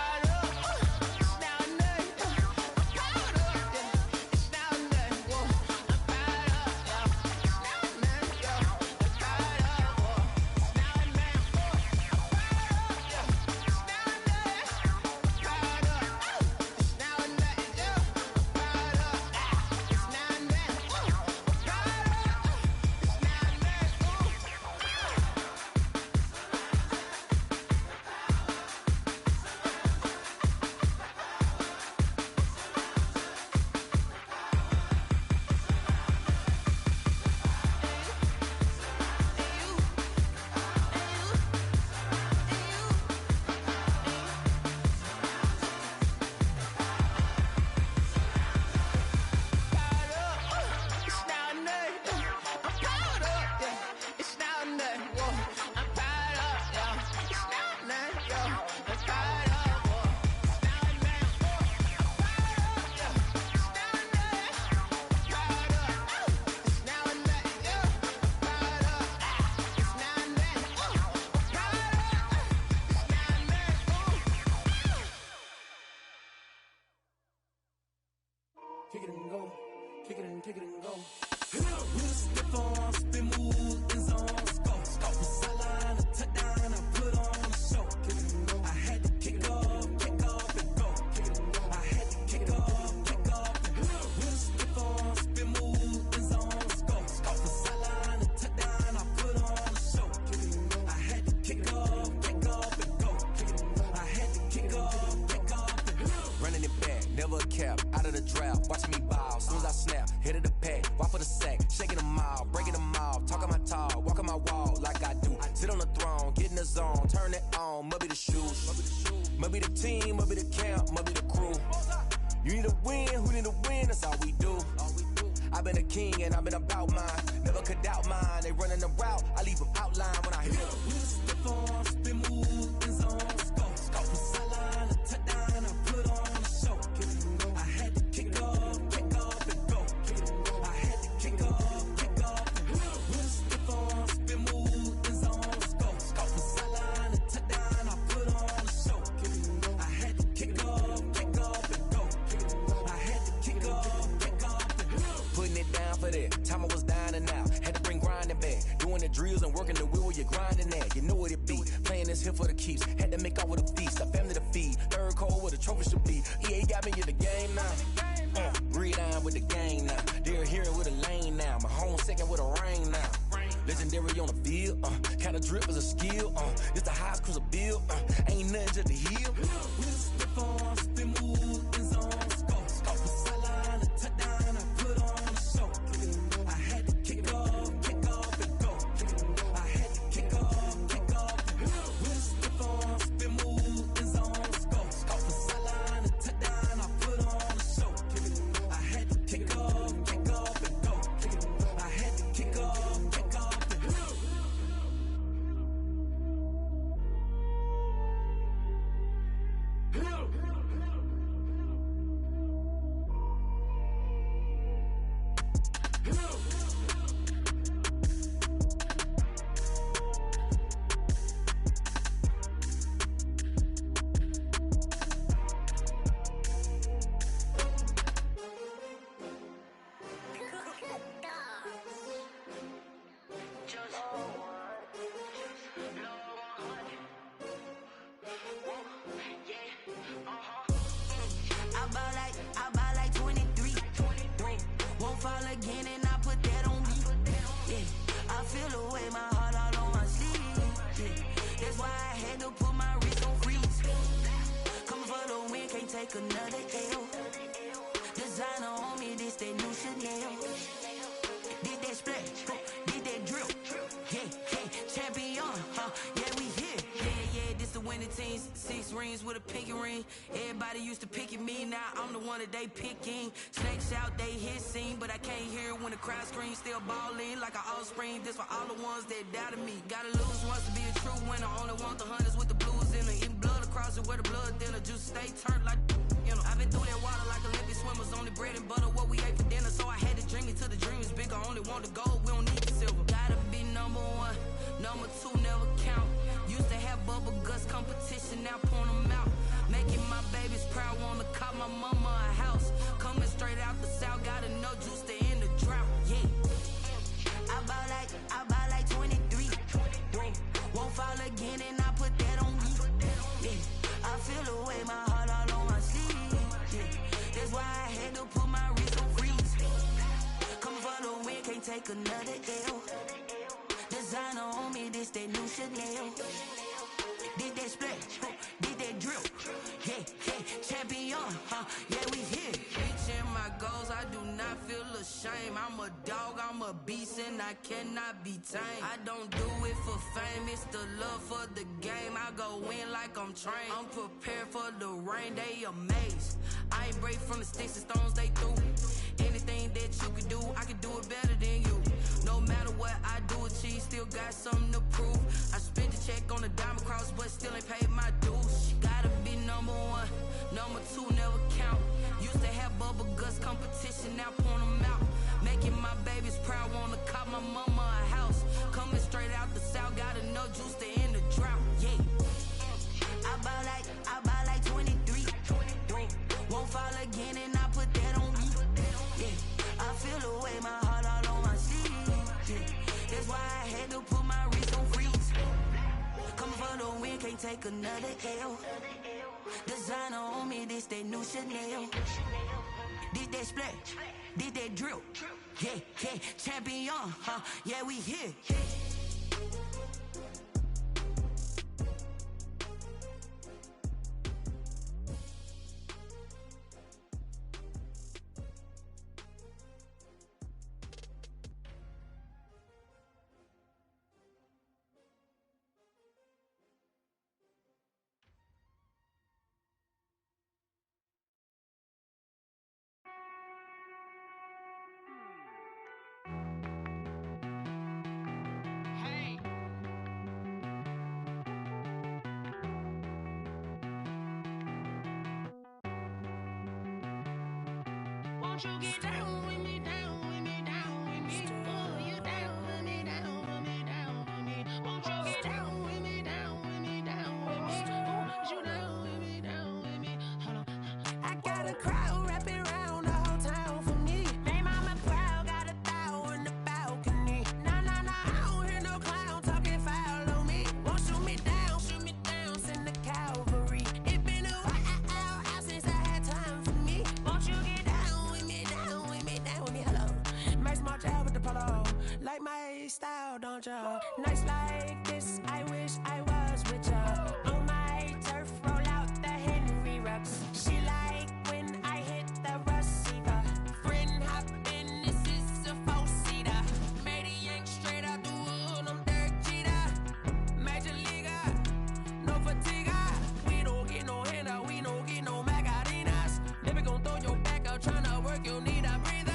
kick it and go, kick it and go. With a stiff on, spin move, in zone, scope. From sideline to touchdown, I put on a show. Kick it and go. I had to kick off and go. Kick it and go. I had to kick off and go. With a stiff on, spin move, in zone, scope. From sideline to touchdown, I put on a show. Kick it and go. I had to kick off and go. Kick it and go. I had to kick off and go. Running it back, never a cap, out of the drought, watching me ball, soon as I snap, hit of the pack, walk for the sack, shaking them all, breaking them off, talking my talk, walking my wall like I do, sit on the throne, get in the zone, turn it on, must be the shoes, must be the team, must be the camp, must be the crew, you need a win, who need a win, that's all we do, I've been a king and I've been about mine, never could doubt mine, they running the route, I leave them outline when I hit them. With a stiff on, spin move, in zone, scope from sideline to touchdown, I put on a show. I had to kick off and go. I had to kick off and go. With a stiff on, spin move, in zone, scope from sideline to touchdown, I put on a show. I had to kick off and go. I had to kick off and go. Putting it down for that, time I was dying and out, had to bring grinding back, doing the drills and working the wheel where you're grinding at, you know what it be, playing this here for the keeps, had to make off with a feast, a family to feed, third cold where the trophy should be, EA got me in the game now, breathe on with the game now, they're here with a lane now, my home second with a rain now, legendary on the field, kinda drip is a skill, this the highest cruiser bill, ain't nothing just to heal. With a stiff on, spin move, in zone, scope from sideline to touchdown, I put on a show. I had to kick off and go. I had to kick off and go. With a stiff on, spin move, in zone, scope from sideline to touchdown, I put on a show. I had to kick off and go. I had to kick off and go. I buy like 23. Won't fall again and I put that on me. Yeah, I feel the way my heart all on my sleeve. Yeah, that's why I had to put my wrist on freeze. Coming for the win, can't take another L. Designer on me, this that new Chanel. Did that splash, did that drill. Yeah, champion, yeah, we here. Yeah, this the winning team. 6 rings with a pinky ring. Everybody used to pick at me, now I'm the one that they picking. Snakes out, they hit scene, but I can't hear it when the crowd screams. Still balling like an offspring. This for all the ones that doubted me. Gotta lose once to be a true winner. Only want the hunters with the blues in it. Eating blood across it where the blood thinner. Just stay turned like, you know. I've been through that water like Olympic swimmers. Only bread and butter, what we ate for dinner. So I had to dream it till the dream is bigger. Only want the gold, we don't need the silver. Gotta be number 1, number 2 never count. Used to have bubble guts competition, now point them out. Making my babies proud, wanna call my mama a house. Coming straight out the south, got enough juice to end the drought. Yeah, I buy like 23. Won't fall again and I put that on me. Yeah, I feel the way my heart all on my sleeve. Yeah, that's why I had to put my wrist on freeze. Coming for the win, can't take another L. Designer on me, this that new Chanel. Did that splash, did that drill. Yeah, champion, yeah, we here. Reaching my goals, I do not feel ashamed. I'm a dog, I'm a beast, and I cannot be tamed. I don't do it for fame, it's the love for the game. I go in like I'm trained. I'm prepared for the rain, they amazed. I ain't break from the sticks and stones they threw. Anything that you can do, I can do it better than you. No matter what I do, achieve, still got something to prove. I spent the check on the diamond cross, but still ain't paid my dues. Gotta be number 1, number 2 never count. Used to have bubble guts competition, now point them out. Making my babies proud, wanna call my mama a house. Coming straight out the south, got enough juice to end the drought. Yeah, I buy like 23. Won't fall again and I put that on me. take another L. Designer on me, this they new Chanel. Did they split? Did they drill? Yeah, yeah, champion, huh? Yeah, we here. Won't you get down with me, down with me, down with me? Oh, you down with me, down with me, down with me. Won't you get down with me, down with me, down with me? Oh, you down with me, down with me? Hold on. I got a crowd wrapping around the whole town for me. They mama proud, got a thou in the balcony. Nah, nah, nah, I don't hear no clown talking foul on me. Won't shoot me down, send the cavalry. It been a while since I had time for me. Won't you get down with me, down with me, down with me? Hello. Max March out with the polo. Like my style, don't ya? Nights like this, I wish I was with ya. On my turf, roll out the Henry Rux. She like when I hit the receiver. Friend hop in, this is a four-seater. Made a yank straight out the wood, I'm Derek Jeter. Major leaguer, no fatigue. We don't get no handout, we don't get no Macarinas. Never gon' throw your back out, tryna work, you need a breather.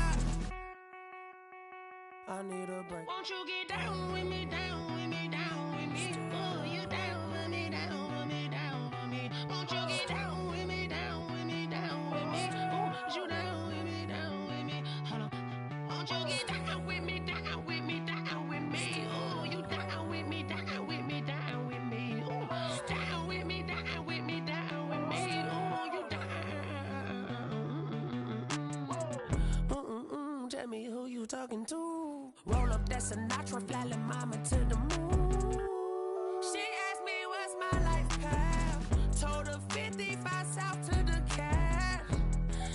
I need a break. Won't you get down with me, down with me, down with me? Oh, you down with me, down with me, down with me? Won't you get down with me, down with me, down with me? Oh, you down with me, down with me? Hold on. Won't you get down with me, down with me, down with me? Oh, you down with me, down with me, down with me? Oh, down with me, down with me, down with me? Oh, you down. Tell me who you talking to. Roll up that Sinatra, fly la mama to the moon. She asked me what's my life path. Told her 55 south to the cab.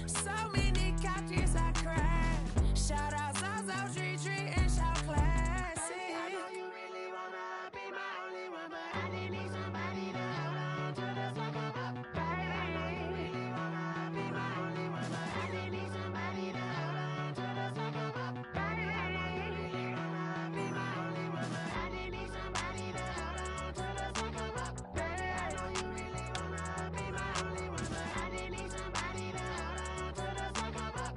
So many couches I cried. Shout out Zazo, Tree, and shout classic. I know you really wanna be my only one, but I didn't need somebody to hold on to the sucker up. Baby, I know you really wanna be my only one, but I didn't need somebody to hold on to the sucker up. Baby, I know you really wanna be my only one, but I didn't need somebody to hold on to the sucker up. Baby, I know you really wanna be my only one, but I didn't need somebody to hold on to the sucker up.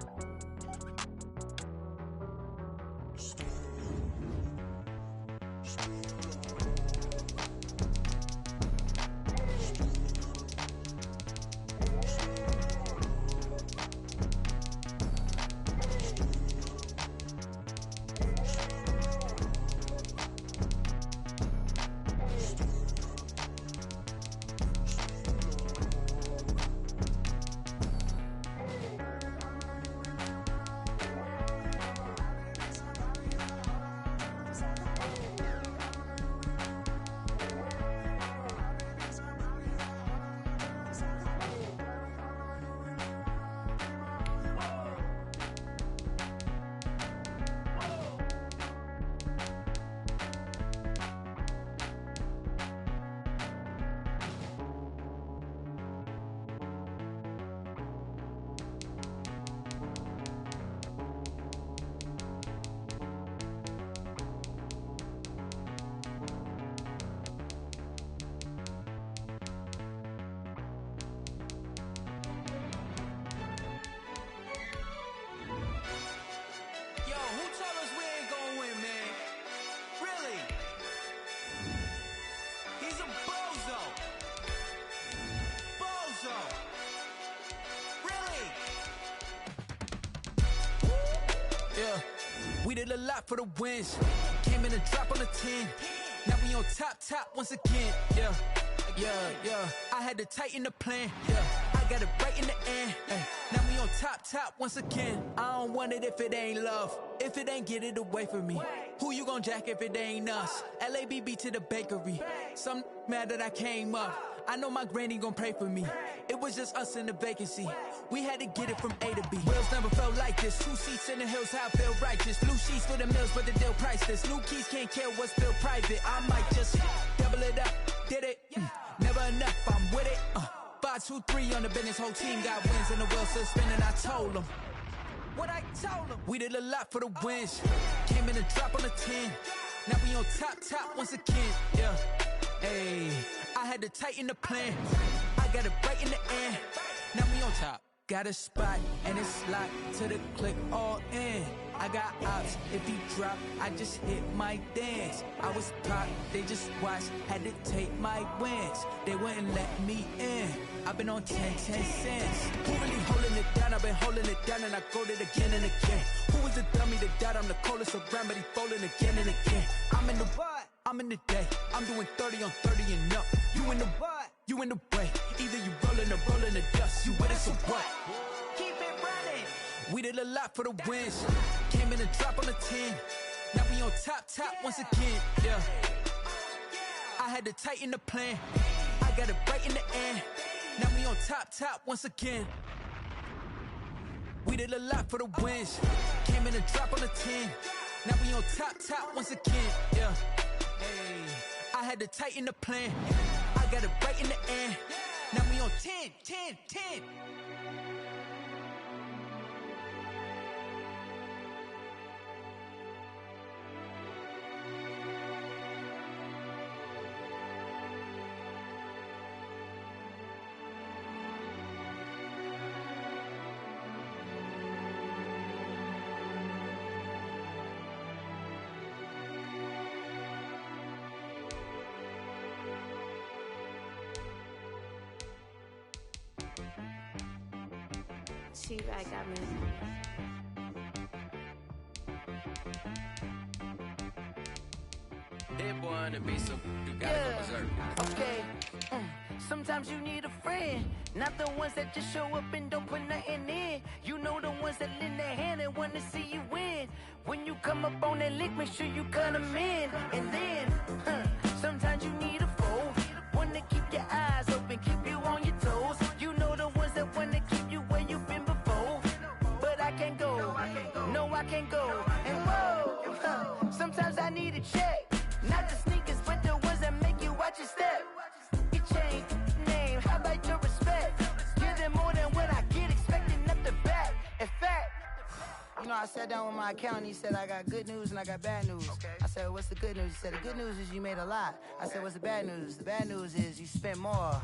We did a lot for the wins. Came in a drop on the 10. Now we on top once again. Yeah. I had to tighten the plan. Yeah, I got it right in the end. Now we on top once again. I don't want it if it ain't love. if it ain't get it away from me. Who you gon' jack if it ain't us? LABB to the bakery. Some mad that I came up. I know my granny gon' pray for me. It was just us in the vacancy. We had to get it from A to B. Wheels never felt like this. 2 seats in the hills, how I feel righteous. Blue sheets for the mills, but the deal priceless. New keys can't care what's still private. I might just double it up. Did it? Never enough, I'm with it. 5, 2, 3 on the business. Whole team got wins and the wheels still spinning. I told them what I told them. We did a lot for the wins. Came in a drop on the 10. Now we on top once again. Yeah. Hey, I had to tighten the plan. I got it right in the end. Now we on top. Got a spot and it's locked to the click all in. I got ops, if he drop, I just hit my dance. I was pop, they just watched, had to take my wins. They wouldn't let me in. I've been on 10 cents. Who really holding it down? I've been holding it down and I go it again and again. Who was the dummy that died? I'm the coldest around, but he folding again and again. I'm in the what? I'm in the day. I'm doing 30 on 30 and up. You in the what? You in the way. Either you rolling or rolling the dust. You with us or what? Keep it running. We did a lot for the wins. Came in a drop on the 10. Now we on top once again. Yeah. I had to tighten the plan. I got it right in the end. Now we on top once again. We did a lot for the wins. Came in a drop on the 10. Now we on top once again. Yeah. Hey, I had to tighten the plan. I got it right in the end. Now we on 10. T-Bag got me. That boy on the beat, so you gotta go berserk. Okay. Sometimes you need a friend, not the ones that just show up and don't put nothing in. You know the ones that lend their hand and want to see you win. When you come up on that lick, make sure you cut them in. And then, sometimes you need a foe, one to keep your eyes open, keep you on your toes. You know the ones that want to keep you where you've been before. But I can't go, no I can't go. And whoa, sometimes I need a check, not the sneakers, but the ones that make you watch your step. Your chain, name, how about your respect? Give them more than what I get, expecting up the back. In fact, you know, I sat down with my accountant, he said I got good news and I got bad news. I said, what's the good news? He said, the good news is you made a lot. I said, what's the bad news? The bad news is you spent more.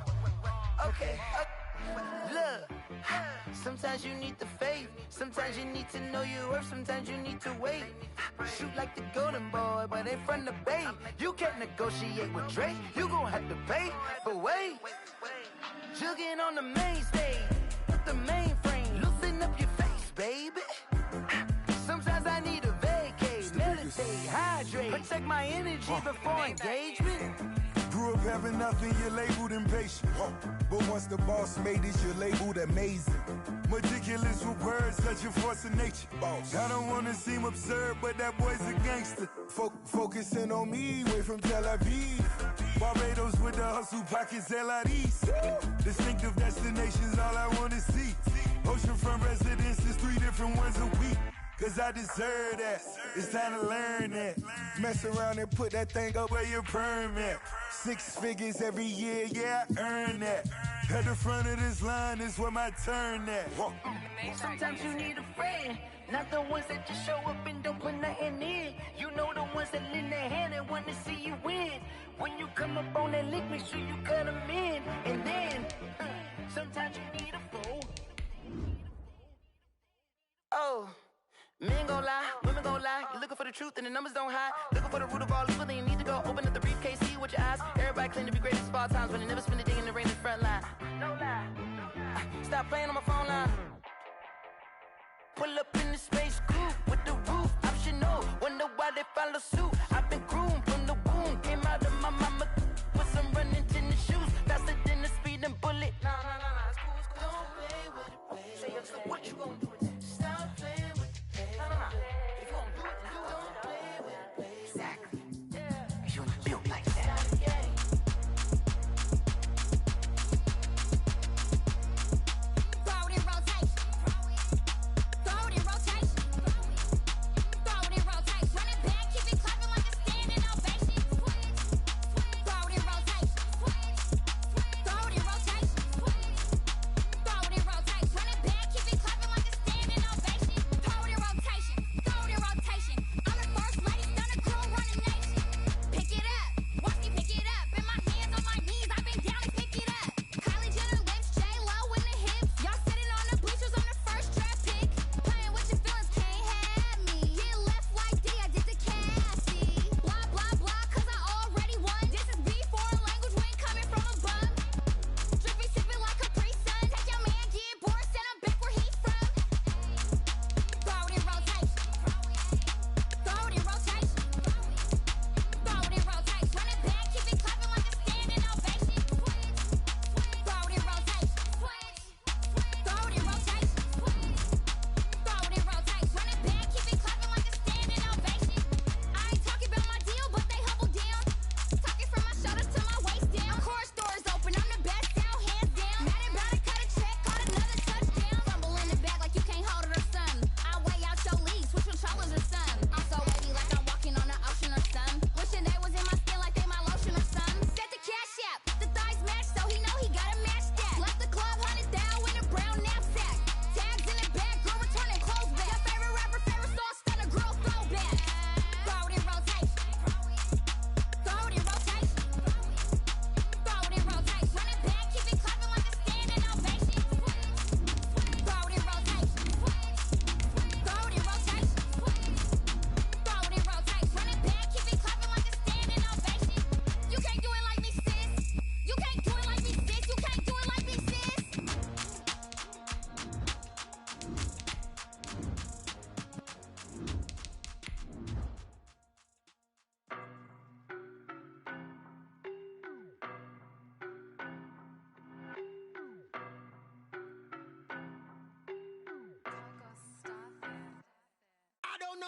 Okay, look, sometimes you need the faith, sometimes you need to know your worth, sometimes you need to wait. Shoot like the golden boy, but ain't from the bay. You can't negotiate with Drake, you gon' have to pay. But wait, jugging on the main stage, with the mainframe, loosen up your face, baby. Sometimes I need a vacate, meditate, hydrate, protect my energy before engagement. Grew up having nothing, you're labeled impatient. But once the boss made it, you're labeled amazing. Meticulous with words, such a force of nature. I don't wanna seem absurd, but that boy's a gangster. Focusing on me, way from Tel Aviv. Barbados with the hustle pockets, LIDs. Distinctive destinations, all I wanna see. Oceanfront residences, 3 different ones a week. Cause I deserve that, it's time to learn that. Mess around and put that thing up where your permit. 6 figures every year, yeah, I earn that. At the front of this line is where my turn at. Sometimes you need a friend, not the ones that just show up and don't put nothing in. You know the ones that lend their hand and want to see you win. When you come up on that lick, make sure you cut them in. And then, sometimes you need a fool. Oh. Men gon' lie, women gon' lie. You're looking for the truth and the numbers don't hide. Looking for the root of all evil, then you need to go open up the briefcase, see with your eyes. Everybody claim to be greatest of all times, but they never spend a day in the rain in the front line. No lie. Stop playing on my phone line. Pull up in the space coupe with the roof optional. Wonder why they follow suit. I've been groomed from the womb. Came out of my mama with some running tennis shoes. Faster than the speeding bullet. Nah, it's cool, it's cool. Don't play with it, baby. Say, so what you gon' do with that? Stop playing with it. If you gon'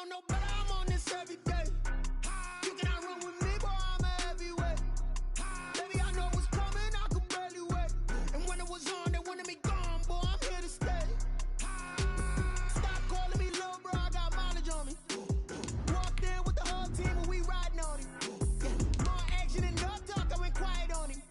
know no better, I'm on this every day. You cannot run with me, boy, I'm a heavyweight. Baby, I know what's coming, I could barely wait. And when it was on, they wanted me gone, boy, I'm here to stay. Stop calling me little bro, I got mileage on me. Walked in with the whole team and we riding on him. Yeah, more action and no talk, I went quiet on him.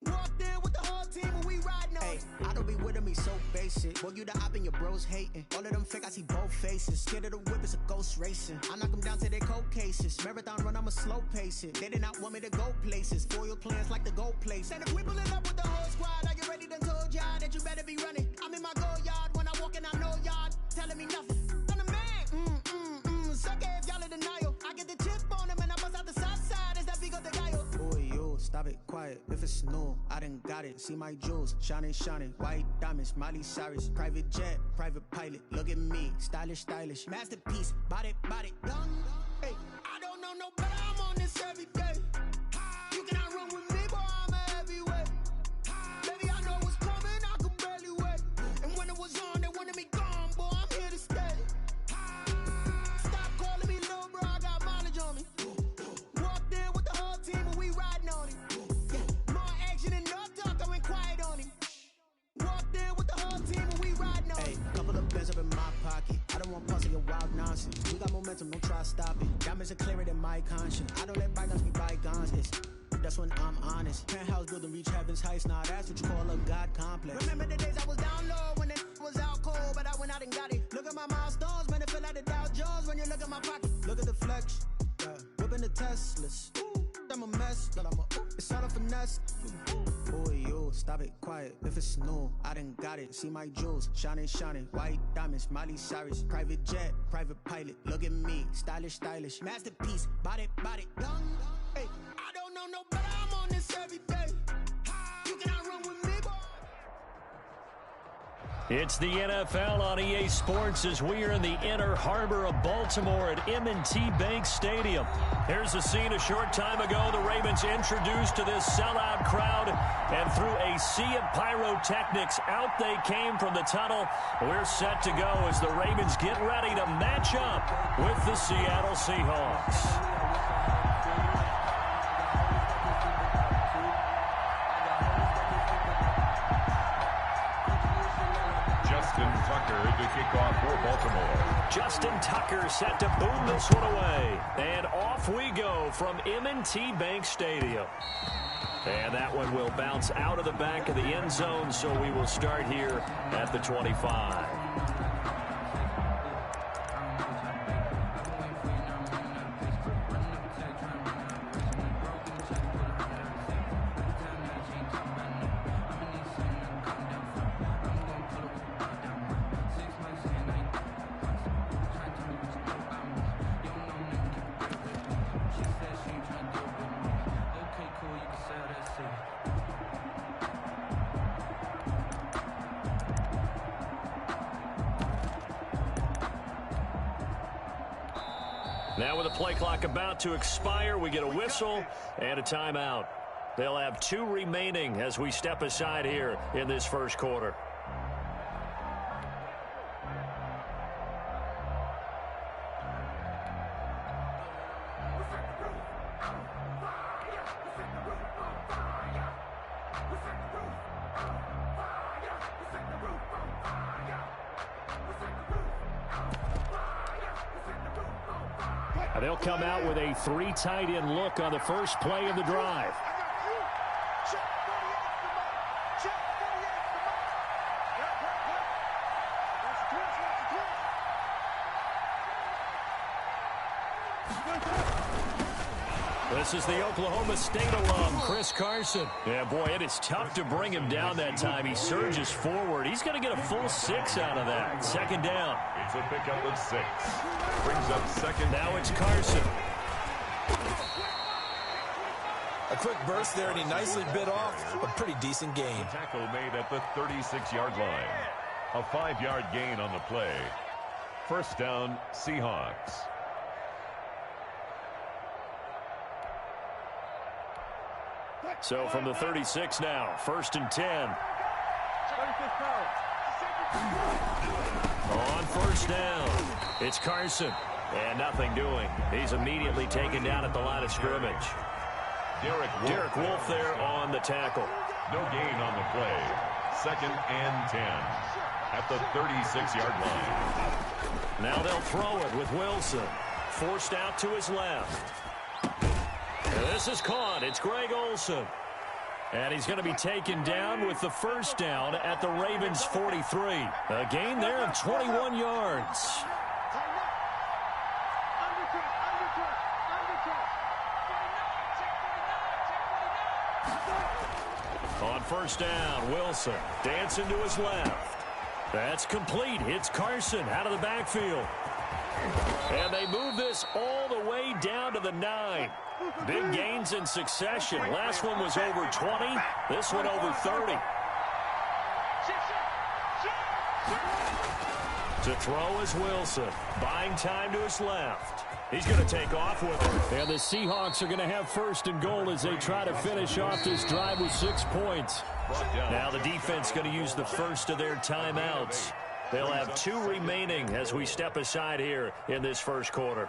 Walked in with the whole team and we riding on him. I don't be with me so basic. Boy, you the op and your bros hating. All of them fake, I see both faces. Scared of the whip, it's a ghost racing. I knock them down to their cold cases. Marathon run, I'ma slow pace it. They did not want me to go places. Foil plans like the gold place. And if we pulling up with the whole squad, I get ready to told y'all that you better be running. I'm in my go yard. When I walk in, I know y'all telling me nothing. I'm the man. Suck it if y'all in denial. I get the chip on them and I bust out the south side. Is that Vigo de Gallo? Boy, you stop it, quiet. If it's new, I done got it. See my jewels, shining, white diamonds, Miley Cyrus, private jet, private pilot. Look at me, stylish, masterpiece, body, young. Hey, I don't know no better, I'm on this every day. You cannot run with me, boy, I'm a heavyweight. Baby, I know what's coming, I could barely wait. And when it was on, they wanted me gone, boy, I'm here to stay. Stop calling me little bro, I got mileage on me. Walked in with the whole team and we riding on him. Yeah, more action and no talk, I went quiet on him. Walked in with the whole team and we riding on him. Couple of bands up in my pocket. I don't want pussy or wild nonsense. We got momentum, don't try to stop it. Diamonds are clearer than my conscience. I don't let bygones be bygones. That's when I'm honest. Penthouse building, reach heaven's heights. Nah, that's what you call a God complex. Remember the days I was down low when it was out cold, but I went out and got it. Look at my milestones, man, it feel like the Dow Jones when you look at my pocket. Look at the flex, whipping the Teslas. I'm a mess, but it's all a finesse. Boy, you stop it, quiet. If it's new, I done got it. See my jewels, shining, white diamonds, Miley Cyrus, private jet, private pilot. Look at me, stylish, masterpiece, body, young. Hey, I don't know no better, I'm on this every day. You cannot run with me, boy. It's the NFL on EA Sports as we are in the inner harbor of Baltimore at M&T Bank Stadium. Here's a scene a short time ago. The Ravens introduced to this sellout crowd, and through a sea of pyrotechnics, out they came from the tunnel. We're set to go as the Ravens get ready to match up with the Seattle Seahawks. To kick off for Baltimore. Justin Tucker set to boom this one away. And off we go from M&T Bank Stadium. And that one will bounce out of the back of the end zone, so we will start here at the 25. Now with the play clock about to expire, we get a whistle and a timeout. They'll have 2 remaining as we step aside here in this first quarter. They'll come out with a 3 tight end look on the first play of the drive. This is the Oklahoma State alum, Chris Carson. Yeah, boy, it is tough to bring him down that time. He surges forward. He's going to get a full 6 out of that. Second down. It's a pickup of 6. Brings up second. Now it's Carson. A quick burst there, and he nicely bit off a pretty decent gain. Tackle made at the 36-yard line. A 5-yard gain on the play. First down, Seahawks. So from the 36 now, 1st and 10. On first down, it's Carson. And nothing doing. He's immediately taken down at the line of scrimmage. Derek Wolfe there on the tackle. No gain on the play. 2nd and 10 at the 36-yard line. Now they'll throw it with Wilson. Forced out to his left. And this is caught. It's Greg Olsen. And he's going to be taken down with the first down at the Ravens' 43. A gain there of 21 yards. On first down, Wilson dancing to his left. That's complete. It's Carson out of the backfield. And they move this all the way down to the 9. Big gains in succession. Last one was over 20. This one over 30. To throw is Wilson. Buying time to his left. He's going to take off with it. And the Seahawks are going to have 1st and goal as they try to finish off this drive with 6 points. Now the defense going to use the first of their timeouts. They'll have 2 remaining as we step aside here in this first quarter.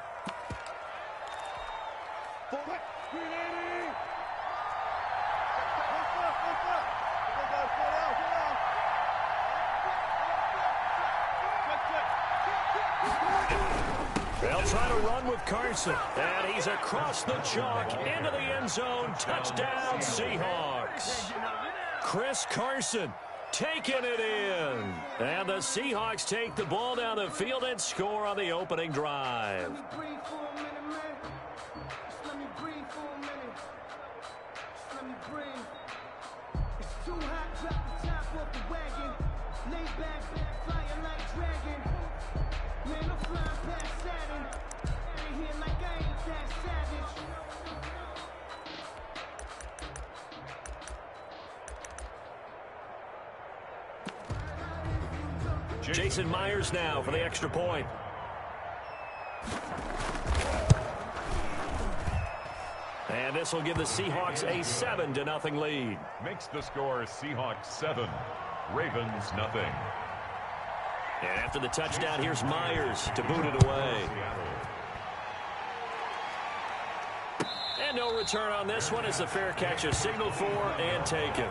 They'll try to run with Carson. And he's across the chalk into the end zone. Touchdown, Seahawks. Chris Carson taking it in. And the Seahawks take the ball down the field and score on the opening drive. Jason Myers now for the extra point. And this will give the Seahawks a 7-0 lead. Makes the score Seahawks 7, Ravens nothing. And after the touchdown, here's Myers to boot it away. And no return on this one as the fair catch is signaled for and taken.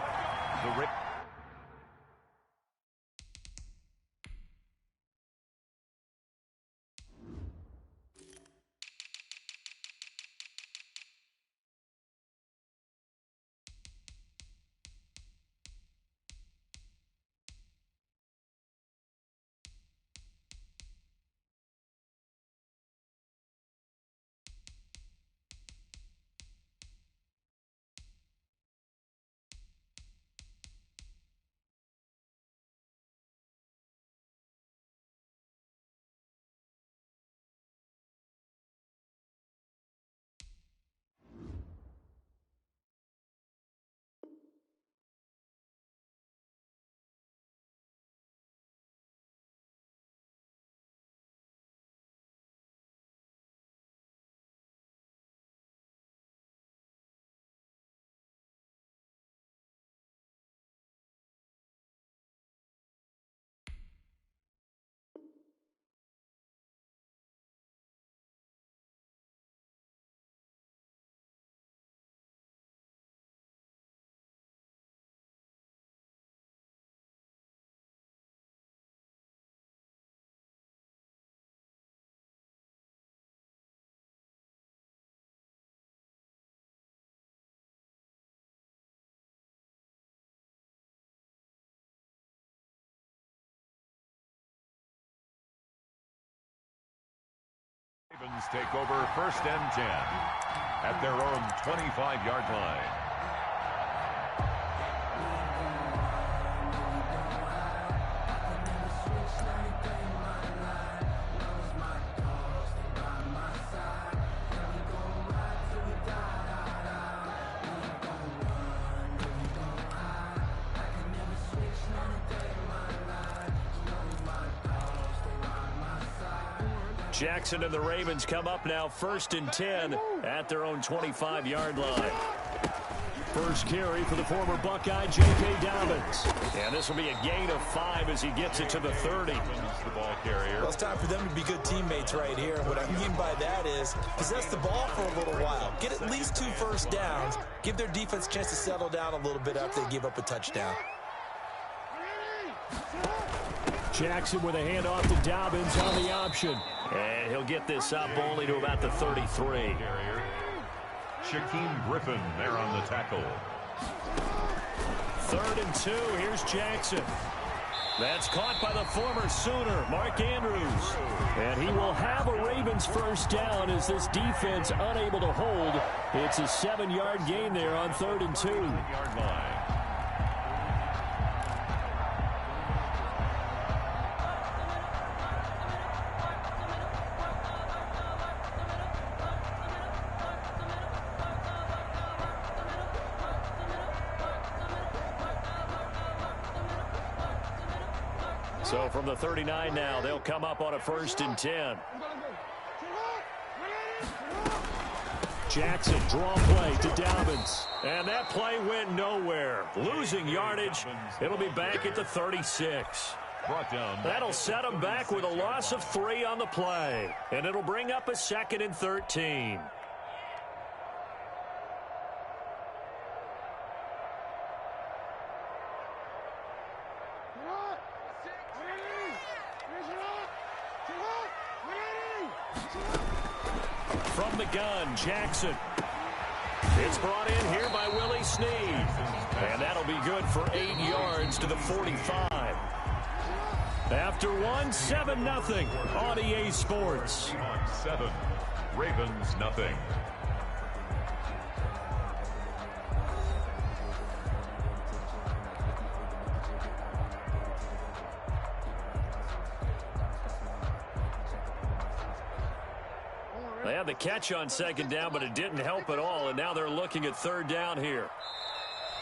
Ravens take over 1st and 10 at their own 25-yard line. Jackson and the Ravens come up now 1st and 10 at their own 25-yard line. First carry for the former Buckeye, J.K. Dobbins. And this will be a gain of 5 as he gets it to the 30. The ball carrier. Well, it's time for them to be good teammates right here. And what I mean by that is possess the ball for a little while. Get at least 2 first downs. Give their defense a chance to settle down a little bit after they give up a touchdown. Jackson with a handoff to Dobbins on the option. And he'll get this up only to about the 33. Shaquem Griffin there on the tackle. 3rd and 2. Here's Jackson. That's caught by the former Sooner, Mark Andrews. And he will have a Ravens first down as this defense unable to hold. It's a 7-yard gain there on 3rd and 2. Yard line. So from the 39 now, they'll come up on a 1st and 10. Jackson, draw play to Dobbins. And that play went nowhere. Losing yardage. It'll be back at the 36. Brought down. That'll set him back with a loss of 3 on the play. And it'll bring up a 2nd and 13. From the gun, Jackson. It's brought in here by Willie Snead. And that'll be good for 8 yards to the 45. After 1, 7-0 on EA Sports. 7, Ravens nothing. They had the catch on 2nd down, but it didn't help at all, and now they're looking at 3rd down here.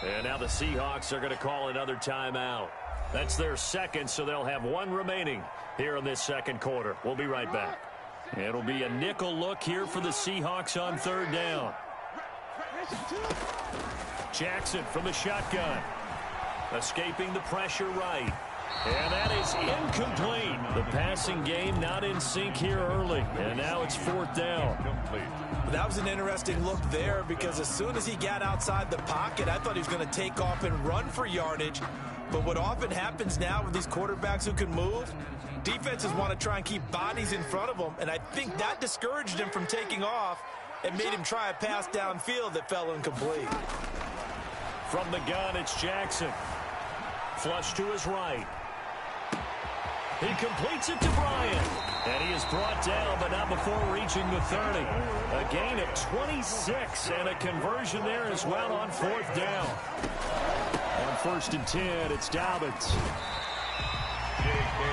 And now the Seahawks are going to call another timeout. That's their 2nd, so they'll have 1 remaining here in this 2nd quarter. We'll be right back. It'll be a nickel look here for the Seahawks on 3rd down. Jackson from the shotgun. Escaping the pressure right. And that is incomplete. The passing game not in sync here early. And now it's 4th down. That was an interesting look there because as soon as he got outside the pocket, I thought he was going to take off and run for yardage. But what often happens now with these quarterbacks who can move, defenses want to try and keep bodies in front of them. And I think that discouraged him from taking off and made him try a pass downfield that fell incomplete. From the gun, it's Jackson. Flush to his right. He completes it to Bryant. And he is brought down, but not before reaching the 30. A gain of 26 and a conversion there as well on 4th down. On 1st and 10, it's Dobbins.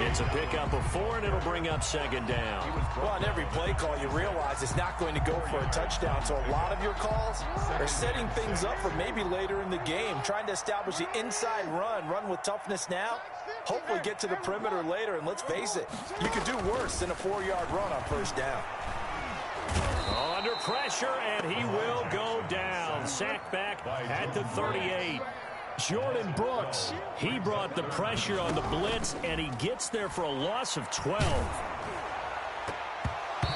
It's a pickup of 4, and it'll bring up 2nd down. Well, on every play call, you realize it's not going to go for a touchdown. So a lot of your calls are setting things up for maybe later in the game, trying to establish the inside run with toughness now, hopefully get to the perimeter later. And let's face it, you could do worse than a 4-yard run on 1st down. Under pressure, and he will go down. Sacked back at the 38. Jordan Brooks, he brought the pressure on the blitz, and he gets there for a loss of 12.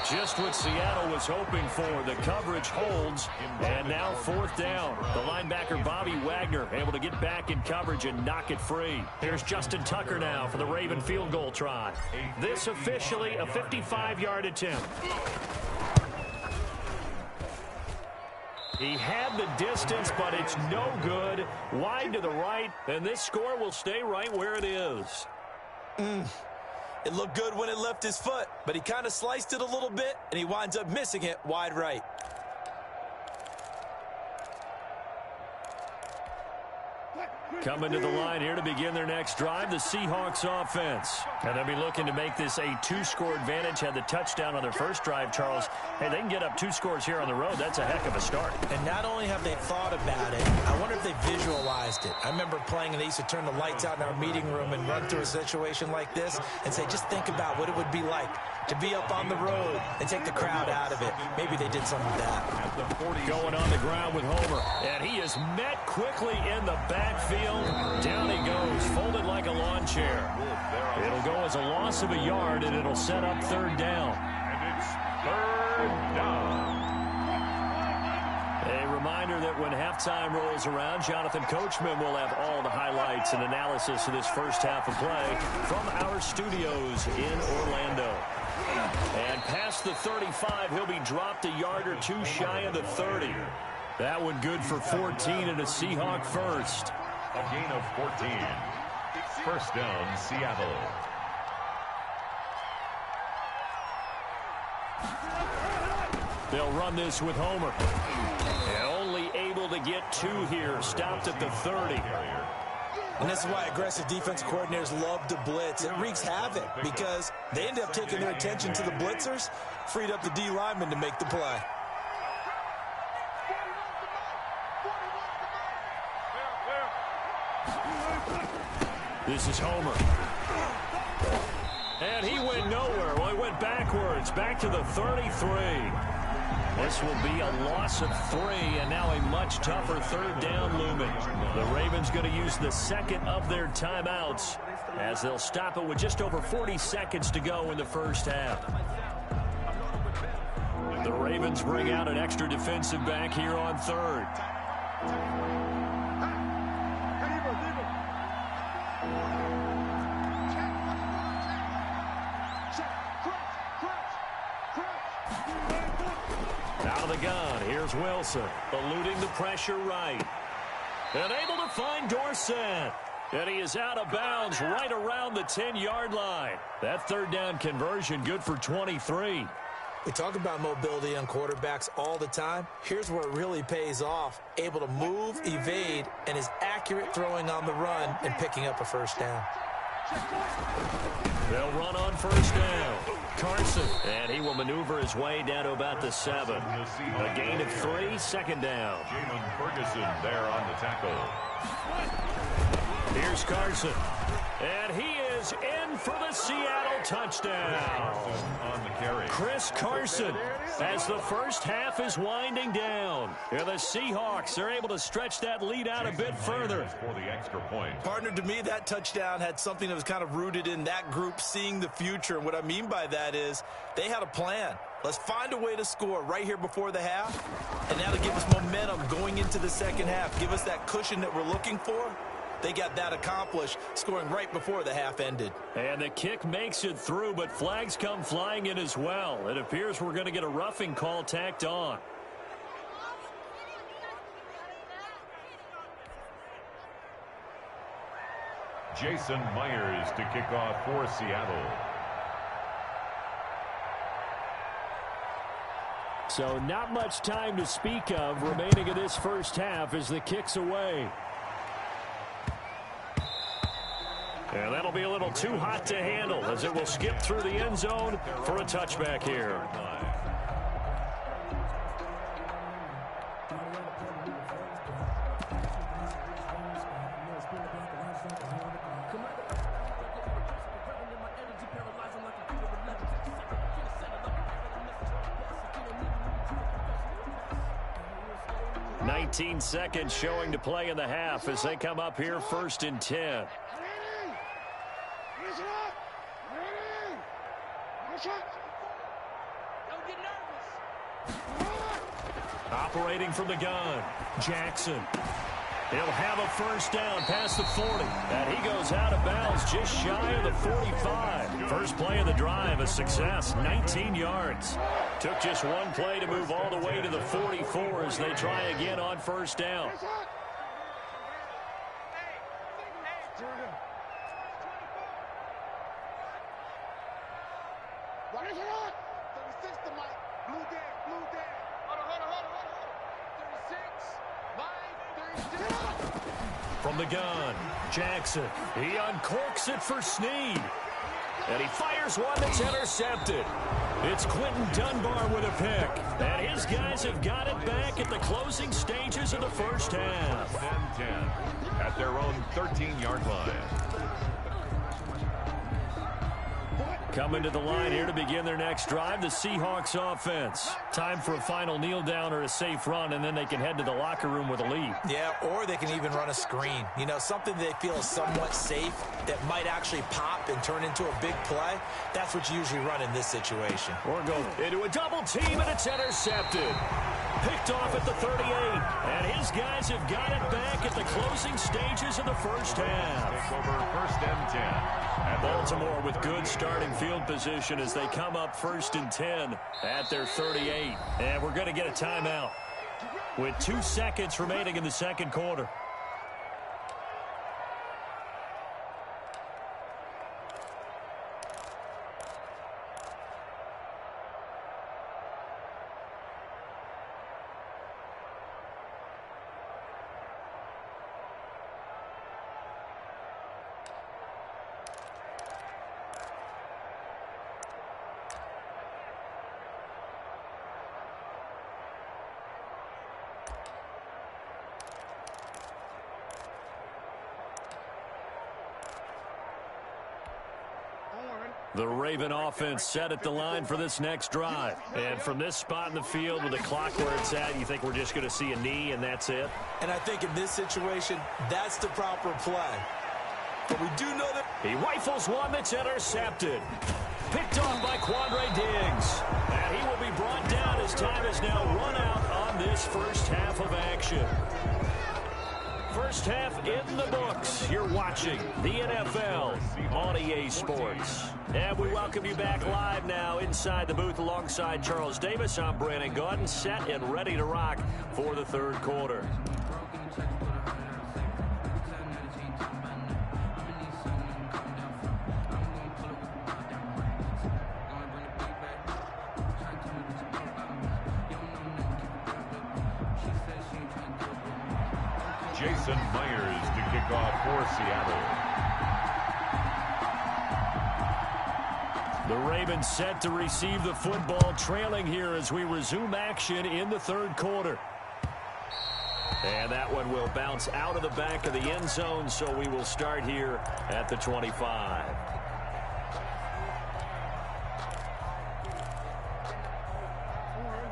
Just what Seattle was hoping for. The coverage holds, and now 4th down. The linebacker Bobby Wagner able to get back in coverage and knock it free. Here's Justin Tucker now for the Raven field goal try. This officially a 55-yard attempt. He had the distance, but it's no good. Wide to the right, and this score will stay right where it is. It looked good when it left his foot, but he kind of sliced it a little bit, and he winds up missing it wide right. Coming to the line here to begin their next drive, the Seahawks offense. And they'll be looking to make this a two-score advantage. Had the touchdown on their first drive, Charles. Hey, they can get up 2 scores here on the road. That's a heck of a start. And not only have they thought about it, I wonder if they visualized it. I remember playing and they used to turn the lights out in our meeting room and run through a situation like this and say, just think about what it would be like to be up on the road and take the crowd out of it. Maybe they did something with that. Going on the ground with Homer. And he is met quickly in the backfield. Down he goes, folded like a lawn chair. It'll go as a loss of a yard, and it'll set up 3rd down. And it's 3rd down. A reminder that when halftime rolls around, Jonathan Coachman will have all the highlights and analysis of this first half of play from our studios in Orlando. And past the 35, he'll be dropped a yard or 2 shy of the 30. That one good for 14 and a Seahawk first. A gain of 14. 1st down, Seattle. They'll run this with Homer. And only able to get 2 here. Stopped at the 30. And this is why aggressive defensive coordinators love to blitz. It wreaks havoc because they end up taking their attention to the blitzers, freed up the D lineman to make the play. This is Homer. And he went nowhere. Well, he went backwards, back to the 33. This will be a loss of 3, and now a much tougher 3rd down looming. The Ravens going to use the 2nd of their timeouts as they'll stop it with just over 40 seconds to go in the first half. The Ravens bring out an extra defensive back here on 3rd. Out of the gun, here's Wilson, eluding the pressure right. And able to find Dorsett. And he is out of bounds right around the 10-yard line. That 3rd down conversion good for 23. We talk about mobility on quarterbacks all the time. Here's where it really pays off. Able to move, evade, and is accurate throwing on the run and picking up a 1st down. They'll run on 1st down. Carson, and he will maneuver his way down to about the 7. A gain of 3, 2nd down. Jamin Ferguson there on the tackle. Here's Carson. And he is in for the Seattle touchdown. On the carry. Chris Carson, as the first half is winding down. And the Seahawks are able to stretch that lead out a bit further. For the extra point. Partner, to me, that touchdown had something that was kind of rooted in that group seeing the future. And what I mean by that is they had a plan. Let's find a way to score right here before the half. And that'll give us momentum going into the 2nd half. Give us that cushion that we're looking for. They got that accomplished, scoring right before the half ended. And the kick makes it through, but flags come flying in as well. It appears we're going to get a roughing call tacked on. Jason Myers to kick off for Seattle. So not much time to speak of remaining in this first half as the kick's away. And that'll be a little too hot to handle as it will skip through the end zone for a touchback here. Seconds showing to play in the half as they come up here 1st and 10. Operating from the gun, Jackson. He'll have a 1st down past the 40. And he goes out of bounds just shy of the 45. First play of the drive, a success, 19 yards. Took just one play to move all the way to the 44 as they try again on 1st down. From the gun, Jackson. He uncorks it for Snead. And he fires one that's intercepted. It's Quentin Dunbar with a pick. And his guys have got it back at the closing stages of the first half. 10-10 at their own 13-yard line. Coming to the line here to begin their next drive, the Seahawks offense. Time for a final kneel down or a safe run, and then they can head to the locker room with a lead. Yeah, or they can even run a screen. You know, something they feel is somewhat safe that might actually pop and turn into a big play. That's what you usually run in this situation. Or go into a double team, and it's intercepted. Picked off at the 38, and his guys have got it back at the closing stages of the first half. Take over first and 10. Baltimore with good starting field position as they come up first and 10 at their 38. And we're going to get a timeout with 2 seconds remaining in the second quarter. The Raven offense set at the line for this next drive. And from this spot in the field with the clock where it's at, you think we're just going to see a knee and that's it? And I think in this situation, that's the proper play. But we do know that he rifles one that's intercepted. Picked off by Quandre Diggs. And he will be brought down as time is now run out on this first half of action. First half in the books. You're watching the NFL on EA Sports. And we welcome you back live now inside the booth alongside Charles Davis. I'm Brandon Gaudin, set and ready to rock for the third quarter. Jason Myers to kick off for Seattle. The Ravens set to receive the football, trailing here as we resume action in the third quarter. And that one will bounce out of the back of the end zone, so we will start here at the 25.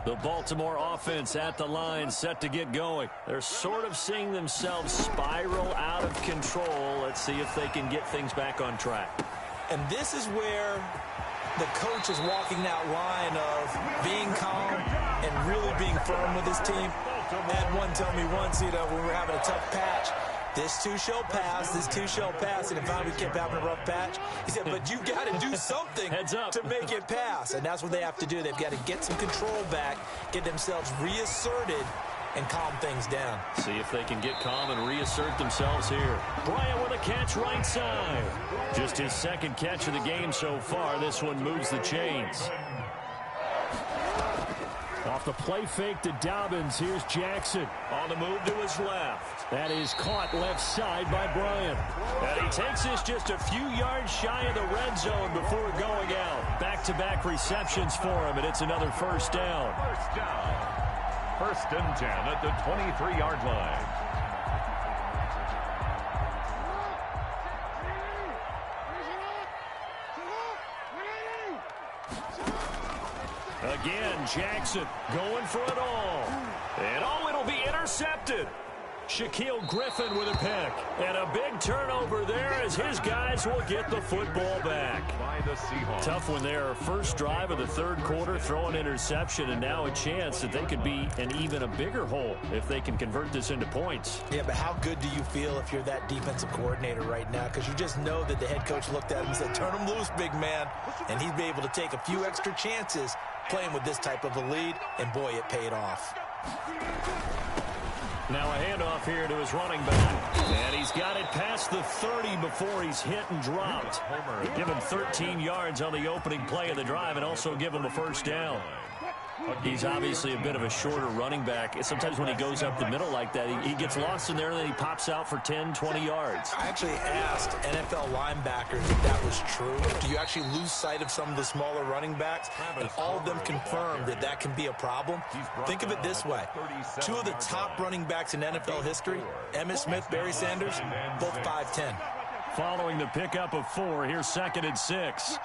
The Baltimore offense at the line, set to get going. They're sort of seeing themselves spiral out of control. Let's see if they can get things back on track. And this is where the coach is walking that line of being calm and really being firm with his team. I had one tell me once, when we were having a tough patch, this too shall pass, this too shall pass. And if we kept having a rough patch, he said, but you've got to do something to make it pass. And that's what they have to do. They've got to get some control back, get themselves reasserted, and calm things down. See if they can get calm and reassert themselves here. Bryant with a catch right side. Just his second catch of the game so far. This one moves the chains. Off the play fake to Dobbins, here's Jackson on the move to his left. That is caught left side by Bryant. And he takes this just a few yards shy of the red zone before going out. Back-to-back receptions for him, and it's another first down. First down. First and 10 at the 23-yard line. Again, Jackson going for it all. And it'll be intercepted. Shaquille Griffin with a pick. And a big turnover there as his guys will get the football back. By the Seahawks. Tough one there. First drive of the third quarter, throw an interception, and now a chance that they could be in even a bigger hole if they can convert this into points. Yeah, but how good do you feel if you're that defensive coordinator right now? Because you just know that the head coach looked at him and said, turn him loose, big man. And he'd be able to take a few extra chances playing with this type of a lead, and boy, it paid off. Now a handoff here to his running back. And he's got it past the 30 before he's hit and dropped. Give him 13 yards on the opening play of the drive and also give him a first down. He's obviously a bit of a shorter running back. Sometimes when he goes up the middle like that, he gets lost in there, and then he pops out for 10, 20 yards. I actually asked NFL linebackers if that was true. Do you actually lose sight of some of the smaller running backs? And all of them confirmed that that can be a problem. Think of it this way. Two of the top running backs in NFL history, Emmitt Smith, Barry Sanders, both 5'10". Following the pickup of 4, here's 2nd and 6.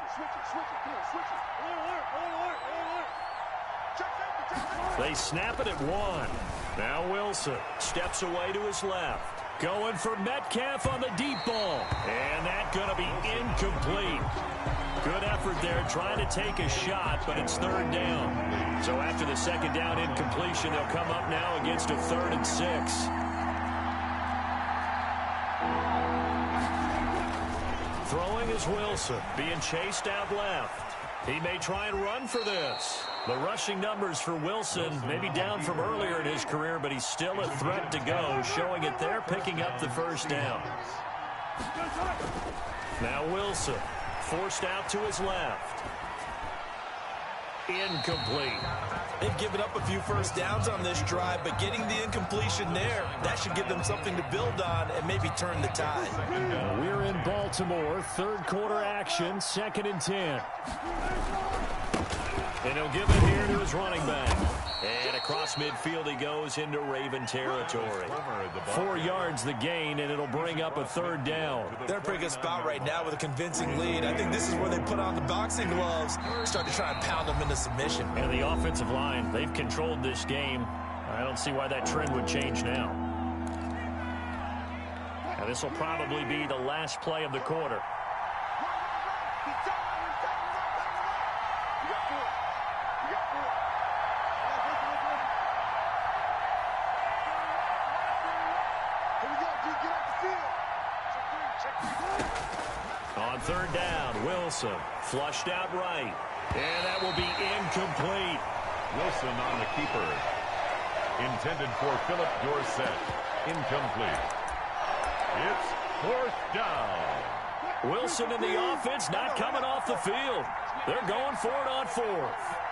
They snap it at 1. Now Wilson steps away to his left. Going for Metcalf on the deep ball. And that's going to be incomplete. Good effort there trying to take a shot, but it's 3rd down. So after the 2nd down incompletion, they'll come up now against a 3rd and 6. Throwing is Wilson, being chased out left. He may try and run for this. The rushing numbers for Wilson may be down from earlier in his career, but he's still a threat to go, showing it there, picking up the 1st down. Now Wilson, forced out to his left. Incomplete. They've given up a few 1st downs on this drive, but getting the incompletion there, that should give them something to build on and maybe turn the tide. We're in Baltimore, 3rd quarter action, 2nd and 10. And he'll give it here to his running back. And across midfield he goes into Raven territory. 4 yards the gain, and it'll bring up a 3rd down. They're in a pretty good spot right now with a convincing lead. I think this is where they put on the boxing gloves, start to try and pound them into submission. And the offensive line, they've controlled this game. I don't see why that trend would change now. And this will probably be the last play of the quarter. On 3rd down, Wilson flushed out right. And that will be incomplete. Wilson on the keeper. Intended for Philip Dorsett. Incomplete. It's 4th down. Wilson and the offense not coming off the field. They're going for it on 4th.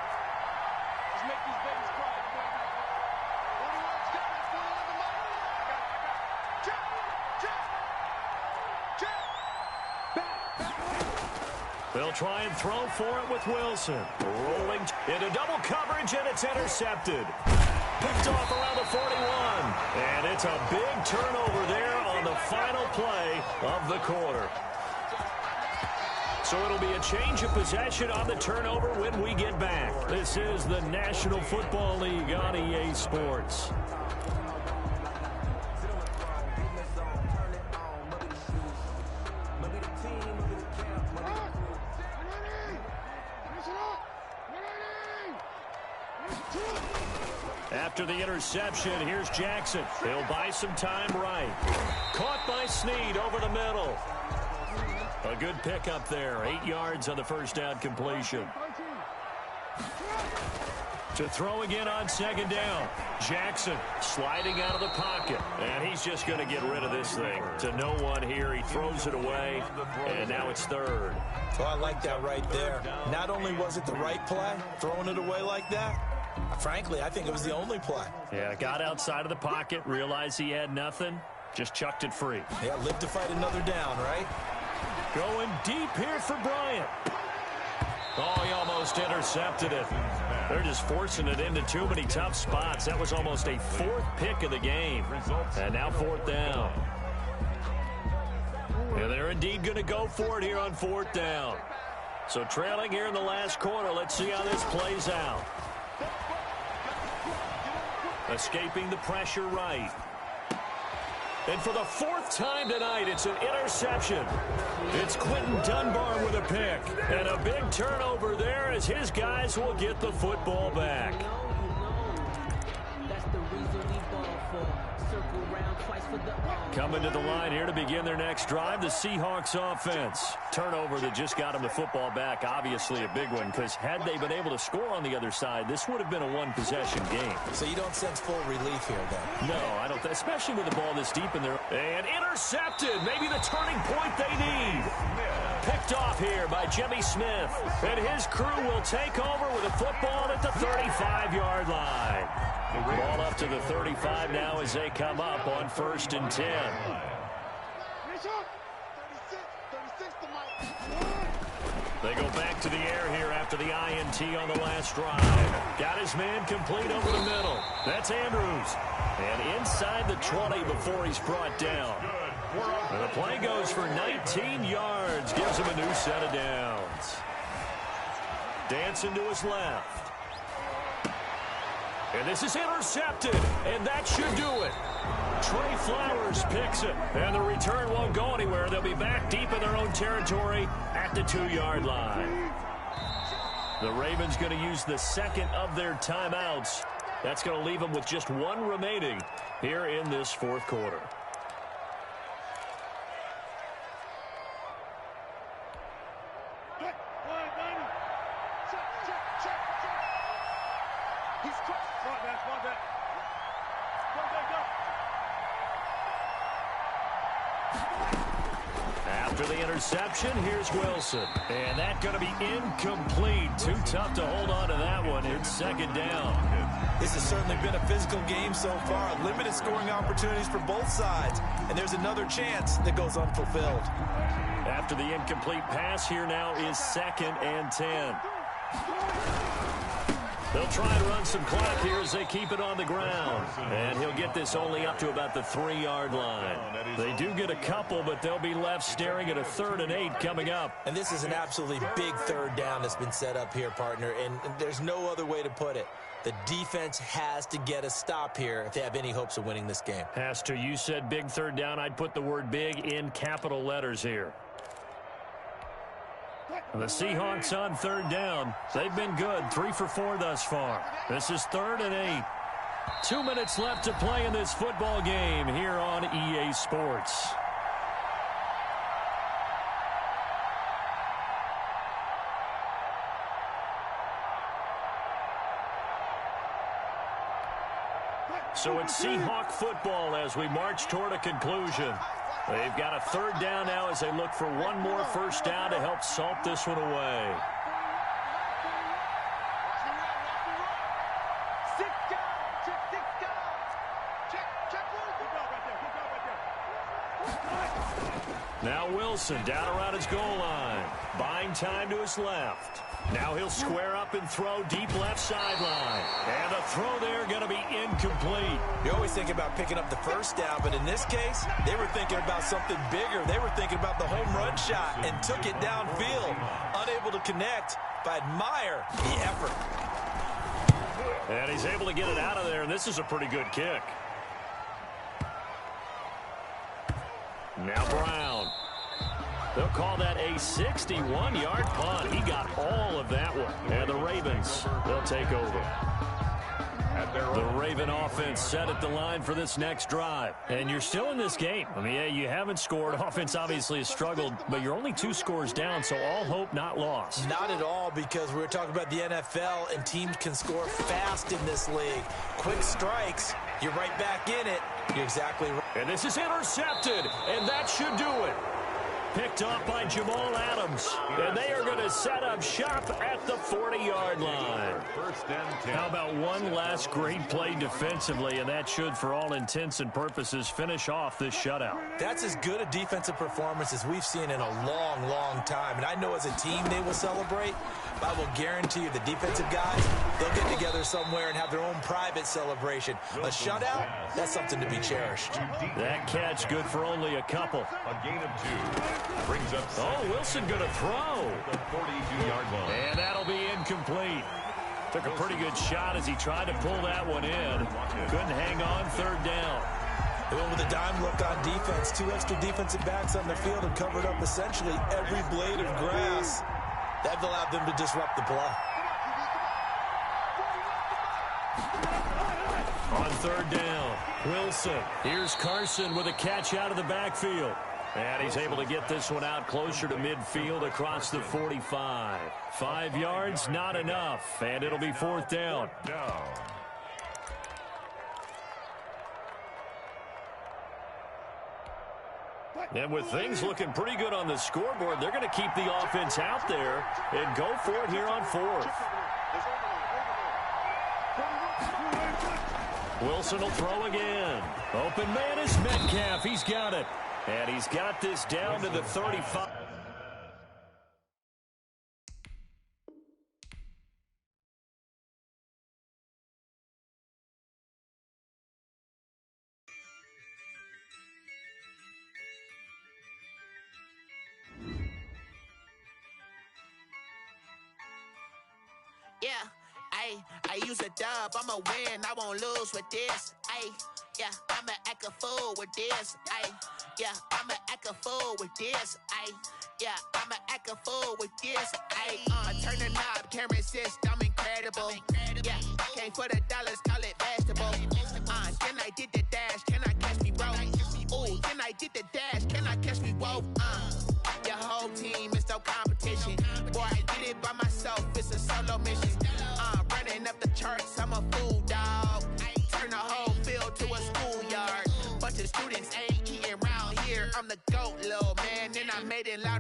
They'll try and throw for it with Wilson. Rolling into double coverage, and it's intercepted. Picked off around the 41. And it's a big turnover there on the final play of the quarter. So it'll be a change of possession on the turnover when we get back. This is the National Football League on EA Sports. After the interception, here's Jackson. He'll buy some time right. Caught by Snead over the middle. A good pickup there. 8 yards on the 1st down completion. To throw again on 2nd down. Jackson sliding out of the pocket. And he's just going to get rid of this thing. To no one here. He throws it away. And now it's 3rd. So I like that right there. Not only was it the right play, throwing it away like that, frankly, I think it was the only play. Yeah, got outside of the pocket, realized he had nothing, just chucked it free. Yeah, live to fight another down, right? Going deep here for Bryant. Oh, he almost intercepted it. They're just forcing it into too many tough spots. That was almost a 4th pick of the game. And now 4th down. And they're indeed going to go for it here on 4th down. So trailing here in the last quarter, let's see how this plays out. Escaping the pressure right. And for the 4th time tonight, it's an interception. It's Quentin Dunbar with a pick. And a big turnover there as his guys will get the football back. Coming to the line here to begin their next drive, the Seahawks offense. Turnover that just got them the football back, obviously a big one, because had they been able to score on the other side, this would have been a 1-possession game. So you don't sense full relief here, then? No, I don't, especially with the ball this deep in there. And intercepted, maybe the turning point they need. picked off here by Jimmy Smith. And his crew will take over with a football at the 35-yard line. Ball up to the 35 now as they come up on 1st and 10. They go back to the air here after the INT on the last drive. Got his man complete over the middle. That's Andrews. And inside the 20 before he's brought down. And the play goes for 19 yards. Gives him a new set of downs. Dancing to his left. And this is intercepted. And that should do it. Trey Flowers picks it. And the return won't go anywhere. They'll be back deep in their own territory at the 2-yard line. The Ravens going to use the second of their timeouts. That's going to leave them with just one remaining here in this 4th quarter. After the interception, here's Wilson. And that's going to be incomplete. Too tough to hold on to that one. It's 2nd down. This has certainly been a physical game so far. Limited scoring opportunities for both sides. And there's another chance that goes unfulfilled. After the incomplete pass, here now is 2nd and 10. They'll try and run some clock here as they keep it on the ground. And he'll get this only up to about the 3-yard line. They do get a couple, but they'll be left staring at a 3rd and 8 coming up. And this is an absolutely big 3rd down that's been set up here, partner. And there's no other way to put it. The defense has to get a stop here if they have any hopes of winning this game. Has to. You said big 3rd down. I'd put the word big in capital letters here. And the Seahawks on 3rd down. They've been good. 3 for 4 thus far. This is 3rd and 8. 2 minutes left to play in this football game here on EA Sports. So it's Seahawk football as we march toward a conclusion. They've got a 3rd down now as they look for one more 1st down to help salt this one away. Now Wilson down around his goal line. Buying time to his left. Now he'll square up and throw deep left sideline. And the throw there going to be incomplete. You always think about picking up the 1st down, but in this case, they were thinking about something bigger. They were thinking about the home run shot and took it downfield. Unable to connect, but admire the effort. And he's able to get it out of there, and this is a pretty good kick. Now Brown. They'll call that a 61-yard punt. He got all of that one. And the Ravens, they'll take over. The Raven offense set at the line for this next drive. And you're still in this game. I mean, yeah, you haven't scored. Offense obviously has struggled, but you're only 2 scores down, so all hope not lost. Not at all, because we were talking about the NFL, and teams can score fast in this league. Quick strikes, you're right back in it. You're exactly right. And this is intercepted, and that should do it. Picked off by Jamal Adams. And they are going to set up shop at the 40-yard line. How about one last great play defensively, and that should, for all intents and purposes, finish off this shutout. That's as good a defensive performance as we've seen in a long, long time. And I know as a team they will celebrate, but I will guarantee you the defensive guys, they'll get together somewhere and have their own private celebration. A shutout, that's something to be cherished. That catch good for only a couple. A gain of 2. Brings up Wilson going to throw. The 42-yard line. And that'll be incomplete. Took a pretty good shot as he tried to pull that one in. Couldn't hang on 3rd down. They went with a dime look on defense. 2 extra defensive backs on the field and covered up essentially every blade of grass. That allowed them to disrupt the play. On 3rd down, Wilson. Here's Carson with a catch out of the backfield. And he's able to get this one out closer to midfield across the 45. 5 yards, not enough, and it'll be 4th down. And with things looking pretty good on the scoreboard, they're going to keep the offense out there and go for it here on fourth. Wilson will throw again. Open man is Metcalf. He's got it. And he's got this down to the 35. Yeah, I use a dub, I'ma win, I won't lose with this. Yeah, I'ma act a fool with this. Yeah, I'ma act a fool with this. Yeah, I'ma act a fool with this. I turn the knob, can't resist, I'm incredible. Yeah, came for the dollars, call it vegetable. Then I did the dash, can I catch me, bro? Ooh, then I did the dash, can I catch me, whoa? Your whole team is no competition. Boy, I did it by myself, it's a solo mission. Running up the charts, I'm a fool, dog. Turn the whole field to a schoolyard. Bunch of students ain't eating around here. I'm the GOAT, little man, and I made it loud.